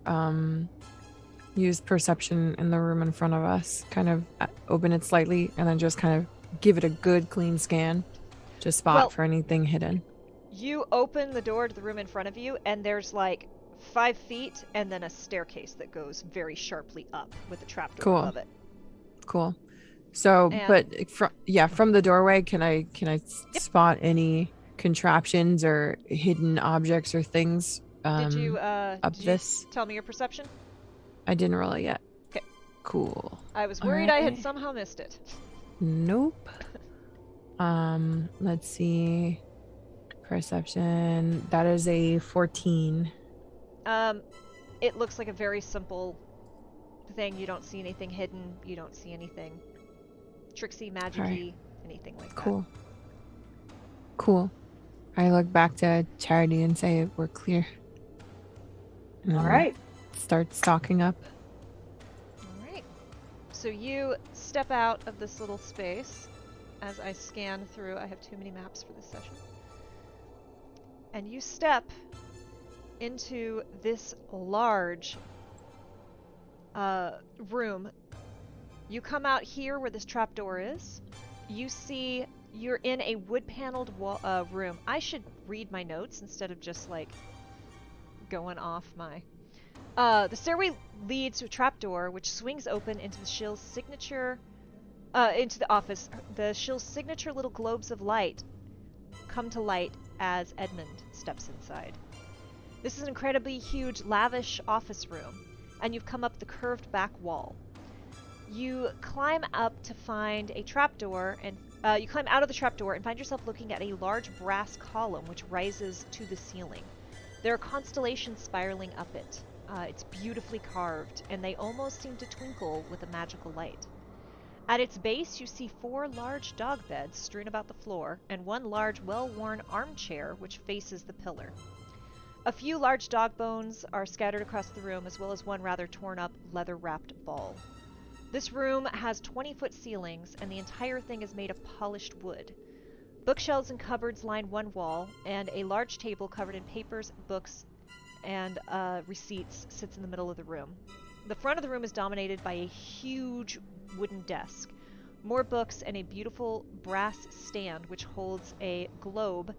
use perception in the room in front of us. Kind of open it slightly, and then just kind of give it a good clean scan to spot for anything hidden. You open the door to the room in front of you, and there's like 5 feet and then a staircase that goes very sharply up with a trapdoor above it. Cool. So, but from the doorway, can I spot any contraptions or hidden objects or things? Did you this? Tell me your perception? I didn't roll it yet. Okay. Cool. I was worried I had somehow missed it. Nope. Let's see. Perception. That is a 14. It looks like a very simple thing. You don't see anything hidden. You don't see anything tricksy, magic-y, anything like that. Cool. I look back to Charity and say we're clear. And All right. Start stalking up. All right. So you step out of this little space as I scan through. I have too many maps for this session. And you step into this large room. You come out here where this trapdoor is. You see you're in a wood-paneled room. I should read my notes instead of just like going off my... the stairway leads to a trapdoor which swings open into the shill's signature... into the office. The shill's signature little globes of light come to light as Edmund steps inside. This is an incredibly huge, lavish office room, and you've come up the curved back wall. You climb up to find a trapdoor, and you climb out of the trapdoor and find yourself looking at a large brass column which rises to the ceiling. There are constellations spiraling up it. It's beautifully carved, and they almost seem to twinkle with a magical light. At its base, you see 4 large dog beds strewn about the floor, and 1 large, well-worn armchair which faces the pillar. A few large dog bones are scattered across the room, as well as 1 rather torn-up, leather-wrapped ball. This room has 20-foot ceilings, and the entire thing is made of polished wood. Bookshelves and cupboards line one wall, and a large table covered in papers, books, and receipts sits in the middle of the room. The front of the room is dominated by a huge wooden desk, more books, and a beautiful brass stand which holds a globe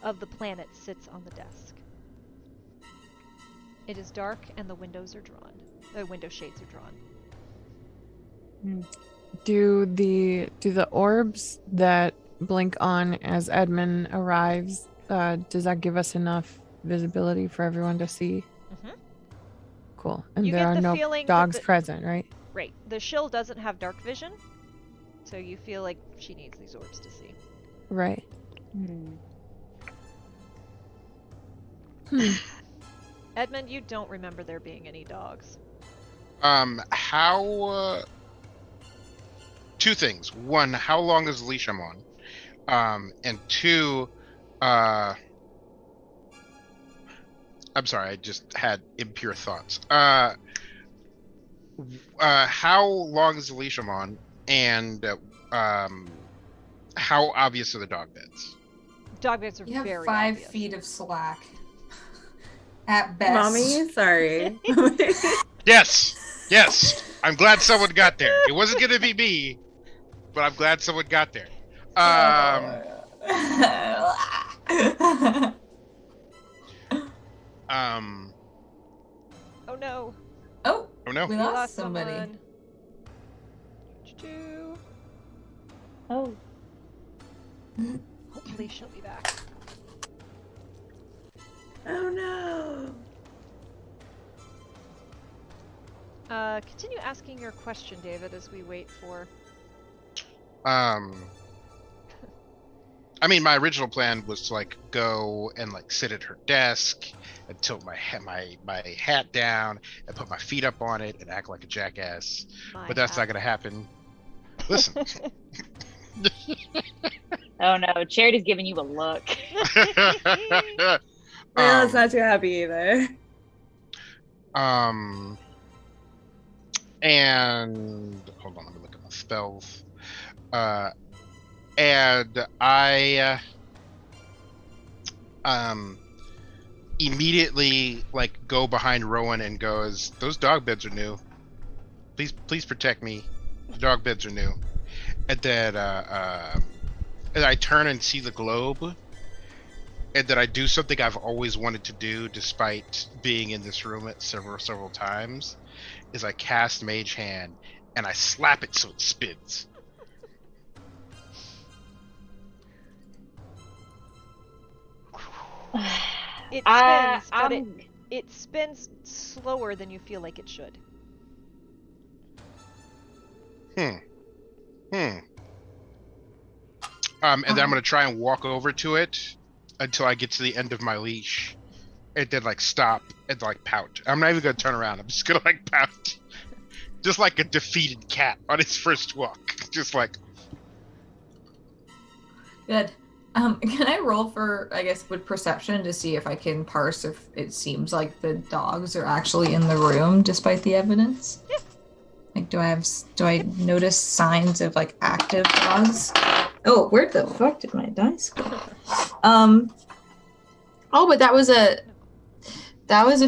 of the planet sits on the desk. It is dark, and the windows are drawn. The window shades are drawn. Do the orbs that blink on as Edmund arrives, does that give us enough visibility for everyone to see? Mm-hmm. Cool. And You there get are the no feeling dogs that present, right? Right. The shill doesn't have dark vision, so you feel like she needs these orbs to see. Right. Edmund, you don't remember there being any dogs. How... 2 things. 1, how long is the leash I'm on? And 2, I'm sorry, I just had impure thoughts. How long is the leash I'm on? And how obvious are the dog beds? Dog beds are You have very 5 obvious. feet of slack. At best. Mommy, sorry. Yes. I'm glad someone got there. It wasn't gonna be me, but I'm glad someone got there. Oh no. Oh, Oh no. we lost somebody. Someone. Choo-choo. Oh, Hopefully she'll be back. Oh no. Continue asking your question, David, as we wait for... I mean, my original plan was to like go and like sit at her desk and tilt my hat down and put my feet up on it and act like a jackass. But that's not gonna happen. Listen. Oh no, Charity's giving you a look. Rayla's not too happy either. And hold on, let me look at my spells. And I immediately like go behind Rowan and goes, "Those dog beds are new. Please protect me. The dog beds are new." And then and I turn and see the globe, and then I do something I've always wanted to do, despite being in this room at several times, is I cast Mage Hand and I slap it so it spins. It spins, but it spins slower than you feel like it should. And then I'm gonna try and walk over to it until I get to the end of my leash, and then like stop and like pout. I'm not even gonna turn around. I'm just gonna like pout, just like a defeated cat on its first walk. Just like. Good. Can I roll for, I guess, with perception to see if I can parse if it seems like the dogs are actually in the room despite the evidence? Yeah. Like, do I notice signs of like active dogs? Oh, where the fuck did my dice go? Oh, but that was a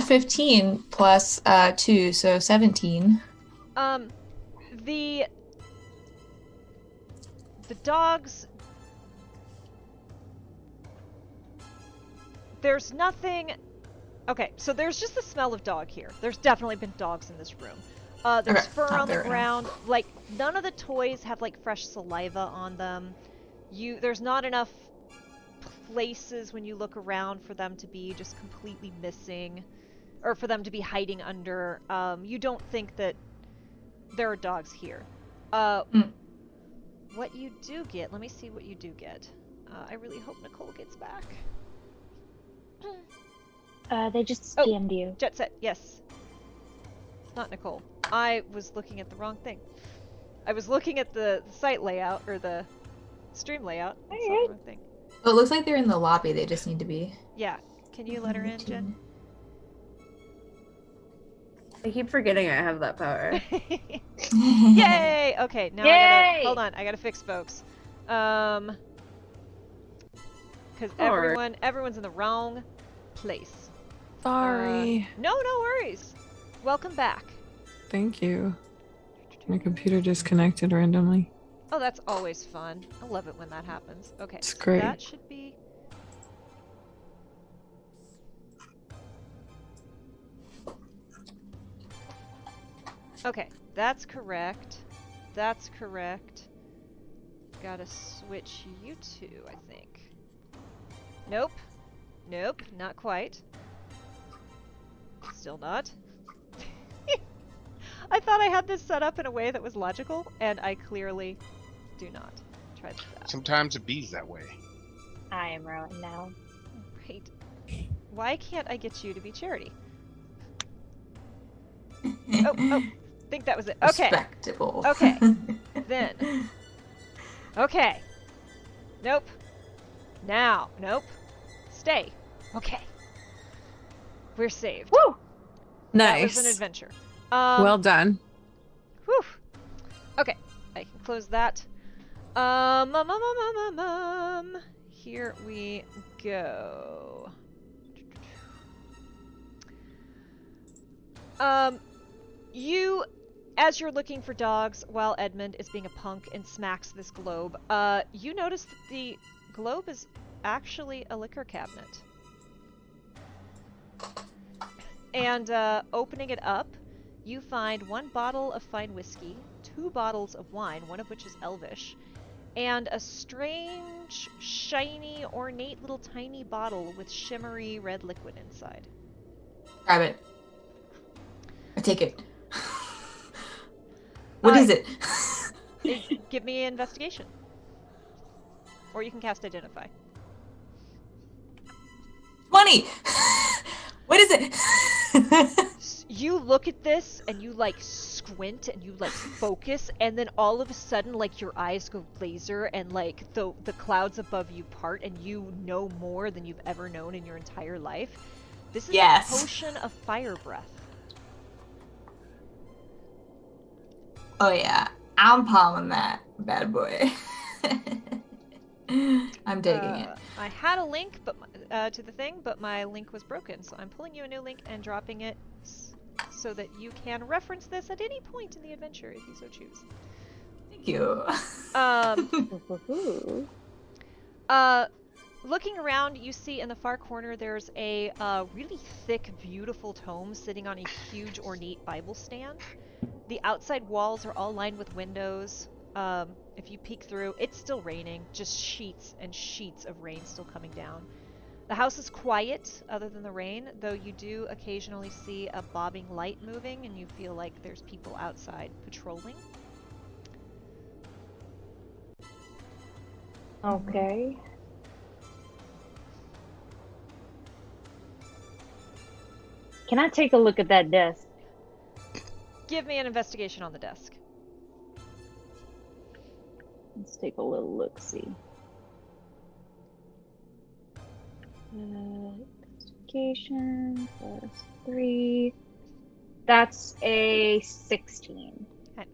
15 plus 2, so 17. The dogs. There's nothing. Okay, so there's just the smell of dog here. There's definitely been dogs in this room. There's Okay, fur not on the there now. ground. Like, none of the toys have like fresh saliva on them. There's not enough places when you look around for them to be just completely missing, or for them to be hiding under. You don't think that there are dogs here. What you do get? Let me see what you do get. I really hope Nicole gets back. They just Oh. DM'd you. Jet Set, yes. Not Nicole. I was looking at the wrong thing. I was looking at the site layout, or the stream layout. and saw the wrong thing. Oh, it looks like they're in the lobby. They just need to be. Yeah. Can you let her in, Jen? I keep forgetting I have that power. Yay! Okay, now I Yay! gotta... Hold on, I gotta fix folks. Because Alright. everyone's in the wrong place. Sorry. No worries. Welcome back. Thank you. My computer disconnected randomly. Oh, that's always fun. I love it when that happens. Okay, It's so great. that should be... Okay, that's correct. That's correct. Gotta switch you two, I think. Nope. Nope, not quite. Still not. I thought I had this set up in a way that was logical, and I clearly do not. Try that. Sometimes it bees that way. I am Rowan now. Right. Why can't I get you to be Charity? Oh, think that was it. Okay. Respectable. Okay. Then. Okay. Nope. Now. Nope. Stay. Okay. We're saved. Woo! That was Nice. an adventure. Well done. Whew. Okay, I can close that. Here we go. You, as you're looking for dogs, while Edmund is being a punk and smacks this globe, you notice that the globe is actually a liquor cabinet. And opening it up, you find 1 bottle of fine whiskey, 2 bottles of wine, one of which is elvish, and a strange, shiny, ornate little tiny bottle with shimmery red liquid inside. Grab it. I take it. What is it? Give me an investigation. Or you can cast Identify. 20! What is it? You look at this and you like squint and you like focus, and then all of a sudden like your eyes go laser and like the clouds above you part and you know more than you've ever known in your entire life. This is a potion of fire breath. Oh yeah, I'm palming that bad boy. I'm digging it. I had a link to the thing, but my link was broken, so I'm pulling you a new link and dropping it so that you can reference this at any point in the adventure if you so choose. Thank you. Looking around, you see in the far corner there's a really thick, beautiful tome sitting on a huge, ornate Bible stand. The outside walls are all lined with windows. If you peek through, it's still raining, just sheets and sheets of rain still coming down. The house is quiet, other than the rain, though you do occasionally see a bobbing light moving, and you feel like there's people outside patrolling. Okay. Can I take a look at that desk? Give me an investigation on the desk. Let's take a little look-see. Investigation +3. That's a 16. Okay.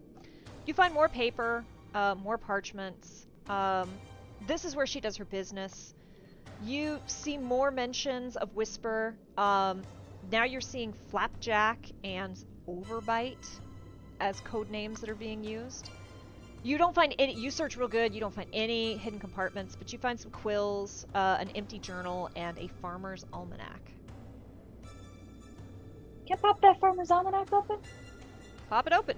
You find more paper, more parchments. This is where she does her business. You see more mentions of Whisper. Now you're seeing Flapjack and Overbite as code names that are being used. You don't find any, you search real good, you don't find any hidden compartments, but you find some quills, an empty journal, and a farmer's almanac. Can I pop that farmer's almanac open? Pop it open.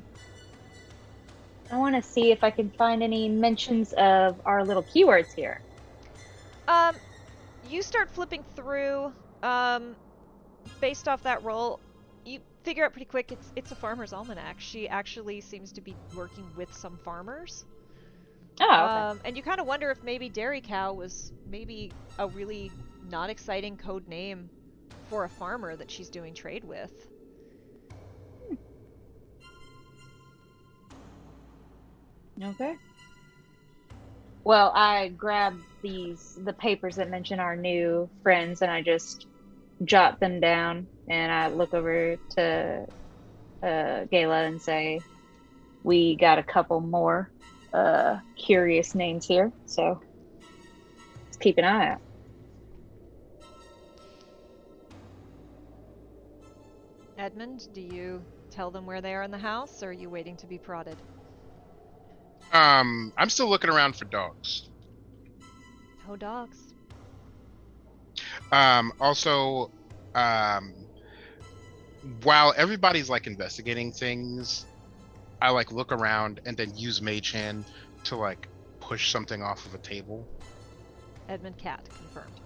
I want to see if I can find any mentions of our little keywords here. You start flipping through, based off that roll, you figure out pretty quick it's a farmer's almanac. She actually seems to be working with some farmers. Oh, okay. And you kind of wonder if maybe Dairy Cow was maybe a really not exciting code name for a farmer that she's doing trade with. Okay. Well, I grab the papers that mention our new friends, and I just jot them down, and I look over to Gala and say, we got a couple more curious names here, so let's keep an eye out. Edmund, do you tell them where they are in the house, or are you waiting to be prodded? I'm still looking around for dogs. No dogs. Also, while everybody's like investigating things, I like look around and then use Mage Hand to like push something off of a table. Edmund Cat, confirmed.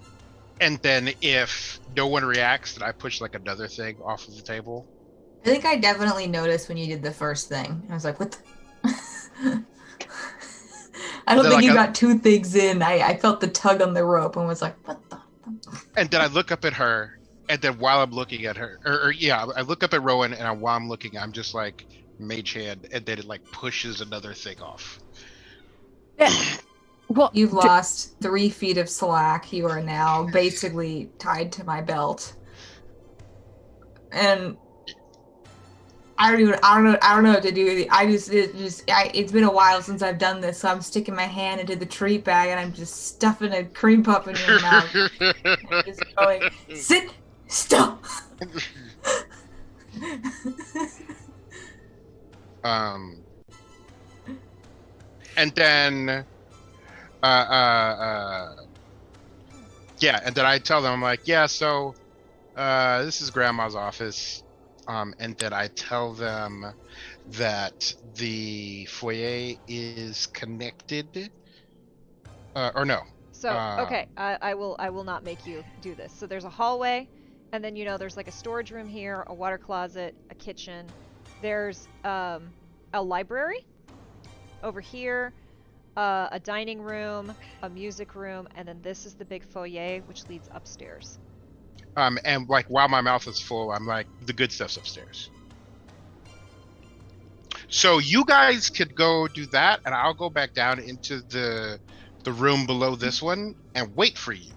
And then if no one reacts, then I push like another thing off of the table. I think I definitely noticed when you did the first thing. I was like, what the... I don't think you got two things in. I felt the tug on the rope and was like, what the... And then I look up at her, and then while I'm looking at her, I look up at Rowan, and while I'm looking, I'm just like Mage Hand, and then it like pushes another thing off. Well, you've lost 3 feet of slack. You are now basically tied to my belt, and I don't know what to do with it. It's been a while since I've done this, so I'm sticking my hand into the treat bag and I'm just stuffing a cream puff in your mouth. I'm just going, sit, stop. And then, and then I tell them, I'm like, yeah, so, this is Grandma's office. And then I tell them that the foyer is connected, or no. So, okay, I will not make you do this. So there's a hallway, and then there's like a storage room here, a water closet, a kitchen. There's a library over here, a dining room, a music room, and then this is the big foyer, which leads upstairs. And like while my mouth is full, I'm like, the good stuff's upstairs. So you guys could go do that, and I'll go back down into the room below this one and wait for you.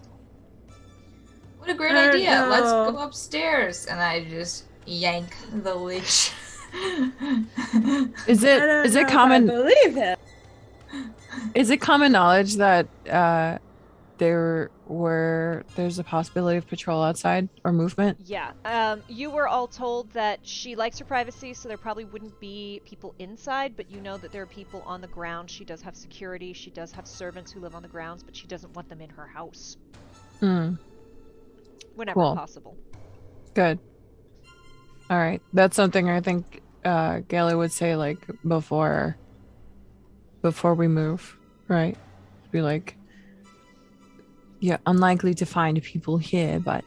What a great I don't idea. Let's know. go upstairs. And I just yank the leash. Is I don't it know if I common believe him. is it common knowledge that there's a possibility of patrol outside or movement? Yeah. You were all told that she likes her privacy, so there probably wouldn't be people inside, but you know that there are people on the ground. She does have security. She does have servants who live on the grounds, but she doesn't want them in her house. Hmm. Whenever Cool. possible. Good. All right. That's something I think Gayla would say like before we move, right? Be like, you're unlikely to find people here, but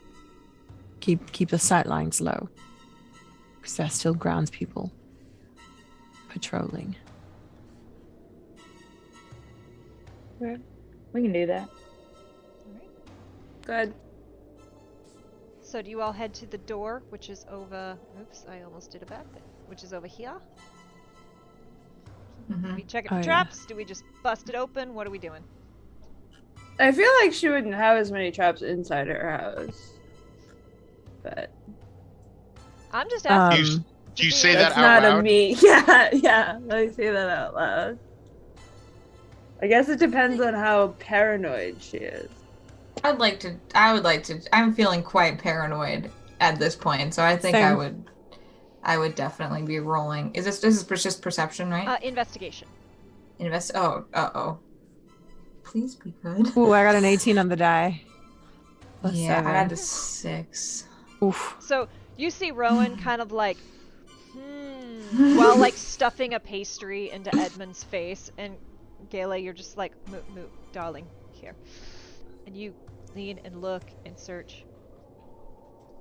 keep the sight lines low, because there's still grounds people patrolling. We can do that. Alright. Good. So do you all head to the door, which is over... Oops, I almost did a bad thing. Which is over here? Do we check it for Oh, yeah. traps? Do we just bust it open? What are we doing? I feel like she wouldn't have as many traps inside her house. But I'm just asking. Do you say that that's out not loud? a me. Yeah. Let me say that out loud. I guess it depends on how paranoid she is. I would like to. I'm feeling quite paranoid at this point, so I think Same. I would definitely be rolling. This is just perception, right? Investigation. Oh. Please be good. Ooh, I got an 18 on the die. Plus Yeah, 7. I had a 6. Oof. So you see Rowan kind of like, while like stuffing a pastry into Edmund's face, and Gayla, you're just like, moo, darling, here. And you lean and look and search.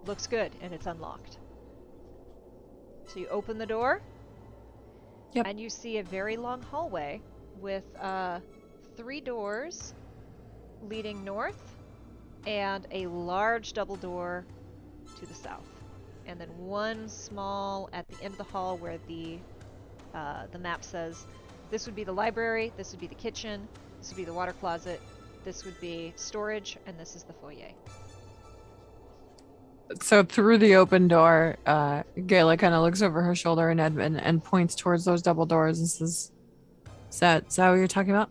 Looks good, and it's unlocked. So you open the door. Yep. And you see a very long hallway with 3 doors leading north and a large double door to the south. And then one small at the end of the hall where the map says this would be the library, this would be the kitchen, this would be the water closet, this would be storage, and this is the foyer. So through the open door, Gayla kind of looks over her shoulder at Edmund and points towards those double doors and says, is that what you're talking about?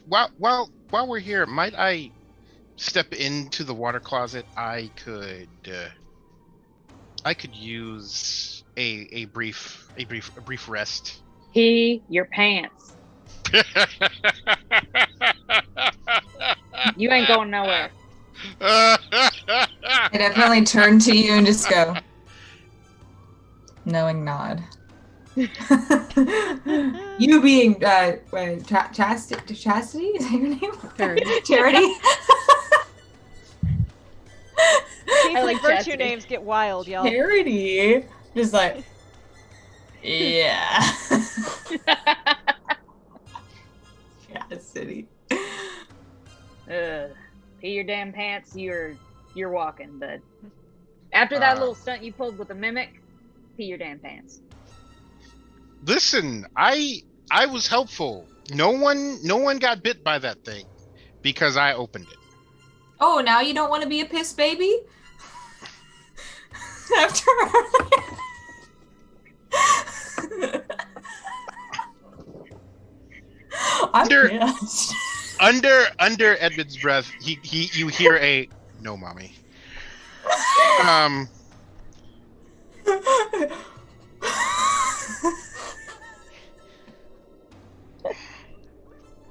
While we're here, might I step into the water closet? I could use a brief rest. Pee your pants. You ain't going nowhere. I definitely turn to you and just go, knowing nod. You being Chastity? Is that your name? Charity. These like virtue Chastity. names get wild, y'all. Charity. Just like, yeah. Chastity. Pee your damn pants. You're walking, bud. After that little stunt you pulled with the mimic, pee your damn pants. Listen, I was helpful. No one got bit by that thing because I opened it. Oh, now you don't want to be a piss baby? After I'm pissed. Under Edmund's breath, you hear a no, mommy.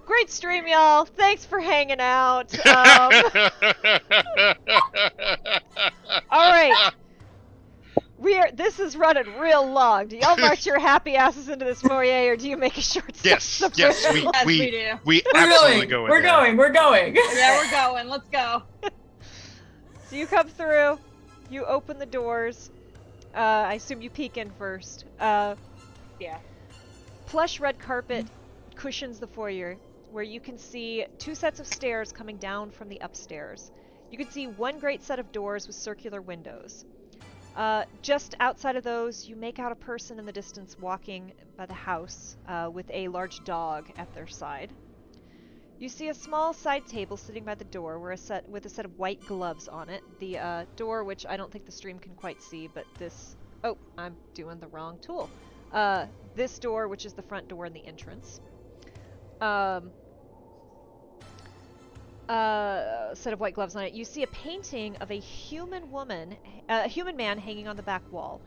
Great stream, y'all. Thanks for hanging out. All right. This is running real long. Do y'all march your happy asses into this foyer, or do you make a short stop? Yes, we do. we absolutely go in We're there. going. Yeah, we're going. Let's go. So you come through, you open the doors. I assume you peek in first. Yeah. Plush red carpet cushions the foyer, where you can see 2 sets of stairs coming down from the upstairs. You can see one great set of doors with circular windows. Just outside of those, you make out a person in the distance walking by the house with a large dog at their side. You see a small side table sitting by the door with a set of white gloves on it. The door, which I don't think the stream can quite see, but this... Oh, I'm doing the wrong tool. This door, which is the front door in the entrance. Set of white gloves on it. You see a painting of a human man hanging on the back wall.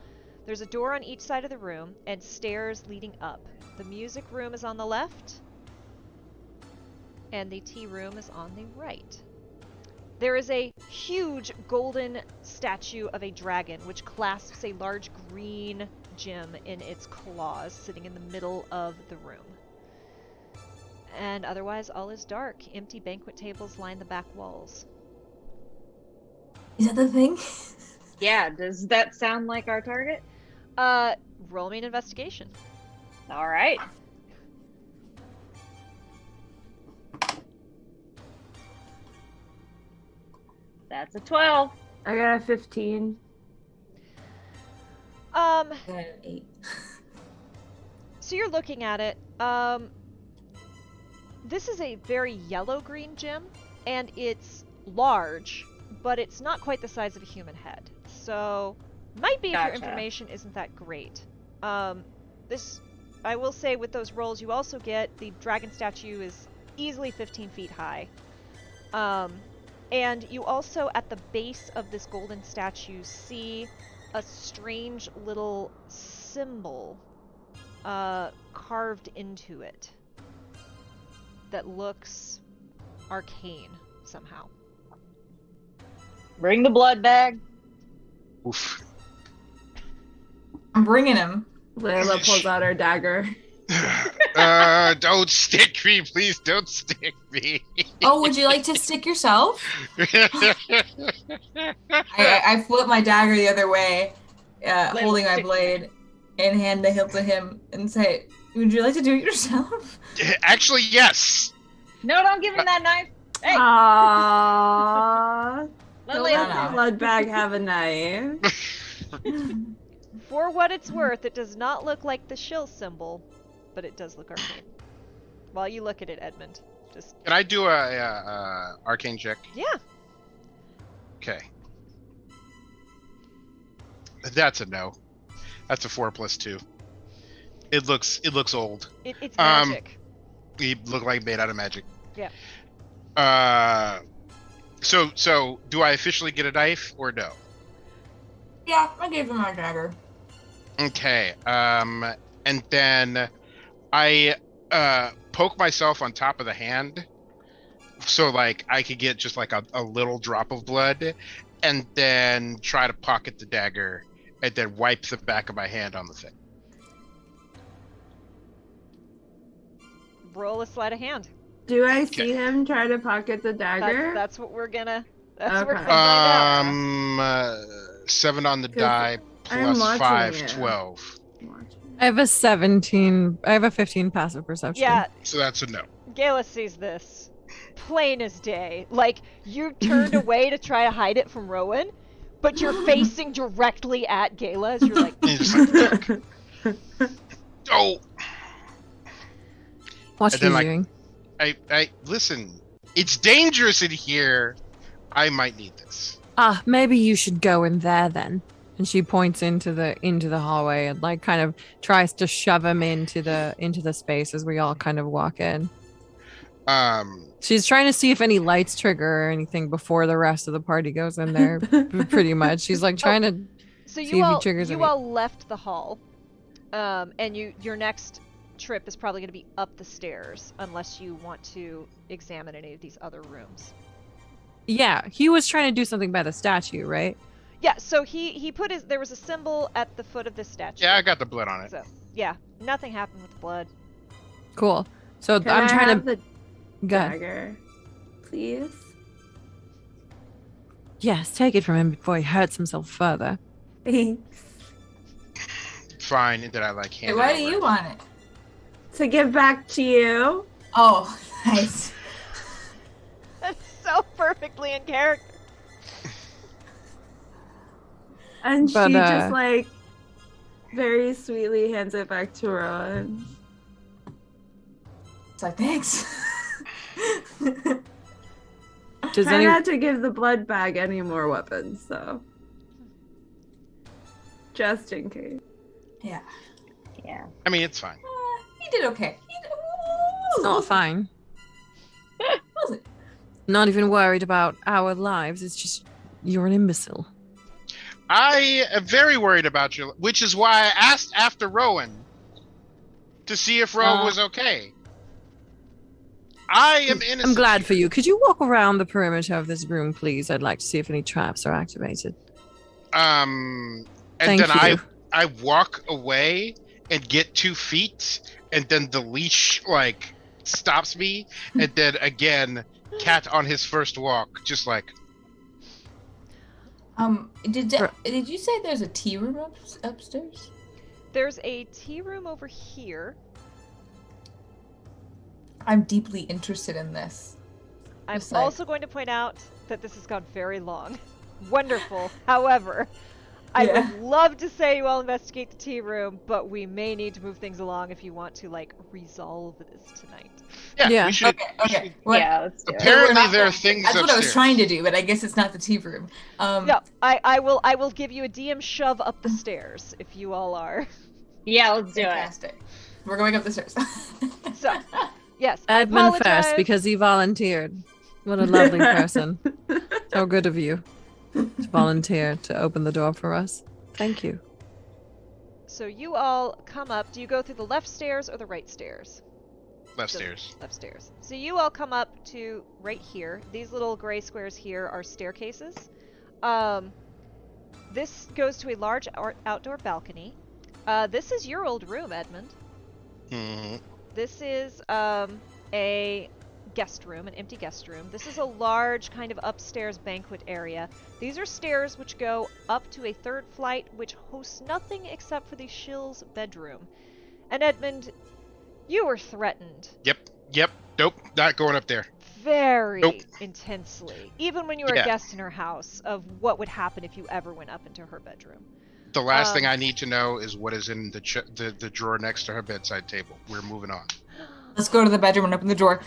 There's a door on each side of the room and stairs leading up. The music room is on the left, and the tea room is on the right. There is a huge golden statue of a dragon which clasps a large green gem in its claws, sitting in the middle of the room. And otherwise, all is dark. Empty banquet tables line the back walls. Is that the thing? Yeah, does that sound like our target? Roll me an investigation. All right. That's a 12. I got a 15. I got an 8. So you're looking at it. This is a very yellow-green gem, and it's large, but it's not quite the size of a human head. So, might be if your information isn't that great. This, I will say, with those rolls, you also get the dragon statue is easily 15 feet high. And you also, at the base of this golden statue, see a strange little symbol carved into it that looks arcane somehow. Bring the blood bag. Oof. I'm bringing him. Layla pulls out her dagger. Don't stick me, please don't stick me. Oh, would you like to stick yourself? I flip my dagger the other way, holding my blade, and hand the hilt to him and say, would you like to do it yourself? Actually, yes. No, don't give him that knife. Hey. Aww. Let Don't Layla let the blood bag have a knife. For what it's worth, it does not look like the shill symbol, but it does look arcane. While you look at it, Edmund, just... Can I do a arcane check? Yeah. Okay. That's a no. That's a 4 + 2. It looks old. It's magic. He look like made out of magic. Yeah. So do I officially get a knife or no? Yeah, I gave him my dagger. Okay. And then I poke myself on top of the hand, so like I could get just like a little drop of blood, and then try to pocket the dagger, and then wipe the back of my hand on the thing. Roll a sleight of hand. Do I see him try to pocket the dagger? That's what we're gonna. That's Okay. what we're gonna find out. 7 on the die I'm plus watching 5, it. 12. I have a 17. I have a 15 passive perception. Yeah, So that's a no. Gala sees this plain as day. Like, you turned away to try to hide it from Rowan, but you're facing directly at Gala as you're like, And just like, oh, Watch And then, you like- doing. I listen. It's dangerous in here. I might need this. Ah, maybe you should go in there then. And she points into the hallway and like kind of tries to shove him into the space as we all kind of walk in. She's trying to see if any lights trigger or anything before the rest of the party goes in there. Pretty much, she's like trying to. so See you if he all triggers you any- all left the hall, and your next trip is probably going to be up the stairs unless you want to examine any of these other rooms. Yeah, he was trying to do something by the statue, right? Yeah, so he put there was a symbol at the foot of this statue. Yeah, I got the blood on it. So yeah, nothing happened with the blood. Cool. So Can I'm I trying have to the go ahead. dagger, please? Yes, take it from him before he hurts himself further. Thanks. Fine. And then I like hand Hey, it why do over. you want it? To give back to you. Oh, nice. That's so perfectly in character. And But, she just like very sweetly hands it back to Rowan. It's like, thanks. Does Try any not to give the blood bag any more weapons, though. Just in case. Yeah. Yeah. I mean, it's fine. He did okay. It's not fine. Was it? Not even worried about our lives. It's just you're an imbecile. I am very worried about you, which is why I asked after Rowan to see if Rowan was okay. I am innocent. I'm glad for you. Could you walk around the perimeter of this room, please? I'd like to see if any traps are activated. And Thank then you. I walk away and get 2 feet, and then the leash like stops me, and then again, Cat on his first walk, just like. Did you say there's a tea room upstairs? There's a tea room over here. I'm deeply interested in this. I'm Just like- also going to point out that this has gone very long. Wonderful. However, I would love to say you all investigate the tea room, but we may need to move things along if you want to, like, resolve this tonight. Yeah. We should. Okay. What? Yeah, let's do it. Apparently, there are things That's what I was upstairs. trying to do, but I guess it's not the tea room. No, I will give you a DM shove up the stairs if you all are. Yeah, let's do it. Fantastic. We're going up the stairs. So, yes. I Edmund apologize. first because he volunteered. What a lovely person. So good of you to volunteer to open the door for us. Thank you. So you all come up. Do you go through the left stairs or the right stairs? Left stairs. Left stairs. So you all come up to right here. These little gray squares here are staircases. This goes to a large outdoor balcony. This is your old room, Edmund. Mhm. This is a guest room, an empty guest room. This is a large kind of upstairs banquet area. These are stairs which go up to a third flight which hosts nothing except for the shill's bedroom. And Edmund, you were threatened Yep. Nope. Not going up there. very Nope. intensely, even when you were Yeah. a guest in her house, of what would happen if you ever went up into her bedroom. The last thing I need to know is what is in the drawer next to her bedside table. We're moving on. Let's go to the bedroom and open the door.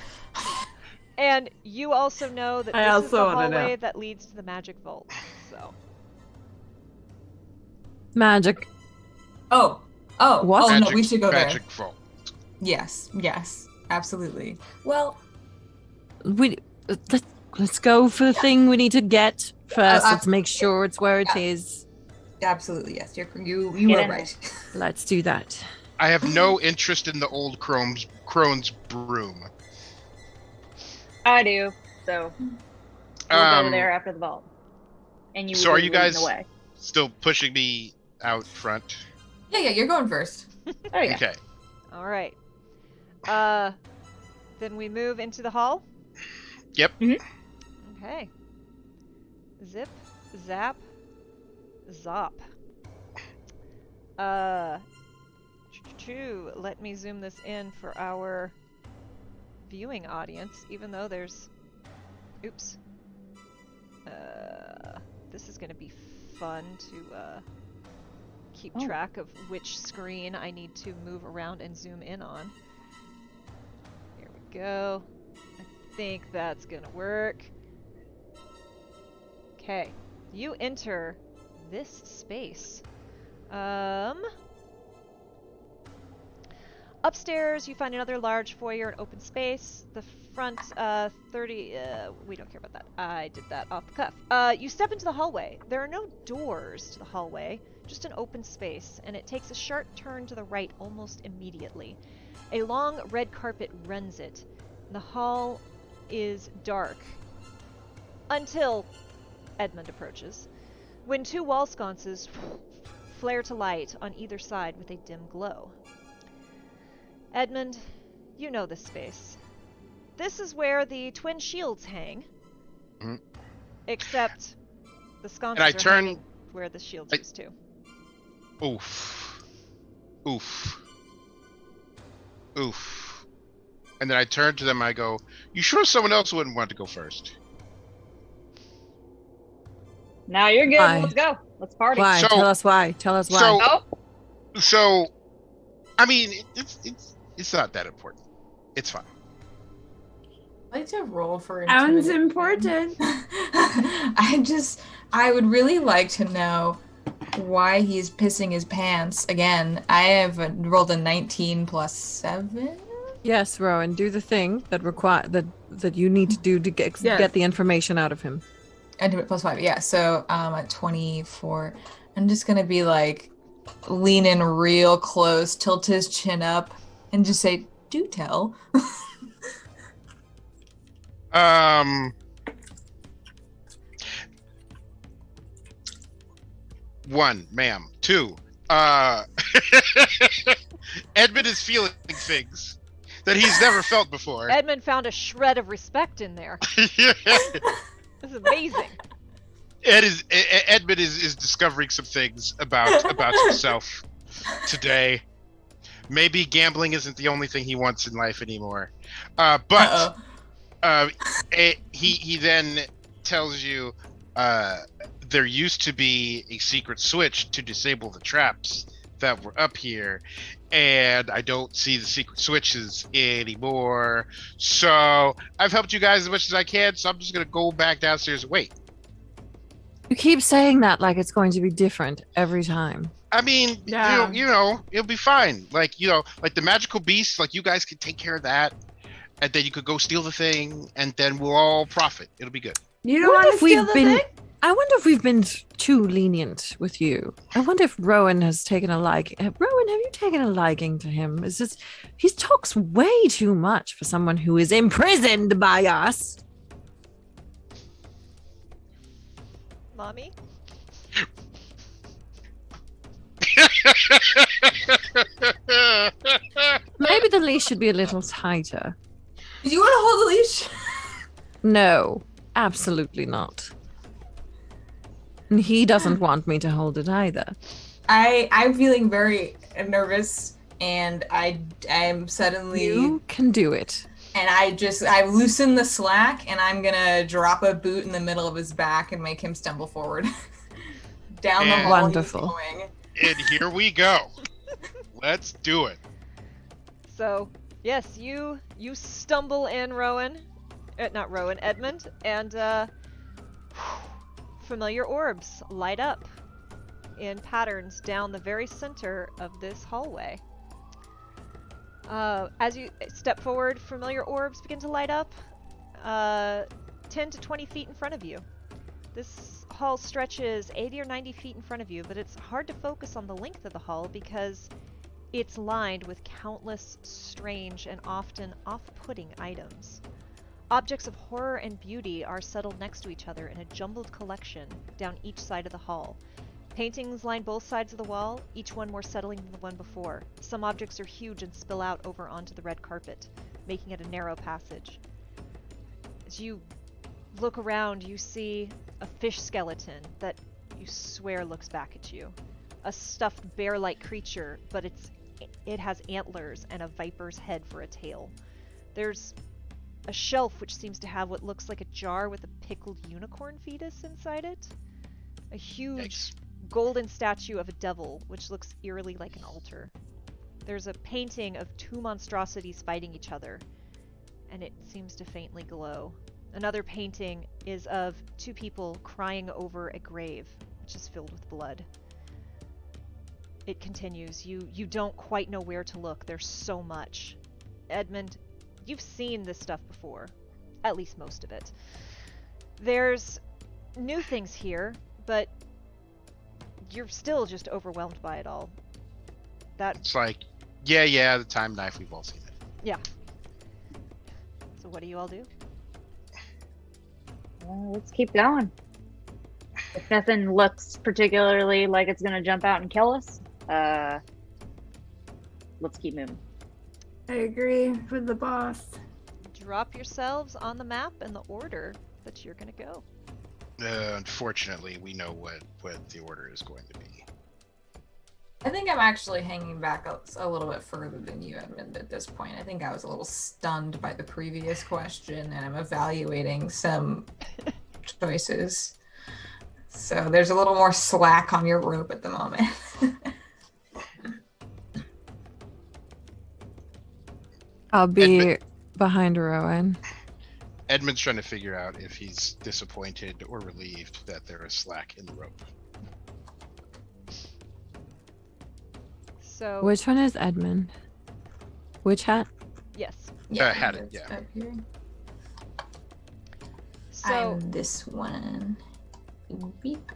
And you also know that I this is the also wanna know. hallway that leads to the magic vault. So Magic. Oh, What? oh no, Magic- we should go Magic there. vault. Yes, absolutely. Well, Let's go for the thing we need to get first. I- Let's make sure it's where it is. absolutely, yes. You Get are in right. Let's do that. I have no interest in the old Crone's broom. I do. So we'll go there after the vault. And you. So will are be you leading guys- the way. Still pushing me out front. Yeah, you're going first. Oh yeah. Okay. all right. Then we move into the hall. Yep. Okay. Zip, zap, zop. Let me zoom this in for our viewing audience, even though there's. Oops. This is gonna be fun to keep track of which screen I need to move around and zoom in on. Here we go. I think that's gonna work. Okay, you enter this space. Upstairs, you find another large foyer and open space. The front, 30, we don't care about that. I did that off the cuff. You step into the hallway. There are no doors to the hallway, just an open space, and it takes a sharp turn to the right almost immediately. A long red carpet runs it. The hall is dark until Edmund approaches, when 2 wall sconces flare to light on either side with a dim glow. Edmund, you know this space. This is where the twin shields hang. Mhm. Except the sconces And I are turn- hanging where the shields I- used to. Oof. And then I turn to them and I go, you sure someone else wouldn't want to go first? Now you're good. Aye. Let's go. Let's party. Why? So- Tell us why. Tell us why. So, Oh, so, I mean, it's not that important. It's fine. I'd like to roll for Sounds intimidation. important. I would really like to know why he's pissing his pants again. I have rolled a 19 plus 7. Yes, Rowan, do the thing that you need to do to get the information out of him. Intimate plus 5. Yeah, so at 24. I'm just gonna be like, lean in real close, tilt his chin up, and just say, "Do tell." One, ma'am. Two, Edmund is feeling things that he's never felt before. Edmund found a shred of respect in there. This is amazing. Edmund is discovering some things about himself today. Maybe gambling isn't the only thing he wants in life anymore. But he then tells you there used to be a secret switch to disable the traps that were up here, and I don't see the secret switches anymore. So I've helped you guys as much as I can, so I'm just gonna go back downstairs and wait. You keep saying that like it's going to be different every time. I mean, Yeah. you know, it'll be fine. Like, like the magical beast, like you guys could take care of that, and then you could go steal the thing, and then we'll all profit. It'll be good. You don't want to steal the thing? I wonder if we've been too lenient with you. I wonder if Rowan has taken a liking. Rowan, have you taken a liking to him? He talks way too much for someone who is imprisoned by us. Mommy? Maybe the leash should be a little tighter. Do you want to hold the leash? No, absolutely not. And he doesn't want me to hold it either. I'm feeling very nervous, and I'm suddenly. You can do it. And I loosen the slack, and I'm gonna drop a boot in the middle of his back and make him stumble forward down the hall. Wonderful. He's going. And here we go. Let's do it. So, yes, you stumble in, Rowan. Not Rowan, Edmund, and familiar orbs light up in patterns down the very center of this hallway. As you step forward, familiar orbs begin to light up 10 to 20 feet in front of you. This hall stretches 80 or 90 feet in front of you, but it's hard to focus on the length of the hall because it's lined with countless strange and often off-putting items. Objects of horror and beauty are settled next to each other in a jumbled collection down each side of the hall. Paintings line both sides of the wall, each one more settling than the one before. Some objects are huge and spill out over onto the red carpet, making it a narrow passage. As you look around, you see a fish skeleton that you swear looks back at you. A stuffed bear-like creature, but it has antlers and a viper's head for a tail. There's a shelf which seems to have what looks like a jar with a pickled unicorn fetus inside it. A huge golden statue of a devil, which looks eerily like an altar. There's a painting of two monstrosities fighting each other, and it seems to faintly glow. Another painting is of two people crying over a grave, which is filled with blood. It continues. You don't quite know where to look. There's so much. Edmund, you've seen this stuff before. At least most of it. There's new things here, but you're still just overwhelmed by it all. It's like, yeah, the time knife, we've all seen it. Yeah. So what do you all do? well, let's keep going. If nothing looks particularly like it's gonna jump out and kill us, let's keep moving. I agree with the boss. Drop yourselves on the map in the order that you're gonna go. Unfortunately, we know what the order is going to be. I think I'm actually hanging back a little bit further than you, Edmund, at this point. I think I was a little stunned by the previous question, and I'm evaluating some choices. So there's a little more slack on your rope at the moment. I'll be behind Rowan. Edmund's trying to figure out if he's disappointed or relieved that there is slack in the rope. So Which one is Edmund? Which hat? yes. Had it, it's yeah. up here. So I'm this one. Beep.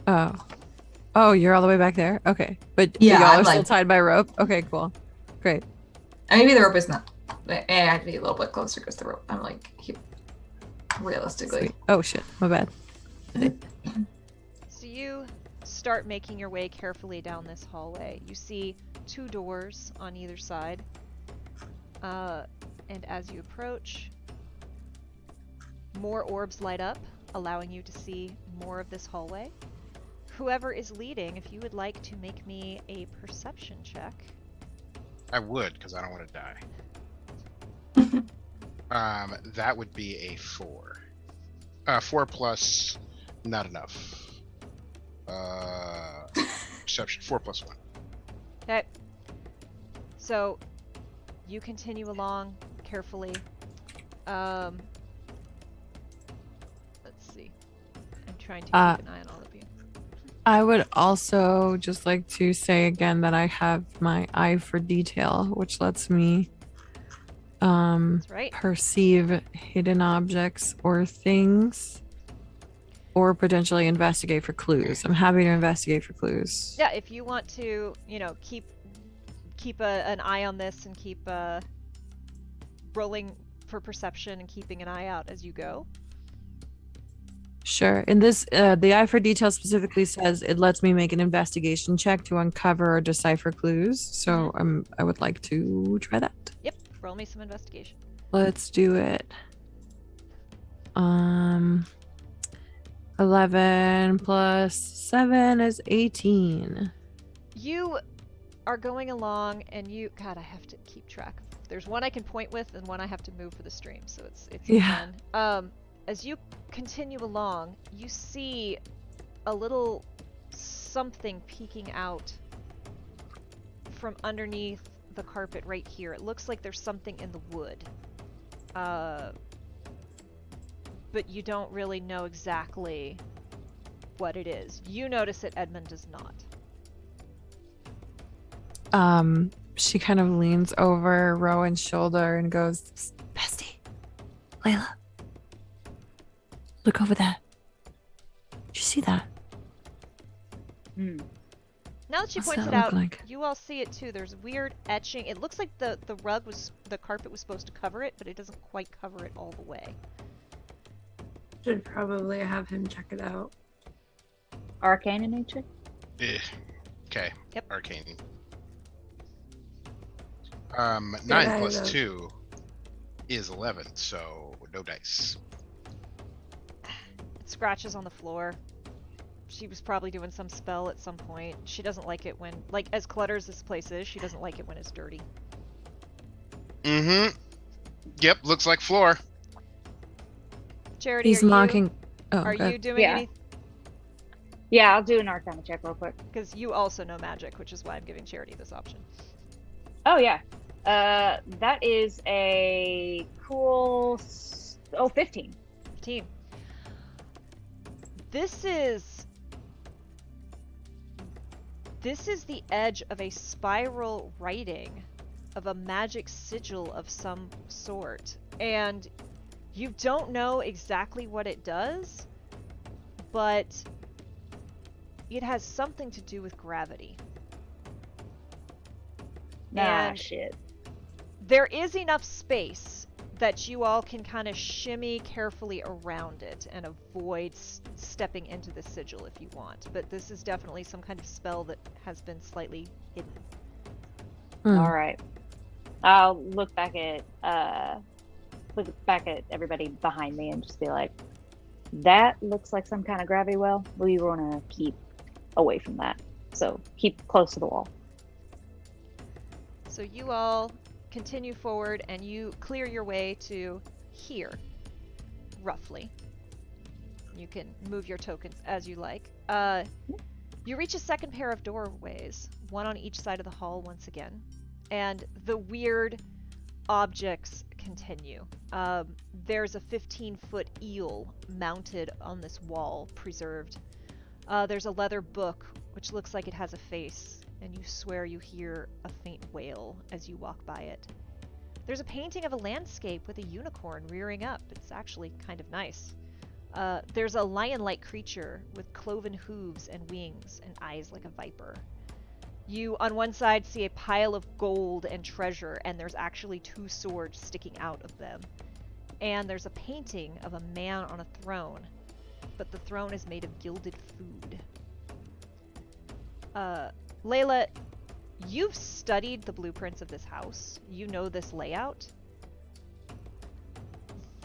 Oh, you're all the way back there? Okay. But Yeah, y'all I'm are still like- tied by rope? Okay, cool. Great. And maybe the rope is not. I have to be a little bit closer because the rope. I'm like, here. Realistically. Sweet. Oh shit, my bad. So you start making your way carefully down this hallway. You see 2 doors on either side. And as you approach, more orbs light up, allowing you to see more of this hallway. Whoever is leading, if you would like to make me a perception check. I would, because I don't want to die. That would be a 4. 4 plus, not enough. Perception, 4 plus 1. Okay. So you continue along carefully. Let's see. I'm trying to keep an eye on all of you. I would also just like to say again that I have my eye for detail, which lets me That's right. perceive hidden objects or things, or potentially investigate for clues. I'm happy to investigate for clues. Yeah, if you want to, keep an eye on this and keep rolling for perception and keeping an eye out as you go. Sure. In this, the eye for detail specifically says it lets me make an investigation check to uncover or decipher clues. So I would like to try that. Yep. Roll me some investigation. Let's do it. 11 plus 7 is 18. You are going along, and God, I have to keep track. There's one I can point with, and one I have to move for the stream, so it's Yeah. fun. As you continue along, you see a little something peeking out from underneath the carpet right here. It looks like there's something in the wood. But you don't really know exactly what it is. You notice it, Edmund does not. She kind of leans over Rowan's shoulder and goes, "Bestie, Layla, look over that. Did you see that?" Now that she What's points that it look out, like? you all see it too. There's weird etching. It looks like the carpet was supposed to cover it, but it doesn't quite cover it all the way. Should probably have him check it out. Arcane in nature? Okay. Yep. Arcane. Yeah, 9 plus I know. 2 is 11, so no dice. It scratches on the floor. She was probably doing some spell at some point. She doesn't like it when, as cluttered as this place is, she doesn't like it when it's dirty. Mm-hmm. Yep, looks like floor. Charity, He's mocking. Are you doing Yeah. anything? Yeah, I'll do an Arcana check real quick. Because you also know magic, which is why I'm giving Charity this option. Oh, yeah. That is a cool... 15. Team. This is the edge of a spiral writing of a magic sigil of some sort. And you don't know exactly what it does, but it has something to do with gravity. And Shit. there is enough space that you all can kind of shimmy carefully around it and avoid stepping into the sigil if you want. But this is definitely some kind of spell that has been slightly hidden. All right. I'll look back at everybody behind me and just be like, that looks like some kind of gravity well. We want to keep away from that. So keep close to the wall. So you all continue forward and you clear your way to here, roughly. You can move your tokens as you like. You reach a second pair of doorways, one on each side of the hall once again, and the weird objects continue. There's a 15-foot eel mounted on this wall, preserved. There's a leather book, which looks like it has a face, and you swear you hear a faint wail as you walk by it. There's a painting of a landscape with a unicorn rearing up. It's actually kind of nice. There's a lion-like creature with cloven hooves and wings and eyes like a viper. You, on one side, see a pile of gold and treasure, and there's actually 2 swords sticking out of them. And there's a painting of a man on a throne, but the throne is made of gilded food. Layla, you've studied the blueprints of this house. You know this layout.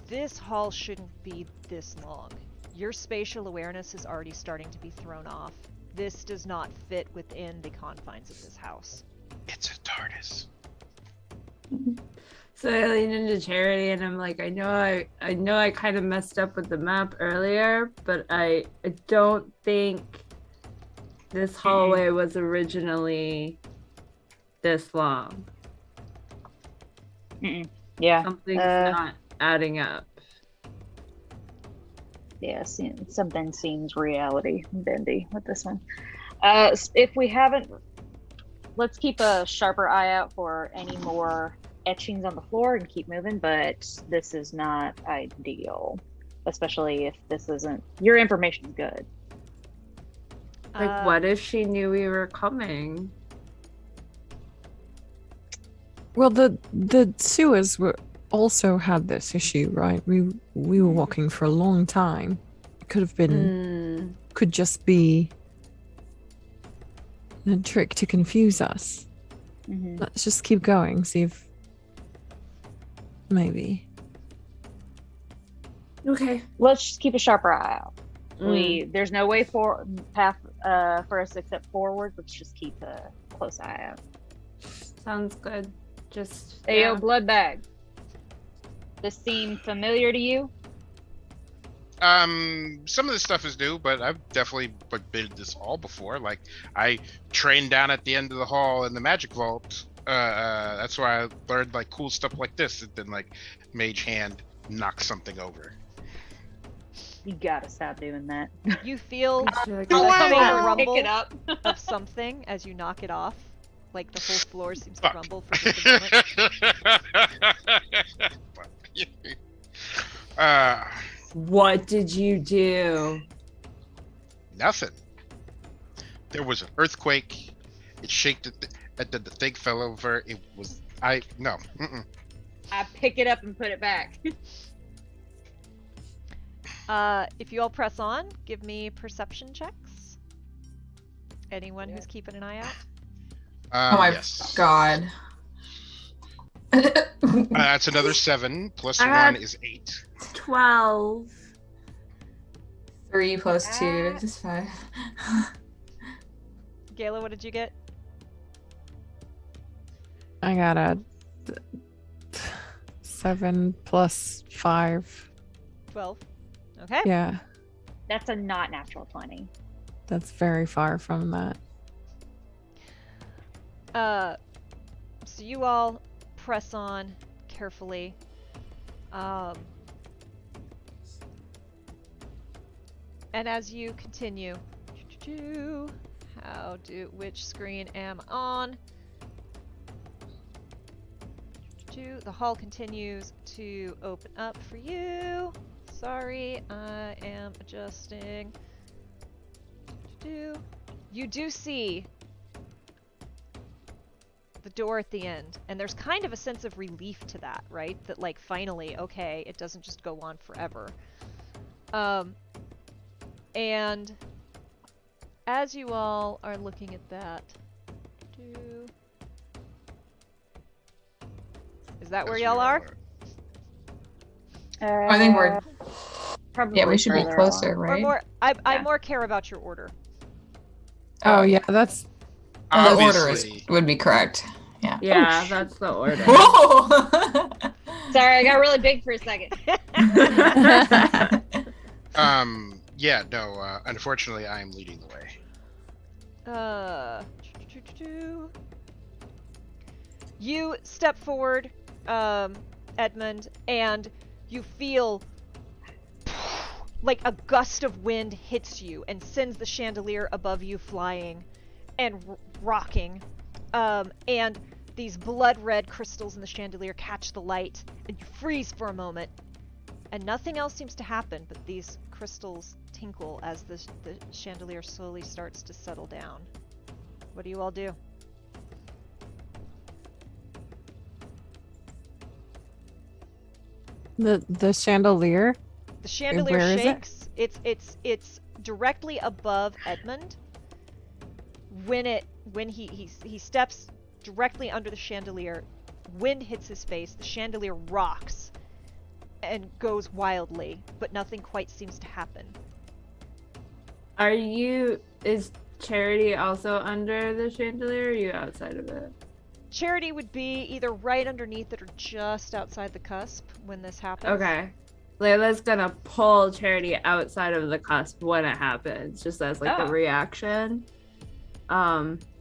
This hall shouldn't be this long. Your spatial awareness is already starting to be thrown off. This does not fit within the confines of this house. It's a TARDIS. So I lean into Charity and I'm like, I know I kind of messed up with the map earlier, but I don't think this hallway was originally this long. Yeah. Something's not adding up. Yeah, something seems reality bendy with this one. If we haven't, let's keep a sharper eye out for any more etchings on the floor and keep moving, but this is not ideal, especially if this isn't, your information is good. Like, what if she knew we were coming? Well, the sewers also had this issue, right? We were walking for a long time. It could have been, could just be a trick to confuse us. Let's just keep going, see if maybe. Okay. Let's just keep a sharper eye out. There's no way for us except forward. Let's just keep a close eye out. Sounds good. Just Ayo, blood bag. This seem familiar to you? Some of this stuff is new, but I've definitely been this hall before. Like, I trained down at the end of the hall in the magic vault. That's where I learned like cool stuff like this, and then like mage hand knock something over. You gotta stop doing that. You feel a faint Pick rumble it up. of something as you knock it off. Like the whole floor seems to rumble for just a moment. What did you do? Nothing. There was an earthquake. It shaked it, and then the thing fell over. It was no. I pick it up and put it back. If you all press on, give me perception checks. Anyone who's keeping an eye out? Oh my god. That's another 7 plus 1 is 8. 12. 3 plus 2 is 5. Gayla, what did you get? I got a 7 plus 5. 12. Okay. Yeah, That's a not natural 20. that's very far from that. So you all press on carefully. And as you continue, which screen am I on? The hall continues to open up for you. Sorry, I am adjusting. You do see the door at the end, and there's kind of a sense of relief to that, right? That like finally, okay, it doesn't just go on forever. And as you all are looking at that, is that where y'all are? I think we're Probably yeah, we should be further closer, along. right? Or more, I more care about your order. Oh yeah, that's The order Obviously. would be correct. Yeah. Yeah, that's the order. Whoa! Sorry, I got really big for a second. Yeah, no, unfortunately, I am leading the way. You step forward, Edmund, and you feel like a gust of wind hits you and sends the chandelier above you flying and rocking. And these blood red crystals in the chandelier catch the light, and you freeze for a moment. And nothing else seems to happen, but these crystals tinkle as the chandelier slowly starts to settle down. What do you all do? The chandelier. The chandelier Where is it? shakes. It's directly above Edmund. When he steps directly under the chandelier, wind hits his face. The chandelier rocks and goes wildly, but nothing quite seems to happen. Is Charity also under the chandelier, or are you outside of it? Charity would be either right underneath it or just outside the cusp when this happens. Okay. Layla's gonna pull Charity outside of the cusp when it happens, just as like Oh. a reaction.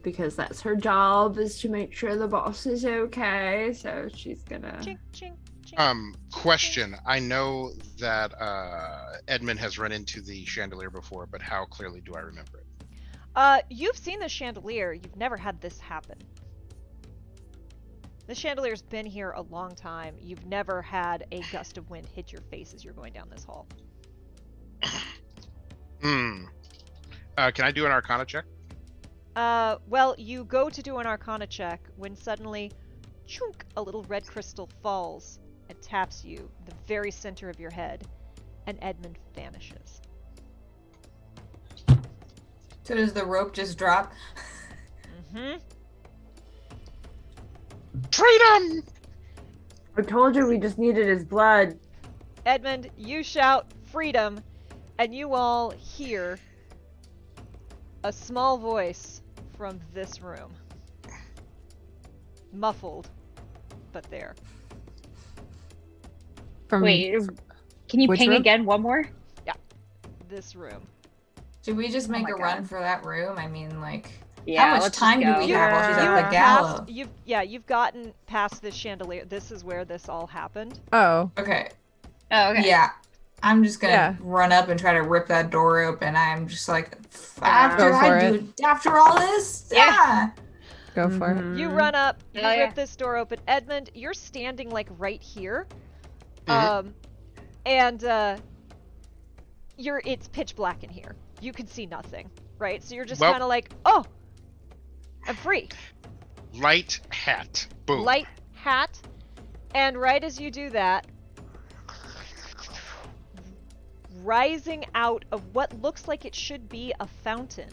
Because that's her job, is to make sure the boss is okay. So she's gonna. Chink, chink, chink. Question. I know that Edmund has run into the chandelier before, but how clearly do I remember it? You've seen the chandelier. You've never had this happen. The chandelier's been here a long time. You've never had a gust of wind hit your face as you're going down this hall. Can I do an Arcana check? Well, you go to do an Arcana check when suddenly, chunk, a little red crystal falls and taps you, the very center of your head, and Edmund vanishes. So does the rope just drop? Mm-hmm. Freedom! I told you we just needed his blood. Edmund, you shout freedom, and you all hear a small voice from this room. Muffled, but there. From Wait, can you which ping room? again one more? This room. Should we just Oh make my a run God. for that room? I mean, like, Yeah, how much let's just time do go. we have while she's Yeah. at the gala? You've gotten past this chandelier. This is where this all happened. Oh, Okay. Oh, okay. Yeah. I'm just gonna Yeah. run up and try to rip that door open. I'm just like, Go after for after all this, Yeah. go for it. Mhm. You run up, you Oh, rip yeah. this door open. Edmund, you're standing like right here. Mhm. And it's pitch black in here. You can see nothing, right? So you're just Well- kind of like, oh, I'm free. Light hat. Boom. Light hat, and right as you do that, rising out of what looks like it should be a fountain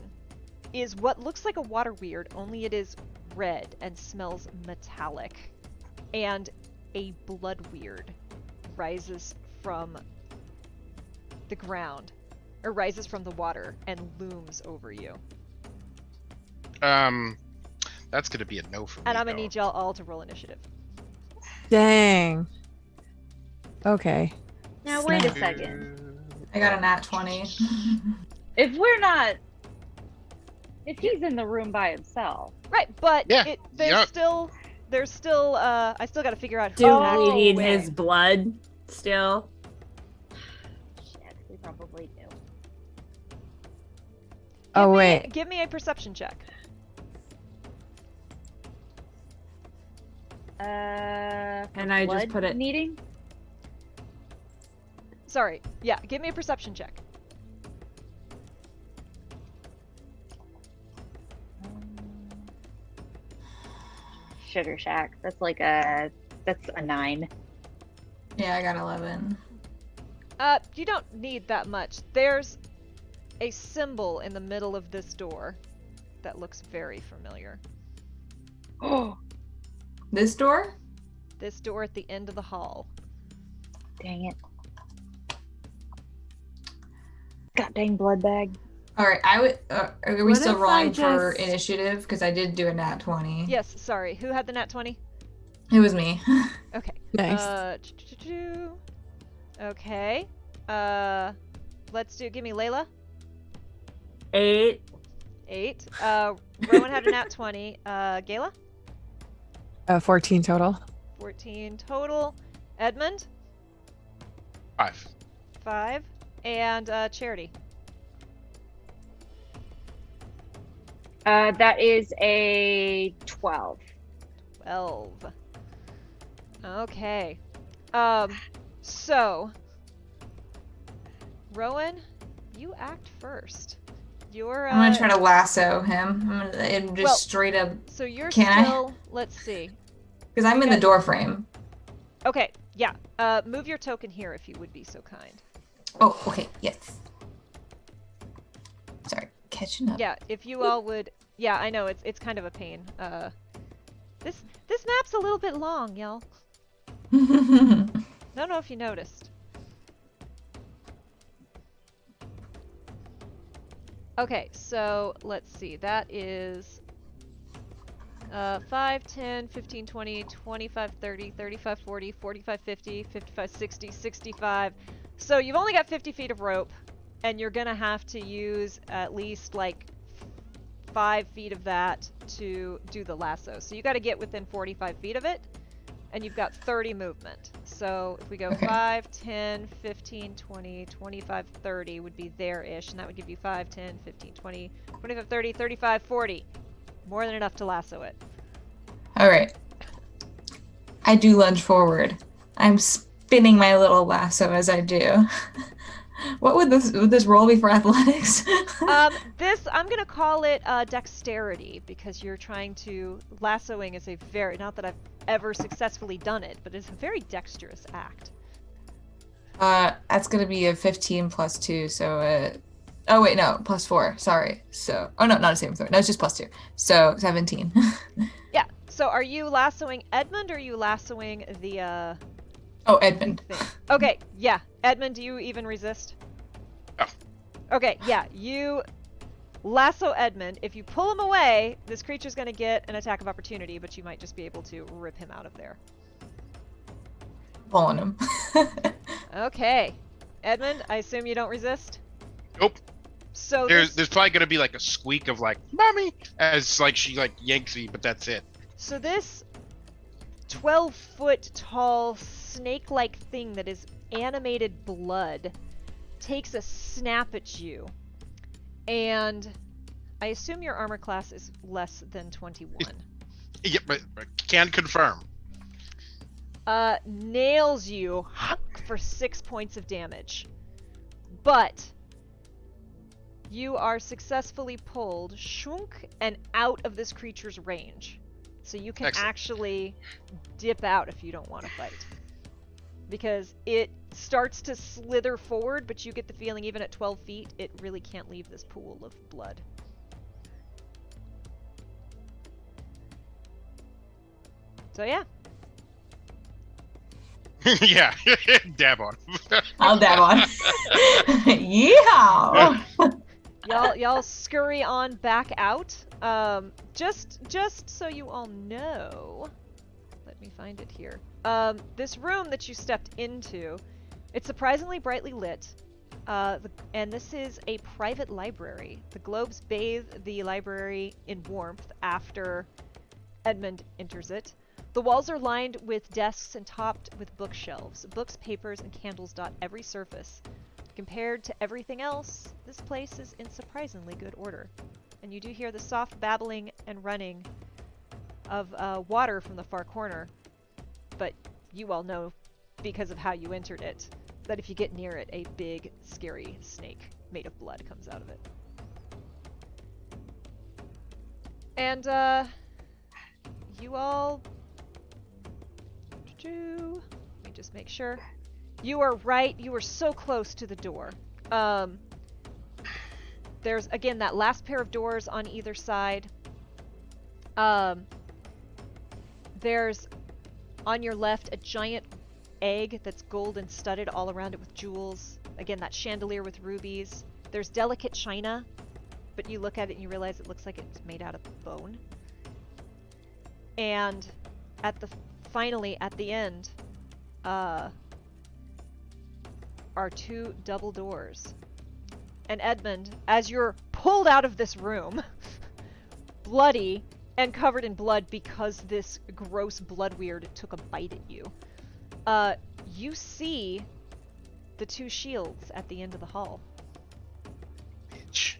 is what looks like a water weird, only it is red and smells metallic. And a blood weird rises from the ground, or rises from the water and looms over you. That's gonna be a no for me. And I'm gonna though. need y'all all to roll initiative. Dang. Okay. Now wait a Snap. second. I got a nat 20. If he's in the room by himself. Right, but Yeah, there's yup. still I still gotta figure out Do who we need wait. his blood still? Shit, we probably do. Oh, wait. Give me a perception check. Can I just blood put it? needing? Sorry. Yeah, give me a perception check. Sugar Shack. That's a 9. Yeah, I got 11. You don't need that much. There's a symbol in the middle of this door that looks very familiar. Oh, This door? This door at the end of the hall. dang it. God dang blood bag. All right, are we What still if rolling I for just- initiative? Because I did do a nat 20. Yes, sorry. Who had the nat 20? It was me. Okay. Nice. Okay. Give me Layla. 8. 8. Rowan had a nat 20. Gayla? 14 total. 14 total. Edmund? 5. 5. And Charity? That is a 12. 12. Okay. So Rowan, you act first. You're I'm gonna try to lasso him. And just well, straight up. So you're Can still let's see. Because I'm in the door frame. Okay, yeah. Move your token here if you would be so kind. Oh, okay, yes. Sorry, catching up. Yeah, if you all would. Yeah, I know it's kind of a pain. This map's a little bit long, y'all. Don't know if you noticed. Okay, so let's see. That is 5, 10, 15, 20, 25, 30, 35, 40, 45, 50, 55, 60, 65. So you've only got 50 feet of rope, and you're gonna have to use at least like 5 feet of that to do the lasso. So you got to get within 45 feet of it, and you've got 30 movement. So if we go 5, 10, 15, 20, 25, 30 would be there-ish, and that would give you 5, 10, 15, 20, 25, 30, 35, 40. More than enough to lasso it. Alright. I do lunge forward. I'm spinning my little lasso as I do. What would this roll be for athletics? This, I'm gonna call it dexterity, because you're trying to, lassoing is a very, not that I've ever successfully done it, but it's a very dexterous act. That's gonna be a 15 plus 2, so oh wait, no, plus 4, sorry. So, oh no, not a saving throw. No, it's just plus 2. So, 17. Yeah, so are you lassoing Edmund, or are you lassoing the, Oh, Edmund. thing? Okay, yeah. Edmund, do you even resist? Oh. Okay, yeah, you lasso Edmund. If you pull him away, this creature's gonna get an attack of opportunity, but you might just be able to rip him out of there. Pulling him. Okay. Edmund, I assume you don't resist? Nope. So There's probably gonna be like a squeak of like "mommy" as like she like yanks me, but that's it. So this 12-foot tall snake-like thing that is animated blood takes a snap at you, and I assume your armor class is less than 21. Yeah, but can confirm. Nails you for 6 points of damage, but you are successfully pulled shunk and out of this creature's range, so you can Excellent. actually dip out if you don't want to fight. Because it starts to slither forward, but you get the feeling even at 12 feet, it really can't leave this pool of blood. So yeah. Yeah, dab on. I'll dab on. Yeehaw! Y'all scurry on back out. Just so you all know, let me find it here. This room that you stepped into, it's surprisingly brightly lit, and this is a private library. The globes bathe the library in warmth after Edmund enters it. The walls are lined with desks and topped with bookshelves. Books, papers, and candles dot every surface. Compared to everything else, this place is in surprisingly good order. And you do hear the soft babbling and running of water from the far corner. But you all know, because of how you entered it, that if you get near it, a big, scary snake made of blood comes out of it. And, you all... Let me just make sure. You are right. You are so close to the door. There's, again, that last pair of doors on either side. There's, on your left, a giant egg that's gold and studded all around it with jewels. Again, that chandelier with rubies. There's delicate china, but you look at it and you realize it looks like it's made out of bone. And finally, at the end, are 2 double doors And Edmund, as you're pulled out of this room, bloody and covered in blood because this gross blood weird took a bite at you, you see the two shields at the end of the hall. Bitch.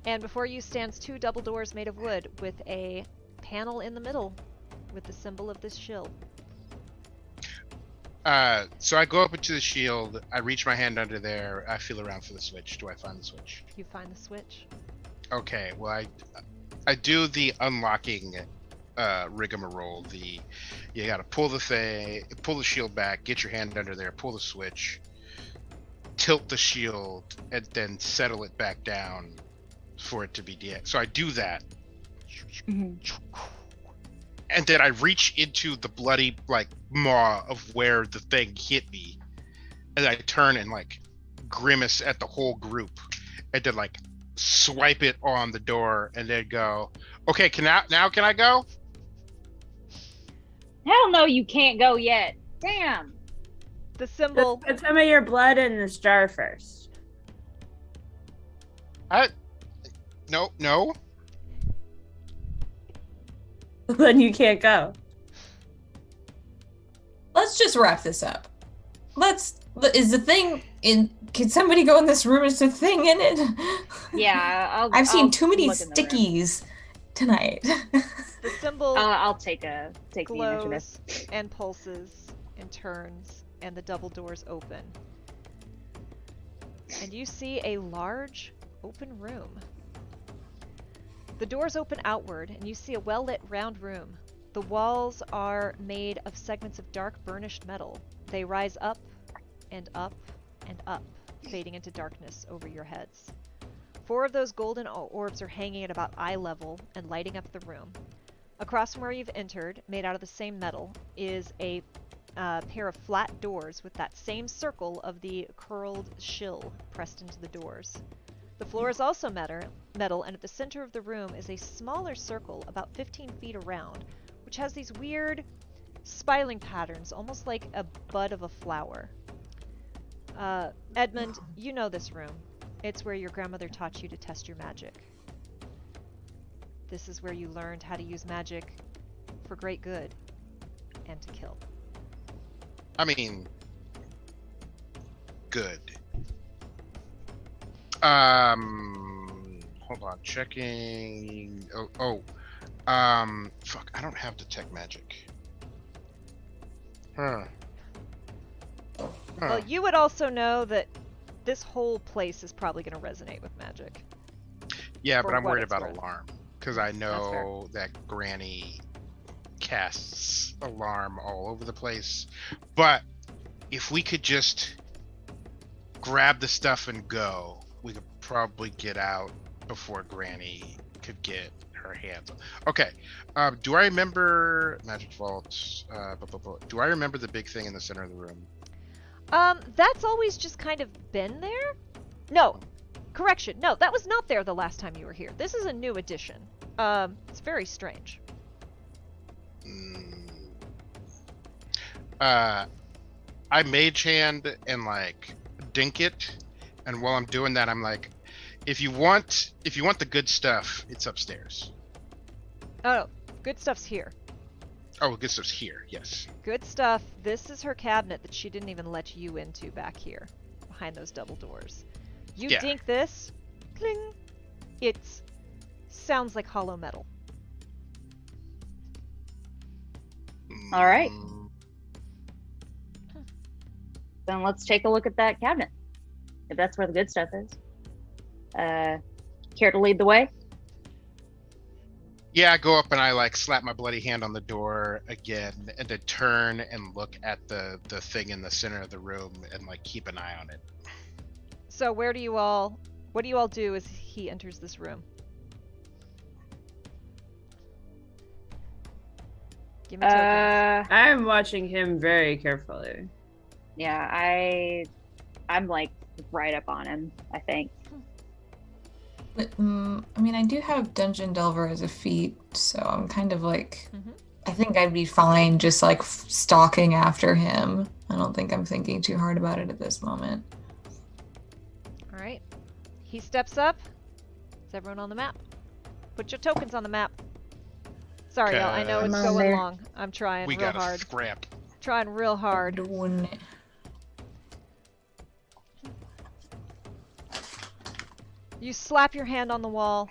And before you stands two double doors made of wood with a panel in the middle with the symbol of this shield. So I go up into the shield, I reach my hand under there, I feel around for the switch. Do I find the switch? You find the switch. Okay, well I do the unlocking rigmarole. You gotta pull the shield back, get your hand under there, pull the switch, tilt the shield, and then settle it back down for it to be So I do that. And then I reach into the bloody maw of where the thing hit me, and I turn and grimace at the whole group, and then swipe it on the door, and then go, okay, now can I go? Hell no, you can't go yet. Damn. The symbol. Put some of your blood in this jar first. No. Then you can't go. Let's just wrap this up. Is the thing in? Can somebody go in this room? Is the thing in it? Yeah, I've seen I'll too many look in the room. stickies tonight. The symbol I'll take the initiative. glows and pulses and turns, and the double doors open. And you see a large open room. The doors open outward, and you see a well-lit round room. The walls are made of segments of dark burnished metal. They rise up and up and up, fading into darkness over your heads. 4 of those golden orbs are hanging at about eye level and lighting up the room. Across from where you've entered, made out of the same metal, is a pair of flat doors with that same circle of the curled shill pressed into the doors. The floor is also metal, and at the center of the room is a smaller circle about 15 feet around, which has these weird spiraling patterns, almost like a bud of a flower. Edmund, you know this room. It's where your grandmother taught you to test your magic. This is where you learned how to use magic for great good and to kill. I mean, good. Hold on, checking. Fuck, I don't have detect magic. Well, you would also know that this whole place is probably going to resonate with magic. Yeah, for but I'm what worried it's about worth. alarm, because I know that Granny casts alarm all over the place. But if we could just grab the stuff and go, we could probably get out before Granny could get her hands on. Okay, do I remember Magic Vault? Do I remember the big thing in the center of the room? That's always just kind of been there? No, correction. No, that was not there the last time you were here. This is a new addition. It's very strange. I mage hand and dink it, and while I'm doing that, I'm like, if you want the good stuff, it's upstairs. Oh, good stuff's here. Oh, good stuff's here. Yes. Good stuff. This is her cabinet that she didn't even let you into back here, behind those double doors. You Yeah. dink this, cling. It sounds like hollow metal. All right. Mm, Then let's take a look at that cabinet. If that's where the good stuff is. Care to lead the way? Yeah, I go up and I slap my bloody hand on the door again, and then turn and look at the thing in the center of the room and keep an eye on it. So what do you all do as he enters this room? Give me tokens. I'm watching him very carefully. Yeah, I'm right up on him, I think. But, I mean, I do have Dungeon Delver as a feat, so I'm kind of I think I'd be fine just stalking after him. I don't think I'm thinking too hard about it at this moment. All right. He steps up. Is everyone on the map? Put your tokens on the map. Sorry, y'all. I know I'm it's on going there. long. I'm trying We real got a hard. scrap. Trying real hard. Doing it. You slap your hand on the wall,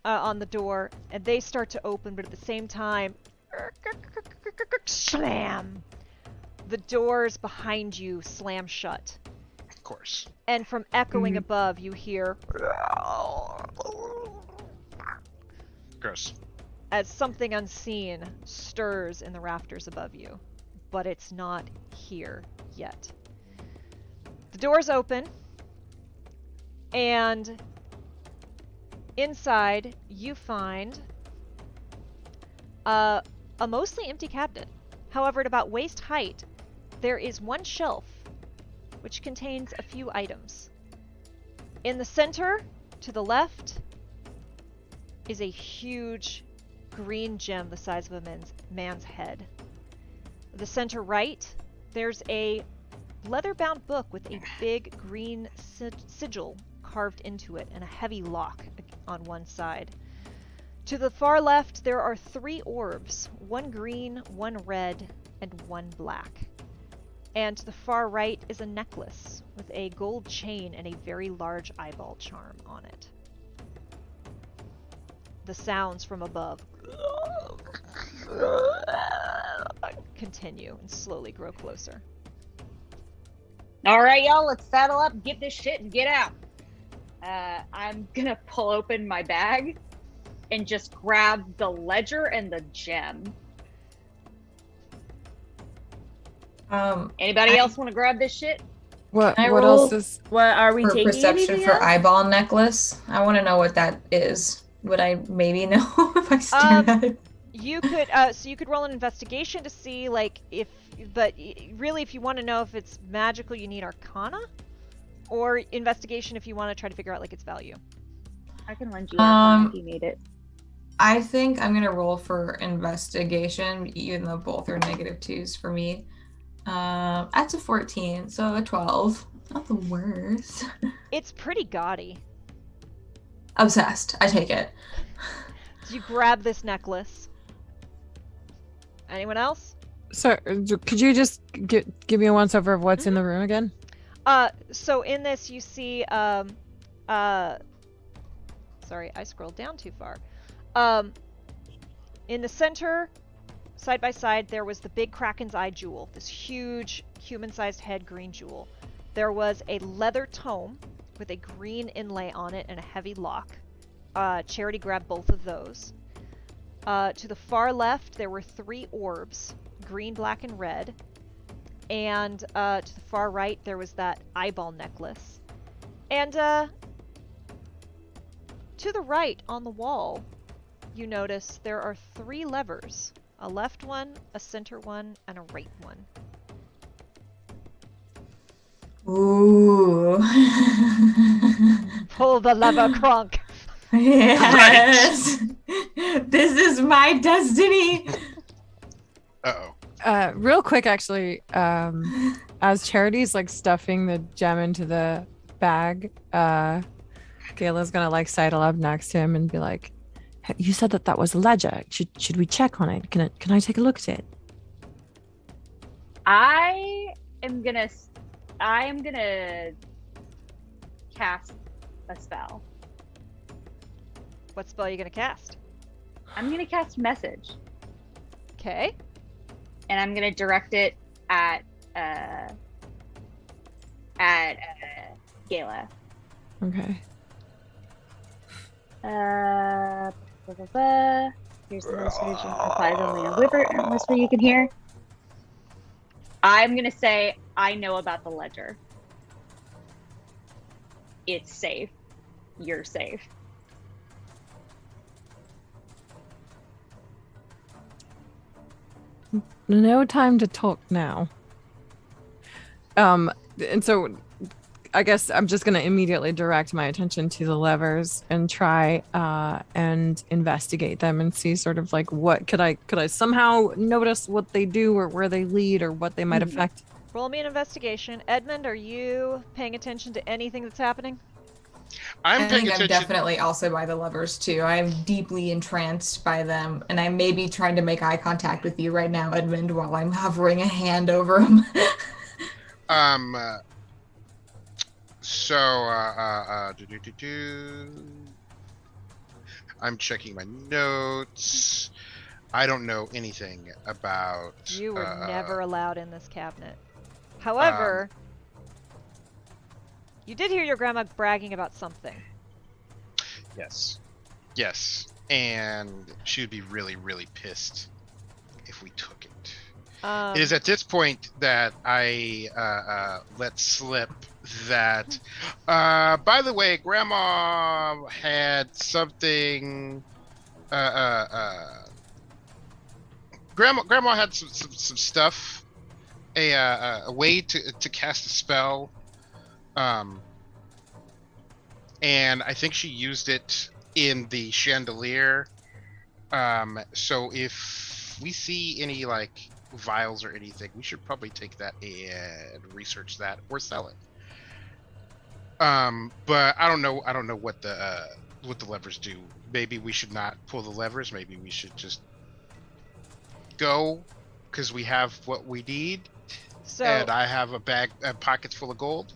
on the door, and they start to open, but at the same time, slam! The doors behind you slam shut. Of course. And from echoing above, you hear Gross. as something unseen stirs in the rafters above you, but it's not here yet. The doors open, and inside you find a mostly empty cabinet. However, at about waist height, there is one shelf which contains a few items. In the center, to the left, is a huge green gem the size of a man's head. The center right, there's a leather-bound book with a big green sigil carved into it and a heavy lock on one side. To the far left, there are 3 orbs, one green, one red, and one black. And to the far right is a necklace with a gold chain and a very large eyeball charm on it. The sounds from above continue and slowly grow closer. All right, y'all, let's saddle up, get this shit, and get out. I'm gonna pull open my bag and just grab the ledger and the gem. Anybody else want to grab this shit? What Can I what roll else is What are we for taking? perception anything for else? eyeball necklace? I want to know what that is. Would I maybe know if I stared at it? You could, so you could roll an investigation to see, like, if, but really if you want to know if it's magical, you need Arcana, or investigation if you want to try to figure out, like, its value. I can lend you one if you need it. I think I'm gonna roll for investigation, even though both are -2s for me. That's a 14, so a 12. Not the worst. It's pretty gaudy. Obsessed. I take it. So you grab this necklace. Anyone else? so could you just give me a once over of what's in the room again? So in this you see, sorry, I scrolled down too far. In the center, side by side, there was the big Kraken's Eye jewel, this huge human-sized head green jewel. There was a leather tome with a green inlay on it and a heavy lock. Charity grabbed both of those. To the far left, there were 3 orbs, green, black, and red. And to the far right, there was that eyeball necklace. And to the right, on the wall, you notice there are 3 levers. A left one, a center one, and a right one. Ooh. Pull the lever, Kronk! Yes. This is my destiny. Uh-oh. Real quick, actually, as Charity's like stuffing the gem into the bag, Gayla's gonna like sidle up next to him and be like, "You said that was a ledger. Should we check on it? Can I take a look at it?" I am gonna cast a spell. What spell are you gonna cast? I'm gonna cast message, Okay. and I'm gonna direct it at Gayla. Okay. Here's the message. Applies only on Wyvern unless where you can hear. I'm gonna say I know about the ledger. It's safe. You're safe. No time to talk now. And so I guess I'm just gonna immediately direct my attention to the levers and try and investigate them and see sort of like what could I somehow notice what they do or where they lead or what they might affect. Roll me an investigation. Edmund, are you paying attention to anything that's happening? I'm I paying think I'm attention. definitely also by the levers too. I'm deeply entranced by them, and I may be trying to make eye contact with you right now, Edmund, while I'm hovering a hand over him. Um. So, I'm checking my notes. I don't know anything about. You were never allowed in this cabinet. However, you did hear your grandma bragging about something. Yes. Yes. And she would be really, really pissed if we took it. It is at this point that I let slip that, by the way, Grandma had something. Grandma had some stuff, a way to cast a spell, and I think she used it in the chandelier. So if we see any like vials or anything, we should probably take that and research that or sell it. But I don't know what the levers do. Maybe we should not pull the levers. Maybe we should just go because we have what we need. So, and I have pockets full of gold.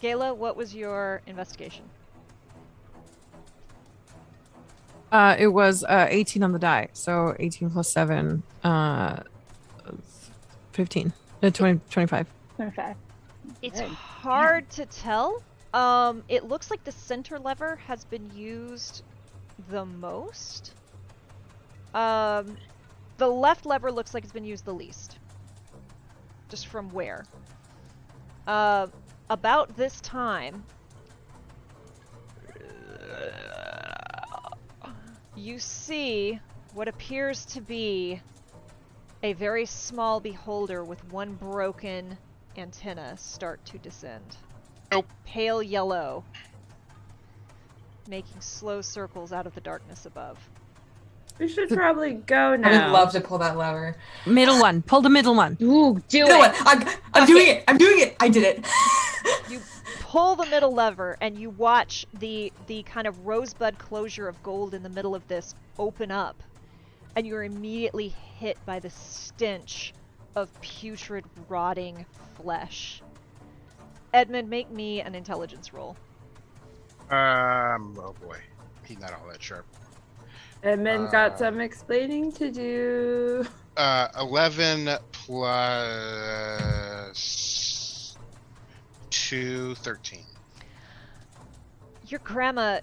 Gayla, what was your investigation? It was 18 on the die, so 18 plus 7, 15, 20, 25. 25. It's Good. hard to tell. It looks like the center lever has been used the most. The left lever looks like it's been used the least. Just from where? About this time, you see what appears to be a very small beholder with one broken antenna start to descend. Nope. Pale yellow, making slow circles out of the darkness above. We should probably go I now. would love to pull that lever. Middle one. Pull the middle one. Ooh, do Middle it. one. I'm doing it. I'm doing it. I did it. You pull the middle lever and you watch the kind of rosebud closure of gold in the middle of this open up, and you're immediately hit by the stench of putrid, rotting flesh. Edmund, make me an intelligence roll. Oh boy, he's not all that sharp. Edmund got some explaining to do. 11 plus 2, 13. Your grandma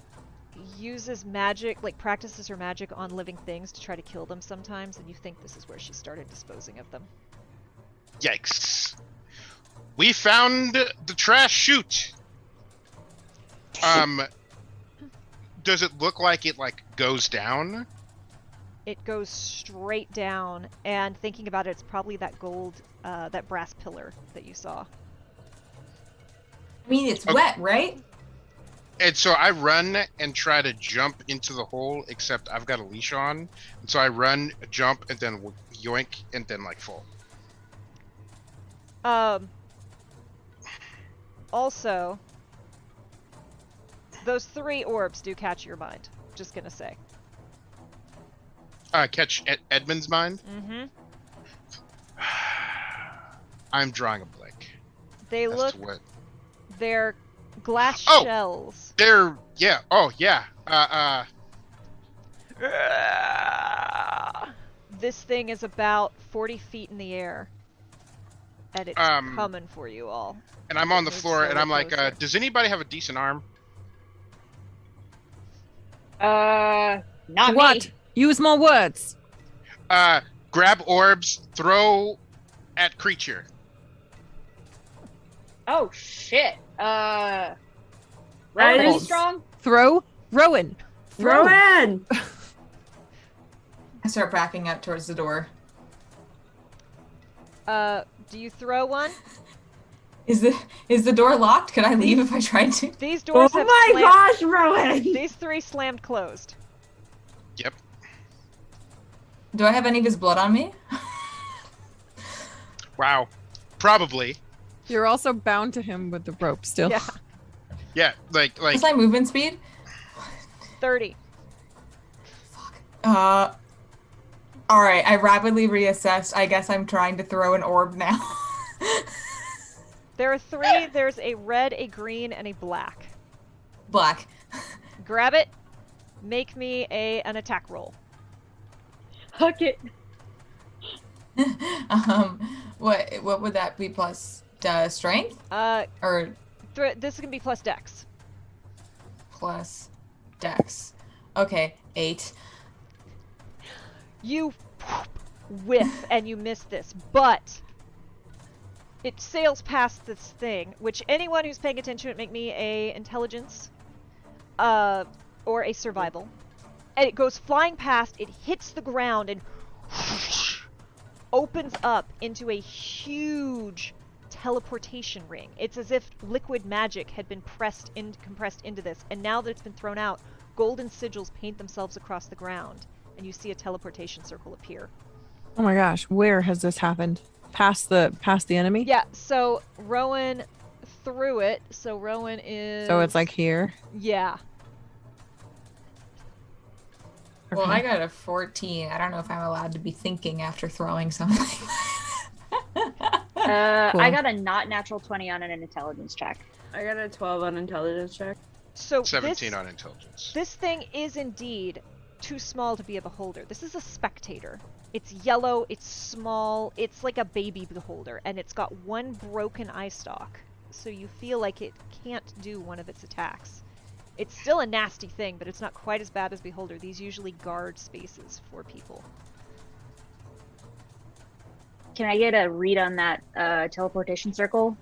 uses magic, like practices her magic on living things to try to kill them sometimes, and you think this is where she started disposing of them. Yikes. We found the trash chute. Does it look like it goes down? It goes straight down, and thinking about it, it's probably that gold, that brass pillar that you saw. I mean, it's Okay. wet, right? And so I run and try to jump into the hole, except I've got a leash on. And so I run, jump, and then yoink, and then fall. Also, those 3 orbs do catch your mind. Just gonna say. Catch Edmund's mind. Mm-hmm. I'm drawing a blank. They as look, to what. they're glass Oh! shells. They're yeah. This thing is about 40 feet in the air. And it's coming for you all. And I'm on the Move floor, and slowly I'm like, closer. does anybody have a decent arm? Not What? me. Use more words. Grab orbs, throw at creature. Oh shit. Right. Pretty Hold. strong. Throw. Rowan. Throw in! I start backing up towards the door. Do you throw one? Is the door locked? Could I leave if I tried to? These Oh doors have my slammed. gosh, Rowan! These 3 slammed closed. Yep. Do I have any of his blood on me? Wow. Probably. You're also bound to him with the rope still. Yeah. Yeah, like What's my movement speed? 30. All right, I rapidly reassessed. I guess I'm trying to throw an orb now. There are 3. There's a red, a green, and a black. Black. Grab it. Make me an attack roll. Hook it. What would that be plus strength? Or This is gonna be plus dex. plus dex. Okay, 8. You whiff and you miss this, but it sails past this thing, which anyone who's paying attention would make me a intelligence or a survival. And it goes flying past, it hits the ground and opens up into a huge teleportation ring. It's as if liquid magic had been compressed into this, and now that it's been thrown out, golden sigils paint themselves across the ground, and you see a teleportation circle appear. Oh my gosh, where has this happened? Past the enemy? Yeah, so Rowan threw it, so Rowan is... So it's like here? Yeah. Well, I got a 14. I don't know if I'm allowed to be thinking after throwing something. Cool. I got a not natural 20 on an intelligence check. I got a 12 on intelligence check. So 17 on intelligence. This thing is indeed too small to be a beholder. This is a spectator. It's yellow, it's small, it's like a baby beholder, and it's got one broken eye stalk. So you feel like it can't do one of its attacks. It's still a nasty thing, but it's not quite as bad as beholder. These usually guard spaces for people. Can I get a read on that teleportation circle?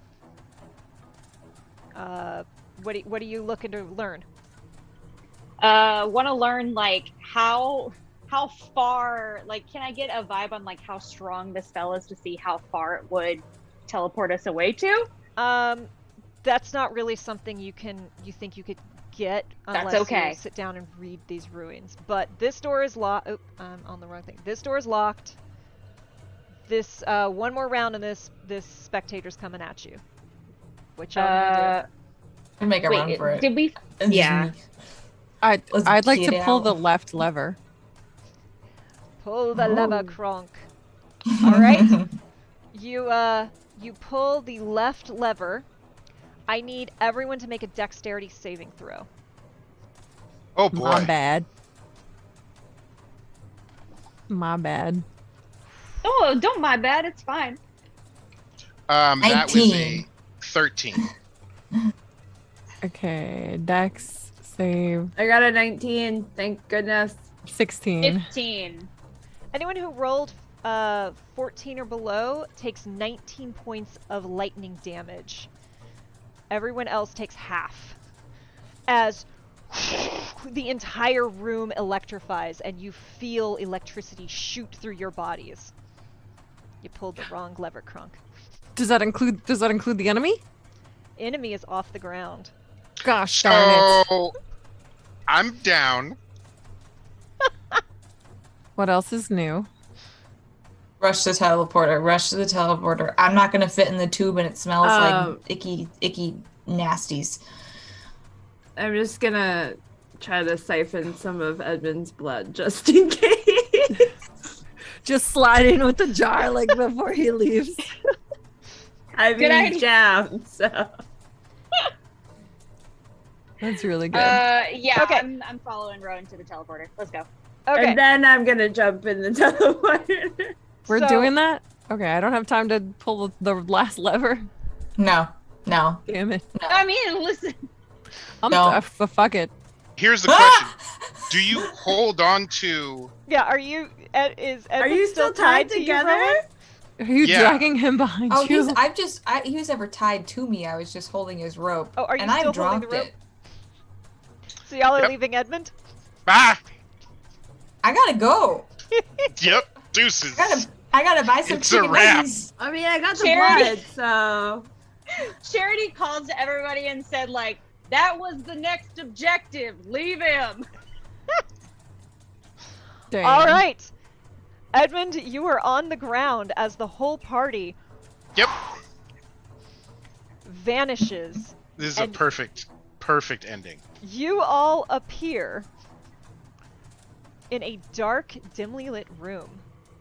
What are you looking to learn? Want to learn like how far, like, can I get a vibe on like how strong the spell is to see how far it would teleport us away to? That's not really something you think you could get unless okay. you sit down and read these ruins. But this door is locked. Oh, I'm on the wrong thing. This door is locked. This one more round and this spectator's coming at you. Which I'll do. I'd make a run for it. Did we? Yeah. I'd like get to pull out. the left lever. Pull the lever, Kronk. All right. You pull the left lever. I need everyone to make a dexterity saving throw. Oh boy. My bad. My bad. Oh, don't my bad. It's fine. That was 19. a 13. Okay, dex save I got a 19. Thank goodness. 16. 15. Anyone who rolled 14 or below takes 19 points of lightning damage. Everyone else takes half. As the entire room electrifies and you feel electricity shoot through your bodies. You pulled the wrong lever, Kronk. Does that include the enemy? Enemy is off the ground. Gosh darn it. So I'm down. What else is new? Rush to the teleporter. I'm not gonna fit in the tube, and it smells like icky nasties. I'm just gonna try to siphon some of Edmund's blood just in case. Just slide in with the jar like before he leaves. I've Good been idea. down, so. That's really good. Yeah. Okay. I'm following Rowan to the teleporter. Let's go. Okay. And then I'm gonna jump in the teleporter. We're so- doing that? Okay, I don't have time to pull the last lever. No. Damn it. I mean, listen. No. Fuck it. Here's the question. Do you hold on to... Yeah, are you is Are Edmund you still tied to you, together? Rowan? Are you Yeah. dragging him behind Oh, you? he was never tied to me. I was just holding his rope. Oh, are you and still I holding dropped the rope? it. So y'all are Yep. leaving Edmund? Ah! I gotta go. Yep. Deuces. I gotta buy some It's a chicken wrap. nuggets. I mean, I got the Charity. blood, so. Charity called to everybody and said, like, that was the next objective. Leave him. Damn. All right. Edmund, you are on the ground as the whole party Yep. vanishes. This is a And- perfect ending. You all appear in a dark, dimly lit room.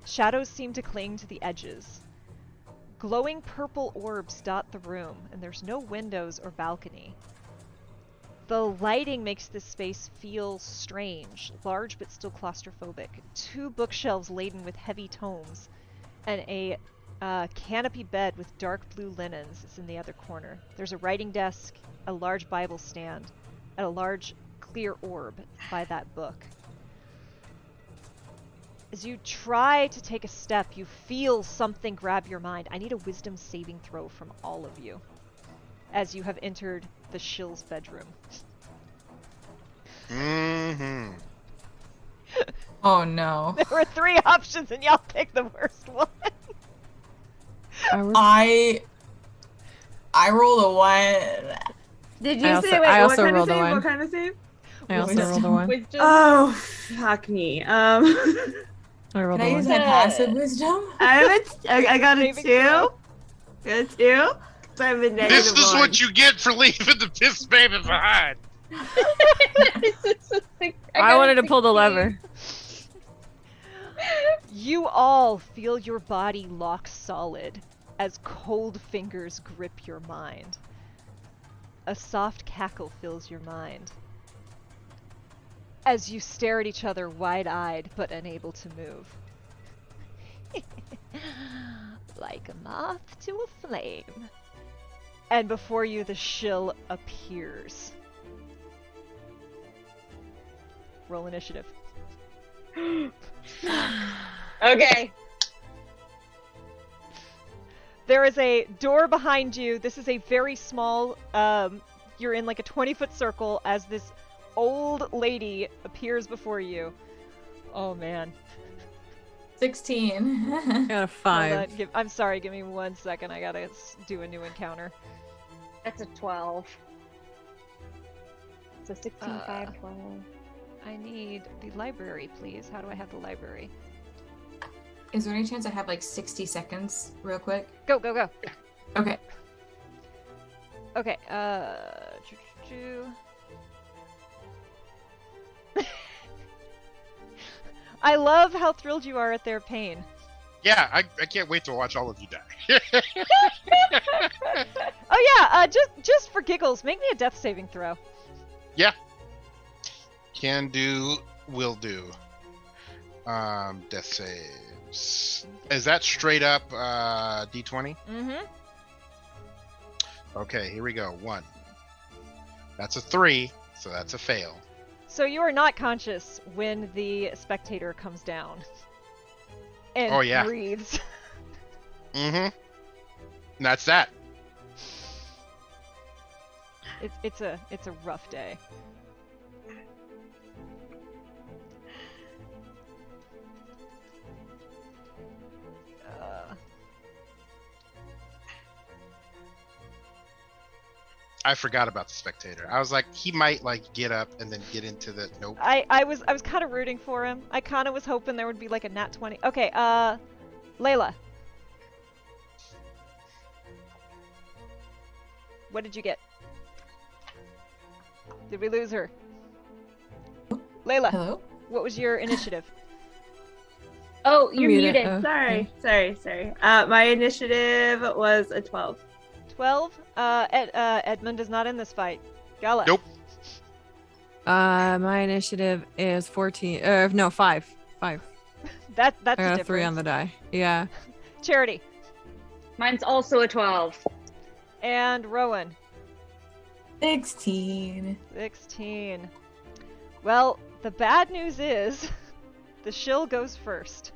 Shadows seem to cling to the edges. Glowing purple orbs dot the room, and there's no windows or balcony. The lighting makes this space feel strange, large but still claustrophobic. 2 bookshelves laden with heavy tomes, and a canopy bed with dark blue linens is in the other corner. There's a writing desk, a large Bible stand, and a large clear orb by that book. As you try to take a step, you feel something grab your mind. I need a wisdom saving throw from all of you as you have entered the shill's bedroom. Mm-hmm. Oh no. There were 3 options and y'all picked the worst one. I rolled a 1. Did you I also- say wait? I What also kind of rolled a save? one. What kind of save? I also rolled a 1. Wisdom. Oh, fuck me. I rolled Can I a use 1. my passive wisdom? I got a Saving 2. throw. Got a 2. So I'm a negative This is 1. what you get for leaving the piss baby behind. I wanted to pull the lever. You all feel your body lock solid as cold fingers grip your mind. A soft cackle fills your mind as you stare at each other wide-eyed but unable to move. Like a moth to a flame. And before you, the shill appears. Roll initiative. Okay. There is a door behind you. This is a very small, you're in like a 20-foot circle as this old lady appears before you. Oh man. 16. I got a Hold 5. on, I'm sorry, give me 1 second. I gotta do a new encounter. That's a 12. So 16, 5, 12. I need the library, please. How do I have the library? Is there any chance I have like 60 seconds real quick? Go, go, go. Okay. Okay, I love how thrilled you are at their pain. Yeah, I can't wait to watch all of you die. Oh yeah, just for giggles, make me a death saving throw. Can do, will do. Death saves. Is that straight up D20? Mm-hmm. Okay, here we go. 1. That's a 3, so that's a fail. So you are not conscious when the spectator comes down and Oh, yeah. breathes. Mm-hmm. And that's that. It's a rough day. I forgot about the spectator. I was like, he might like get up and then get into the nope. I was kind of rooting for him. I kind of was hoping there would be like a nat 20. Okay, Layla. What did you get? Did we lose her? Layla, Hello? what was your initiative? Oh, you're Muted. muted. Sorry. My initiative was a 12. 12? Edmund is not in this fight. Gala. Nope. My initiative is 14. No, 5. 5. That's I a got a difference. 3 on the die. Yeah. Charity. Mine's also a 12. And Rowan. 16. 16. Well, the bad news is the shill goes first.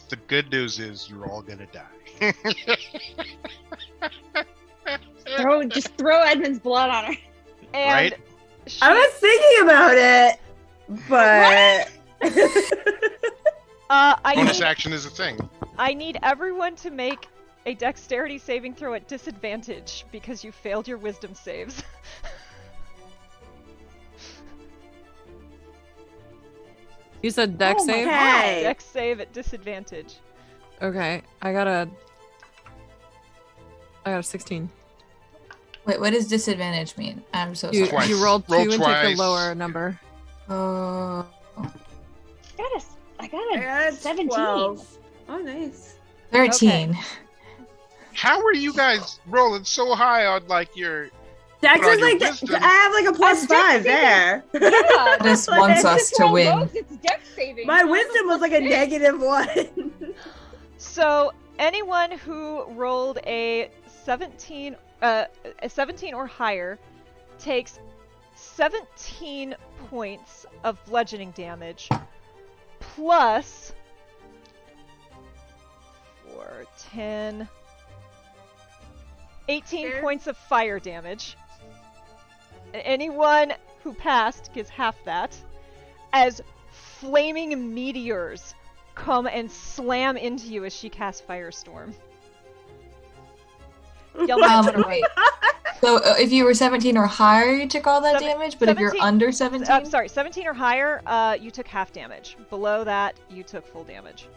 The good news is you're all gonna die. Just throw Edmund's blood on her. And Right? she- I was thinking about it, but Bonus action is a thing. I need everyone to make a dexterity saving throw at disadvantage because you failed your wisdom saves. You said deck save? okay. Dex save at disadvantage. Okay. I got a I got a 16. Wait, what does disadvantage mean? I'm so You, sorry. Twice. you rolled 2 Roll and take twice. the lower number. Oh, I got a 17. 12. Oh, nice. 13. How are you guys rolling so high on like your? Dex Put on is your like, wisdom. I have like a plus Dex 5 saving. there. Yeah, This wants us to win. It's dex saving. My wisdom was like a -1. So anyone who rolled a 17 or higher takes 17 points of bludgeoning damage plus 4, 10, 18 Fair. points of fire damage. And anyone who passed gets half that, as flaming meteors come and slam into you as she casts Firestorm. Y'all might wanna run. Wait. So if you were 17 or higher, you took all that damage, but if you're 17 under 17, I'm sorry, 17 or higher, you took half damage. Below that, you took full damage.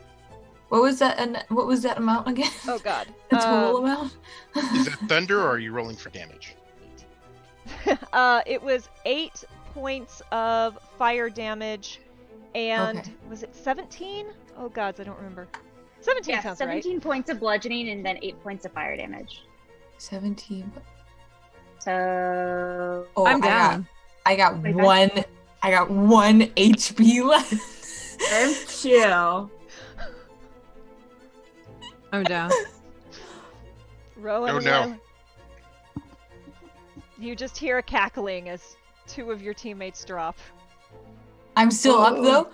what was that? And what was that amount again? Oh god. The total amount? Is that thunder or are you rolling for damage? It was 8 points of fire damage, and Okay. was it 17? Oh gods, I don't remember. 17 Yeah, sounds 17 points of bludgeoning and then 8 points of fire damage. 17. So Oh, I'm down. I got Wait, one. I got 1 HP left. I'm chill. I'm down. right. Rowan Oh, and no. Lila. You just hear a cackling as 2 of your teammates drop. I'm still up though.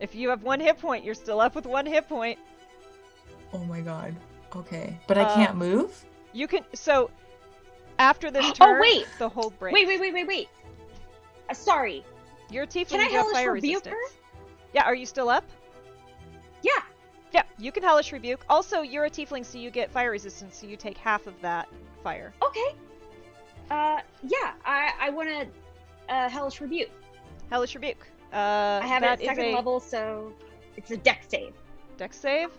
If you have 1 hit point, you're still up with 1 hit point. Oh my god. Okay, but I can't move. You can so after this Oh, turn, wait. the hold breaks. wait. Sorry. You're a tiefling. Can I you have hellish fire rebuke resistance. her? Yeah, are you still up? Yeah. Yeah, you can hellish rebuke. Also, you're a tiefling, so you get fire resistance, so you take half of that fire. Okay. Yeah. I want to hellish rebuke. Hellish rebuke. I have it that at second is a level, so it's a dex save. dex save.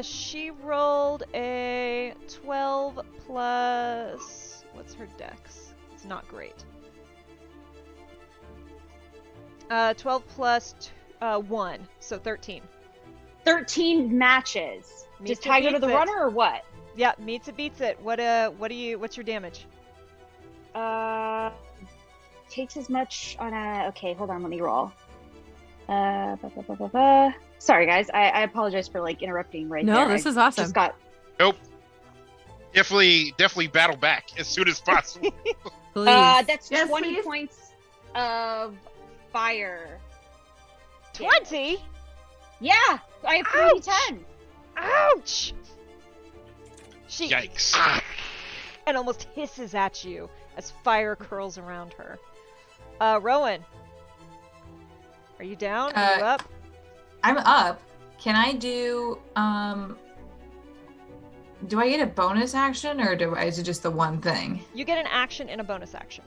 She rolled a 12 plus. What's her dex? It's not great. 12 plus 1, so 13. 13 matches. Meets Does it, Ty go to beats the it. runner or what? Yeah, meets it, beats it. What's your damage? Takes as much on a. Okay, hold on. Let me roll. Sorry, guys. I apologize for like interrupting right No, there. this I is awesome. Just got. Nope. Definitely battle back as soon as possible. Please. That's Yes, 20 please. points of fire. 20? Yeah, I have 3d10. Ouch! She Yikes. and almost hisses at you as fire curls around her. Rowan, are you down? Are you up? I'm up. Can I do do I get a bonus action or is it just the one thing? You get an action and a bonus action.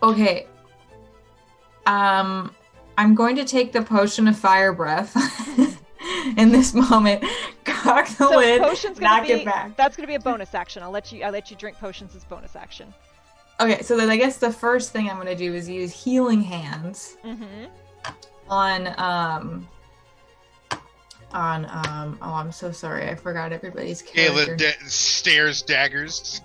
Okay. I'm going to take the potion of fire breath in this moment. Cock the So lid, potion's gonna knock be it back. that's gonna be a bonus action. I'll let you drink potions as bonus action. Okay, so then I guess the first thing I'm gonna do is use healing hands Mm-hmm. on oh, I'm so sorry, I forgot everybody's character. Kayla stares daggers.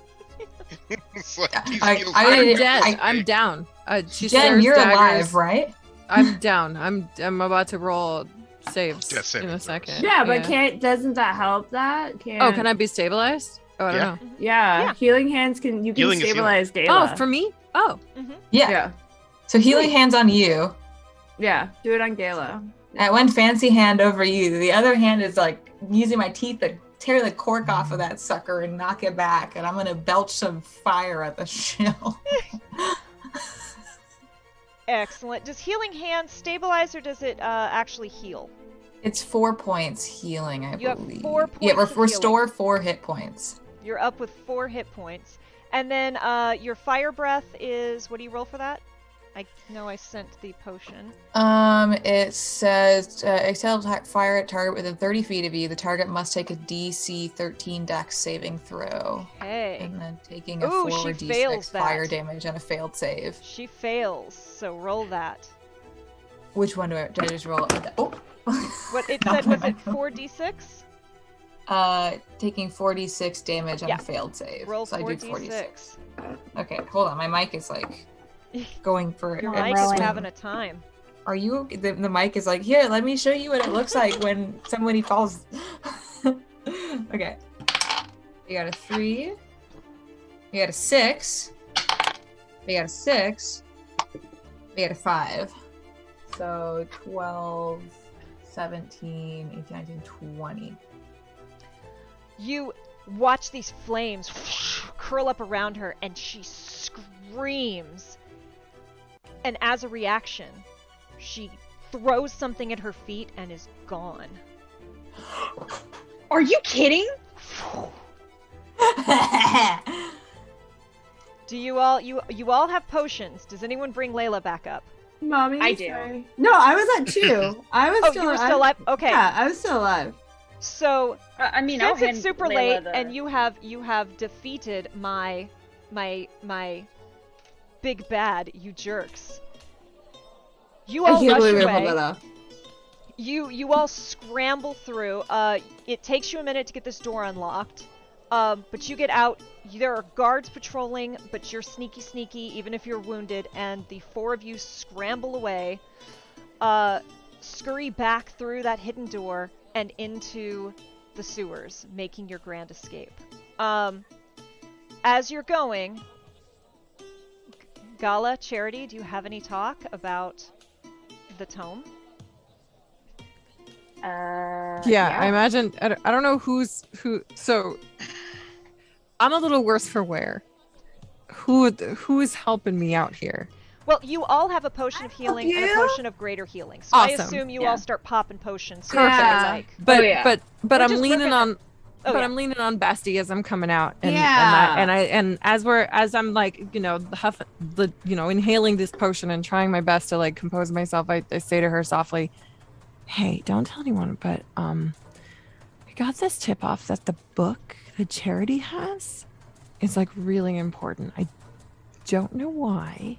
It's like he's I- healed. I I'm didn't- dead. I'm down. She Jen, stares you're daggers. alive, right? I'm down. I'm about to roll saves Death saving in a throws. second. Yeah, but doesn't that help that? Oh, can I be stabilized? Oh, I don't Yeah. know. Yeah, Yeah. healing hands can Healing is stabilize Gala. Oh, for me? Oh, Yeah. Yeah. So healing hands on you. Yeah, do it on Gala. That one fancy hand over you. The other hand is like using my teeth to tear the cork off of that sucker and knock it back. And I'm gonna belch some fire at the shell. Excellent. Does healing hands stabilize or does it actually heal? It's 4 points healing, I You have believe. 4 Yeah, points of restore 4 hit points. You're up with 4 hit points. And then your fire breath is, what do you roll for that? I know I sent the potion. It says exhale attack fire at target within 30 feet of you. The target must take a DC 13 Dex saving throw. Okay. And then taking a Ooh, she 4d6 fails fire that. damage and a failed save. She fails, so roll that. Which one do I just roll? Oh. What it Not said, was my it 4d6? Taking 4d6 damage and Yeah. a failed save. Roll so I do 4d6. Okay, hold on. My mic is like going for Your I'm mic is rolling. having a time. Are you? The mic is like, here, let me show you what it looks like when somebody falls. Okay. You got a 3. You got a 6. You got a 6. You got a 5. So 12, 17, 18, 19, 20. You watch these flames curl up around her, and she screams. And as a reaction, she throws something at her feet and is gone. Are you kidding? Do you all have potions? Does anyone bring Layla back up? Mommy, I do. sorry. No, I was at 2. I was Oh, still you were still alive? Okay. Yeah, I was still alive. So I mean, I'll since hand it's super Layla late the- and you have defeated my big bad, you jerks. You I all can't rush believe I pulled away. that off. You all scramble through. It takes you a minute to get this door unlocked. But you get out. There are guards patrolling, but you're sneaky, even if you're wounded, and the 4 of you scramble away, scurry back through that hidden door and into the sewers, making your grand escape. As you're going, Gala, Charity, do you have any talk about the tome? Yeah, I imagine. I don't know who. So, I'm a little worse for wear. Who is helping me out here? Well, you all have a potion of healing and a you. potion of greater healing. So I Awesome. assume you Yeah. all start popping potions. Perfect. Like, But yeah. but We're I'm just leaning working on. Oh, but yeah. I'm leaning on Basti as I'm coming out, and Yeah. and as I'm like inhaling this potion and trying my best to like compose myself, I say to her softly, "Hey, don't tell anyone, but I got this tip off that the book that Charity has is like really important. I don't know why,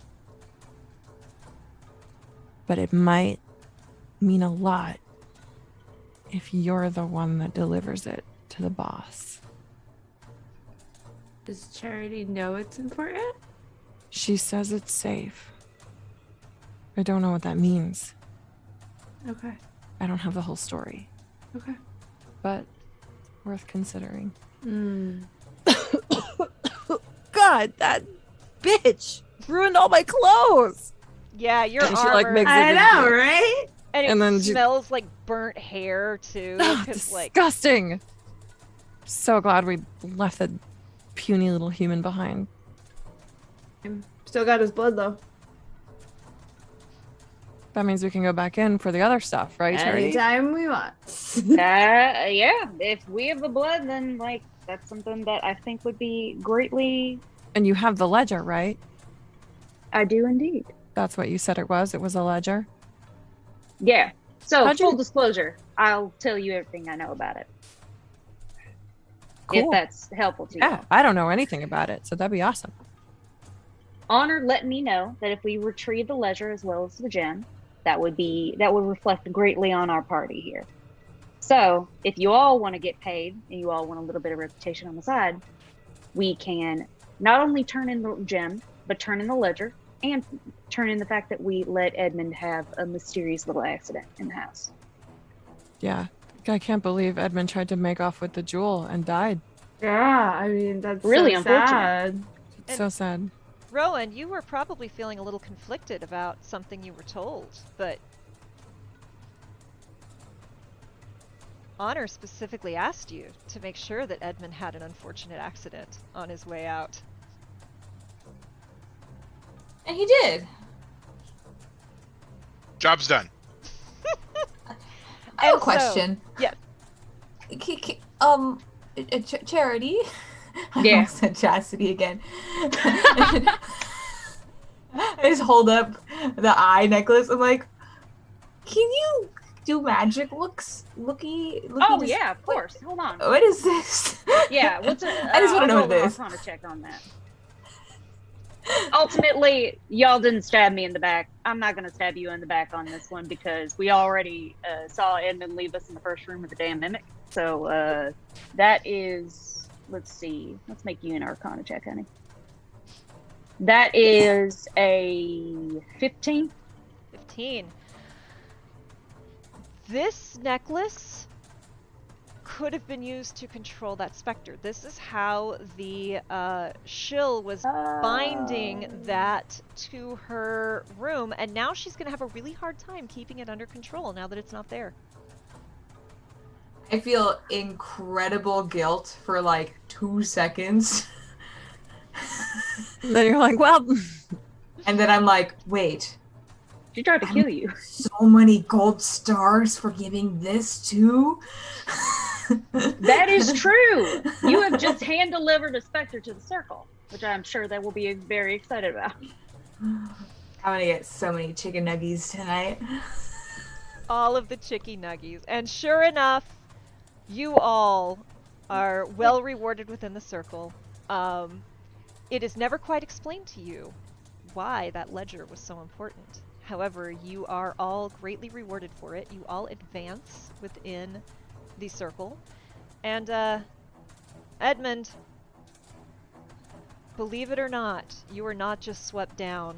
but it might mean a lot if you're the one that delivers it to the boss." Does Charity know it's important? She says it's safe. I don't know what that means. Okay. I don't have the whole story, Okay. but worth considering. Mm. God, that bitch ruined all my clothes. yeah, your And she, armor. like, makes I it know, into- right? and it and then she- smells like burnt hair too. Ugh, 'Cause, like, disgusting. So glad we left that puny little human behind. Still got his blood though. That means we can go back in for the other stuff, right, Charity? Anytime we want. Yeah, if we have the blood, then like that's something that I think would be greatly. And you have the ledger, right? I do indeed. That's what you said it was. It was a ledger. Yeah. So How'd you- full disclosure, I'll tell you everything I know about it. If Cool. that's helpful to you. Yeah, I don't know anything about it, so that'd be awesome. Honor let me know that if we retrieve the ledger as well as the gem, that would reflect greatly on our party here. So if you all want to get paid and you all want a little bit of reputation on the side, we can not only turn in the gem, but turn in the ledger and turn in the fact that we let Edmund have a mysterious little accident in the house. Yeah, I can't believe Edmund tried to make off with the jewel and died. Yeah, I mean that's Really so unfortunate. sad. It's And- so sad. Rowan, you were probably feeling a little conflicted about something you were told, but Honor specifically asked you to make sure that Edmund had an unfortunate accident on his way out. And he did. Job's done. I have a And so- question. yes. Charity. I Yeah. almost said Chastity again. I just hold up the eye necklace. I'm like, can you do magic looky? Oh just- yeah, of course. Hold on. What is this? Yeah, what's I just want to know what it is. I'll check on that. Ultimately, y'all didn't stab me in the back. I'm not going to stab you in the back on this one because we already saw Edmund leave us in the first room with the damn mimic. So that is, let's see. Let's make you an Arcana check, honey. That is a 15. 15. This necklace could have been used to control that specter. This is how the shill was binding that to her room, and now she's going to have a really hard time keeping it under control now that it's not there. I feel incredible guilt for like 2 seconds. Then you're like, well, And then I'm like, wait, She tried to kill you. so many gold stars for giving this too? That is true. You have just hand-delivered a specter to the circle, which I'm sure they will be very excited about. I'm gonna get so many chicken nuggies tonight. All of the chicky nuggies. And sure enough, you all are well rewarded within the circle. It is never quite explained to you why that ledger was so important. However, you are all greatly rewarded for it. You all advance within the circle. And, Edmund, believe it or not, you are not just swept down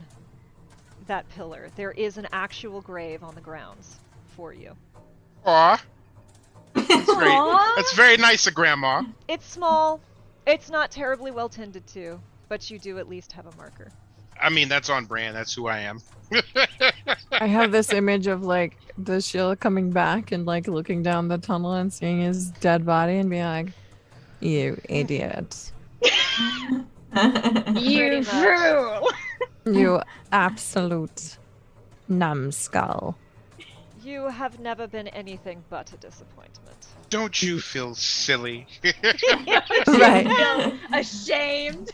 that pillar. There is an actual grave on the grounds for you. Aw. That's very nice of Grandma. It's small. It's not terribly well tended to, but you do at least have a marker. I mean, that's on brand. That's who I am. I have this image of like the shield coming back and like looking down the tunnel and seeing his dead body and being like, "You idiot! You Pretty much. fool! You absolute numbskull!" You have never been anything but a disappointment. Don't you feel silly? Right. Ashamed.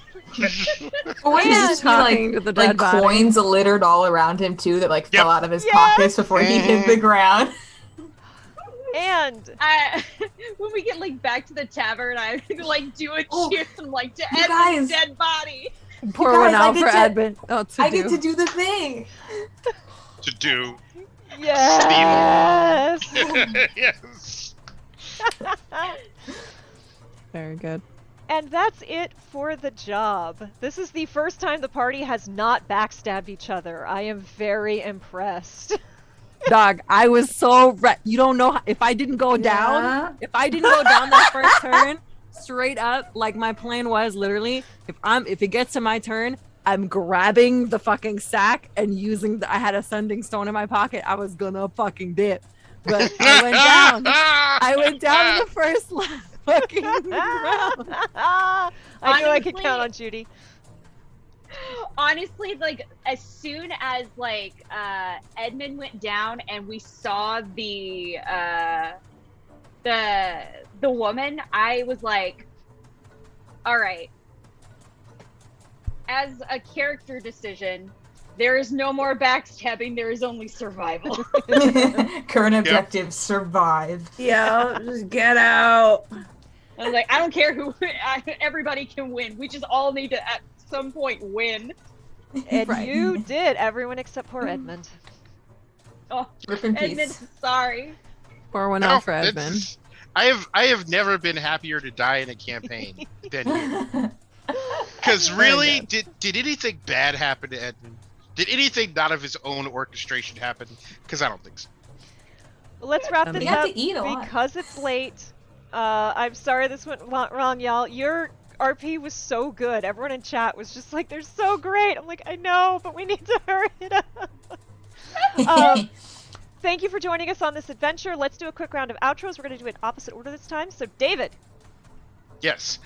Why He's is talking to the dead body. coins littered all around him too that like Yep. fell out of his Yes! pockets before he hit the ground? And When we get like back to the tavern, I like do a Oh, cheers and like to you Edmund's guys. dead body. Pour guys, one I out get for to- Edmund. Oh, to I do. get to do the thing. To do. yes. Yes. Very good. And that's it for the job. This is the first time the party has not backstabbed each other. I am very impressed. Dog, I was so you don't know if I didn't go down. If I didn't go down that first turn, straight up, like my plan was literally, if it gets to my turn, I'm grabbing the fucking sack and using I had a sending stone in my pocket. I was gonna fucking dip. But I went down. I went down in the first fucking round. I knew I could Honestly- count on Judy. Honestly, like as soon as like Edmund went down and we saw the woman, I was like, all right. As a character decision, there is no more backstabbing, there is only survival. Current objective: survive. Yeah, just get out. I was like, I don't care who, everybody can win. We just all need to at some point win. And Right. you did, everyone except poor Edmund. Oh, Rip in Edmund, peace. sorry. Pour one No, out for it's- Edmund. I have never been happier to die in a campaign than you. Because really, did anything bad happen to Edmund? Did anything not of his own orchestration happen? Because I don't think so. Well, let's wrap this You have up to eat a lot. because it's late. I'm sorry this went wrong, y'all. Your RP was so good. Everyone in chat was just like, they're so great. I'm like, I know, but we need to hurry it up. Thank you for joining us on this adventure. Let's do a quick round of outros. We're going to do it opposite order this time. So, David. Yes,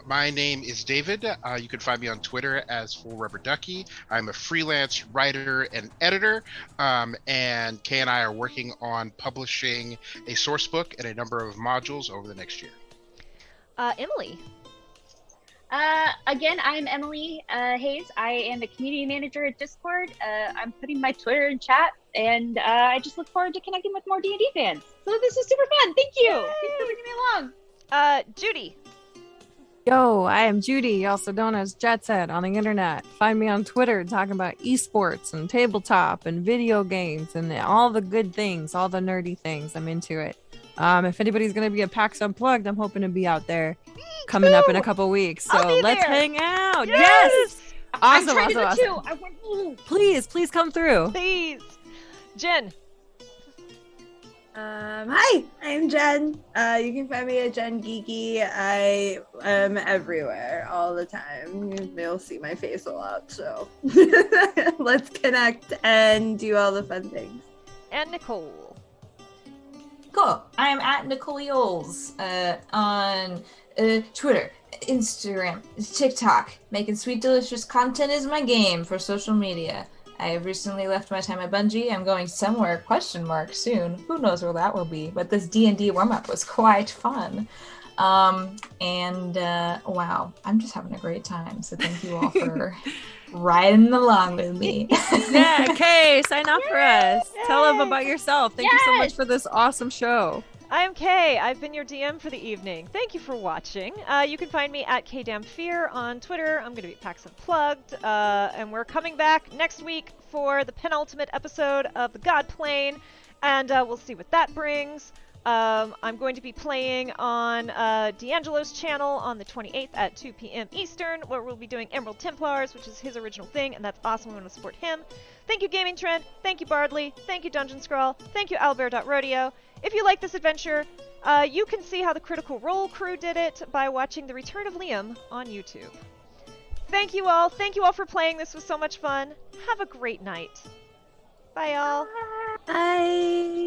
my name is David. You can find me on Twitter as Full Rubber Ducky. I'm a freelance writer and editor, and Kay and I are working on publishing a source book and a number of modules over the next year. Emily. Again, I'm Emily Hayes. I am the community manager at Discord. I'm putting my Twitter in chat, and I just look forward to connecting with more D&D fans. So this is super fun. Thank you. Thanks for bringing me along. Judy. Yo, I am Judy, also known as Jet Set on the internet. Find me on Twitter talking about esports and tabletop and video games and all the good things, all the nerdy things. I'm into it. If anybody's going to be at PAX Unplugged, I'm hoping to be out there coming up in a couple weeks. I'll So be let's there. hang out. Yes! I'm Awesome, trying to awesome, do awesome. too. I want you. Please come through. Please. Jen. Hi, I'm Jen. You can find me at Jen Geeky. I am everywhere all the time. You'll see my face a lot, so let's connect and do all the fun things. And Nicole. Cool. I am at Nicole Yoles on Twitter, Instagram, TikTok. Making sweet, delicious content is my game for social media. I have recently left my time at Bungie. I'm going somewhere, soon. Who knows where that will be. But this D&D warm-up was quite fun. Wow, I'm just having a great time. So thank you all for riding along with me. Yeah, Kay, sign up for us. Tell them Yay. about yourself. Thank you so much for this awesome show. I'm Kay. I've been your DM for the evening. Thank you for watching. You can find me at KDamnFear on Twitter. I'm going to be at PAX Unplugged. And we're coming back next week for the penultimate episode of the God Plane. And we'll see what that brings. I'm going to be playing on D'Angelo's channel on the 28th at 2 p.m. Eastern, where we'll be doing Emerald Templars, which is his original thing, and that's awesome. We want to support him. Thank you, Gaming Trend. Thank you, Bardley. Thank you, Dungeon Scrawl. Thank you, Owlbear.rodeo. If you like this adventure, you can see how the Critical Role crew did it by watching The Return of Liam on YouTube. Thank you all. Thank you all for playing. This was so much fun. Have a great night. Bye, y'all. Bye.